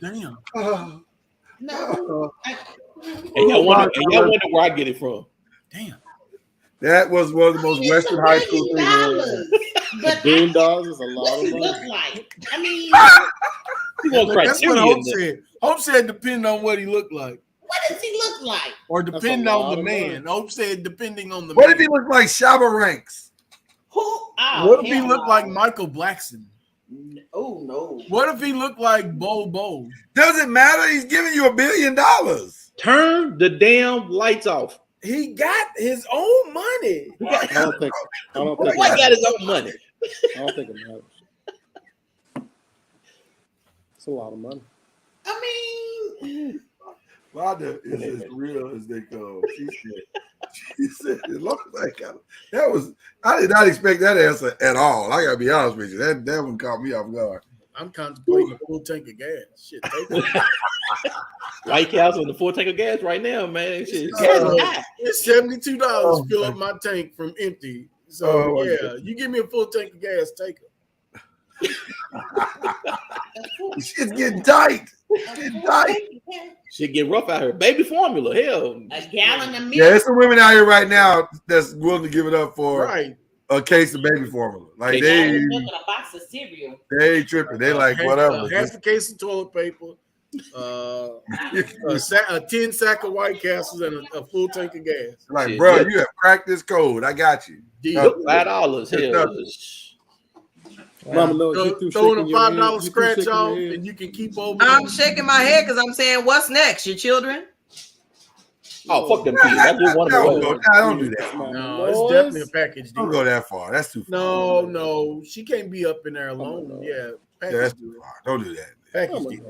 Damn. No. And y'all wonder where I get it from. Damn. That was one of the most Western high school things. But $1 billion is a lot what of does he money. look like? I mean, That's what Hope said. Hope said depending on what he looked like. what does he look like? Or depending on the man. Hope said depending on the What man. if he looked like Shabba Ranks? Who? Oh, What if he hell looked no. like Michael Blackson? Oh no. What if he looked like Bo Bo? Doesn't matter. He's giving you $1 billion. Turn the damn lights off. He got his own money. I don't think He got his own money. I don't think it matters. It's a lot of money. I mean, Vonda is as real as they go. She said, He said, as long as I got it. I did not expect that answer at all. I gotta be honest with you. That one caught me off guard. I'm contemplating a full tank of gas. Shit, take it. White Castle in the full tank of gas right now, man. Shit, it's $72 to fill up my tank from empty. So you give me a full tank of gas, take it. Shit's getting tight. Shit get rough out here. Baby formula, hell. A gallon of milk. Yeah, there's some women out here right now that's willing to give it up for a case of baby formula. Like they a box of cereal. They ain't tripping. They like whatever. Half a case of toilet paper, a 10 sack of White Castles, and a full tank of gas. Like, Shit, bro, you have cracked this code. I got you. $5. Hell. Mama knows you throwing a $5 scratch off, and you can keep over. I'm shaking my head because I'm saying, what's next? Your children? Oh, fuck them kids. I just want to don't do that. No, it's definitely a package deal. Don't go that far. That's too far. No, she can't be up in there alone. Yeah, that's too far. Don't do that. Package deal.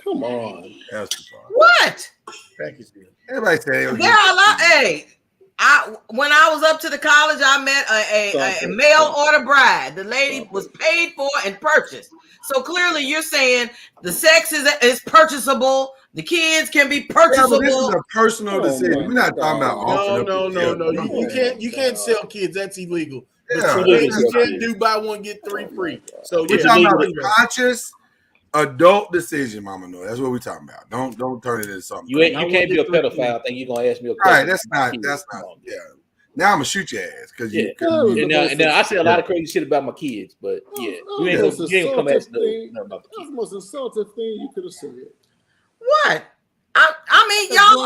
Come on. That's too far. What? Package deal. Everybody say there are a lot. Hey, when I was up to the college, I met a mail order bride. The lady was paid for and purchased. So clearly, you're saying the sex is purchasable. The kids can be purchasable. Yeah, this is a personal decision. We're not talking about No. You can't sell kids. That's illegal. Yeah. You can't do buy one get three free. So we're talking about a conscious adult decision, Mama Noise. That's what we're talking about. Don't turn it into something. You can't be a pedophile. I think you're gonna ask me a question. All right, that's not. Yeah. Now I'm gonna shoot your ass because you. And now I say a lot of crazy shit about my kids, but yeah, you ain't gonna come ask nothing about the kids. That's the most insulting thing you could have said. What? I mean, y'all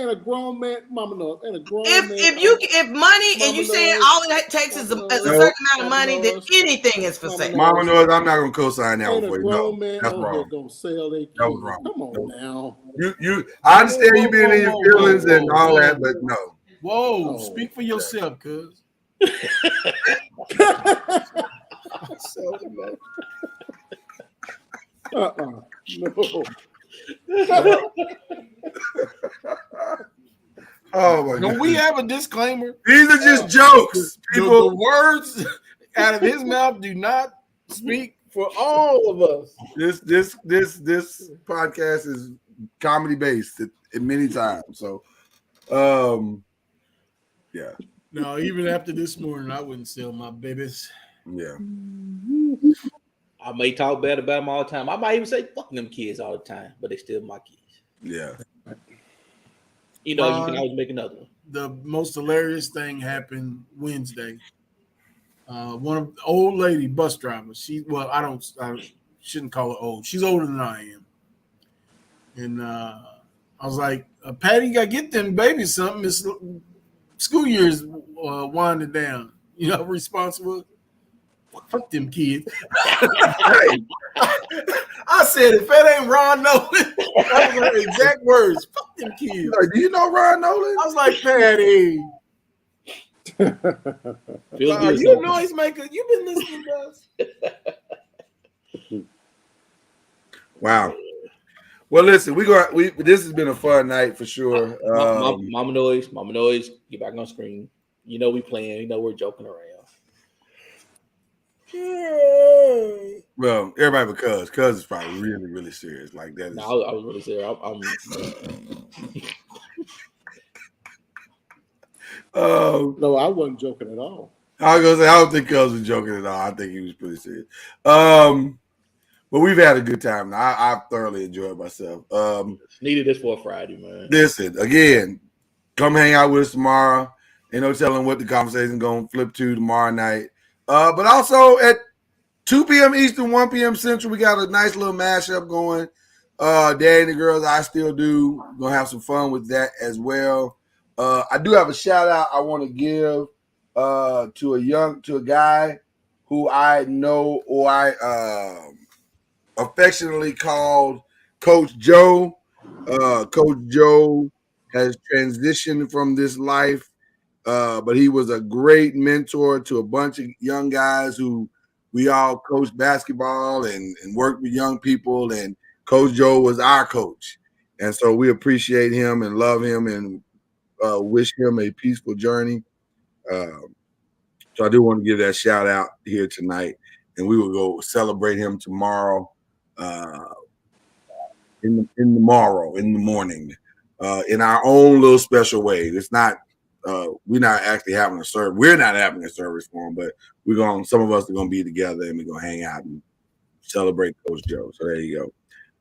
are a grown man, Mama knows, and a grown man. If money and you saying all it takes is a certain amount of money, then anything is for sale. Mama knows I'm not gonna co-sign that one for you. No, that's wrong. Gonna sell their that was wrong. Come on now. I understand you being in your feelings and all that, but no. Whoa, speak for yourself, cuz. No. Oh my God. Do we have a disclaimer? These are just jokes. People, the words out of his mouth do not speak for all of us. This podcast is comedy based at many times. So yeah. No, even after this morning, I wouldn't sell my babies. Yeah. I may talk bad about them all the time. I might even say fuck them kids all the time, but they still my kids. Yeah. You know, you can always make another one. The most hilarious thing happened Wednesday. One of the old lady bus drivers. I shouldn't call her old. She's older than I am. And I was like, Patty, you gotta get them babies something. It's school year's winding down. You know, responsible. Fuck them kids. I said, if that ain't Ron Nolan, that was her exact words. Fuck them kids. Like, do you know Ron Nolan? I was like, Patty. You a noise maker. You've been listening to us. Wow. Well, listen, this has been a fun night for sure. Mama Noise, get back on screen. You know we playing. You know we're joking around. Well, everybody but Cuz is probably really, really serious. Like that. No, I was really serious. No, I wasn't joking at all. I was gonna say I don't think Cuz was joking at all. I think he was pretty serious. But we've had a good time. I thoroughly enjoyed myself. Needed this for a Friday, man. Listen, again, come hang out with us tomorrow. Ain't no telling what the conversation gonna flip to tomorrow night. But also at 2 p.m. Eastern, 1 p.m. Central, we got a nice little mashup going. Daddy and the Girls, I Still Do. Gonna have some fun with that as well. I do have a shout out I want to give to a guy who I know, or I affectionately called Coach Joe. Coach Joe has transitioned from this life. But he was a great mentor to a bunch of young guys who we all coached basketball and worked with young people. And Coach Joe was our coach. And so we appreciate him and love him and wish him a peaceful journey. So I do want to give that shout out here tonight, and we will go celebrate him tomorrow. In the morning, in our own little special way. It's not we're not actually having a service. We're not having a service for him, but some of us are gonna be together and we're gonna hang out and celebrate Coach Joe. So there you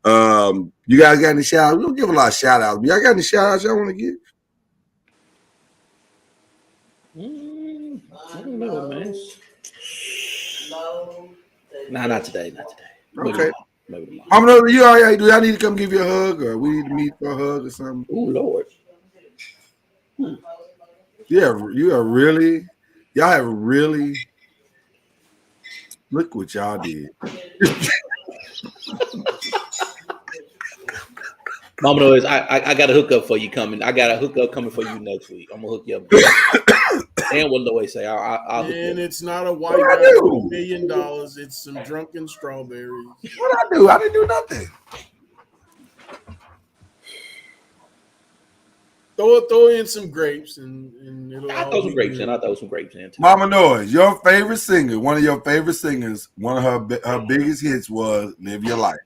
go. You guys got any shout outs? We don't give a lot of shout outs. Y'all got any shout outs y'all want to give? I don't know, man. Nah, not today. Okay. Maybe tomorrow. I'm gonna you all right? Do y'all need to come give you a hug, or we need to meet for a hug or something? Oh Lord. Yeah, y'all have really look what y'all did. Mama knows I got a hookup for you coming. I got a hookup coming for you next week. I'm gonna hook you up. And what Lois say, I'll And it's not a white guy with $1 million. It's some drunken strawberries. What I do? I didn't do nothing. Throw in some grapes and it'll I throw some grapes in. I throw some grapes in too. Mama Noise, your favorite singer, one of your favorite singers, one of her biggest hits was "Live Your Life."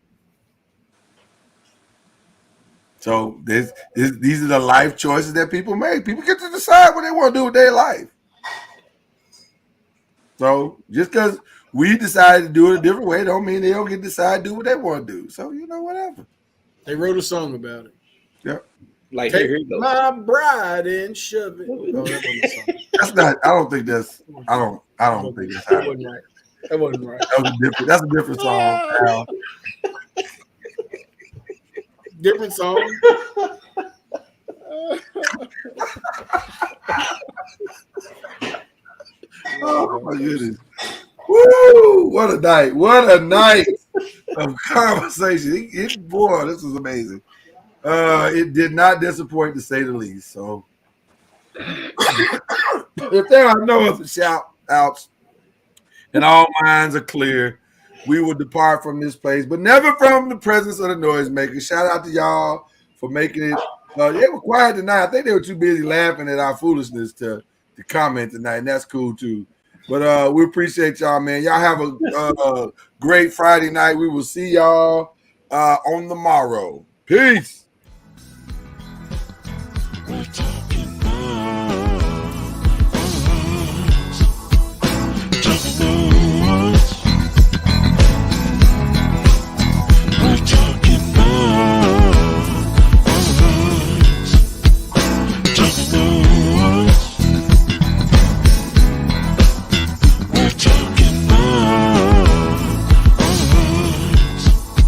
So these are the life choices that people make. People get to decide what they want to do with their life. So just because we decided to do it a different way, don't mean they don't get to decide to do what they want to do. So whatever. They wrote a song about it. Yep. Like Take here you go. my bride and shove it. Oh, that's not. I don't think that's. I don't think that's. That wasn't right. That wasn't right. That's a different song. Al. Different song. Oh my goodness! Woo! What a night! What a night of conversation. Boy, this was amazing. It did not disappoint, to say the least. So, if there are no other shout outs and all minds are clear, we will depart from this place, but never from the presence of the noisemaker. Shout out to y'all for making it. They were quiet tonight. I think they were too busy laughing at our foolishness to comment tonight, and that's cool too. But we appreciate y'all, man. Y'all have a great Friday night. We will see y'all on the morrow. Peace.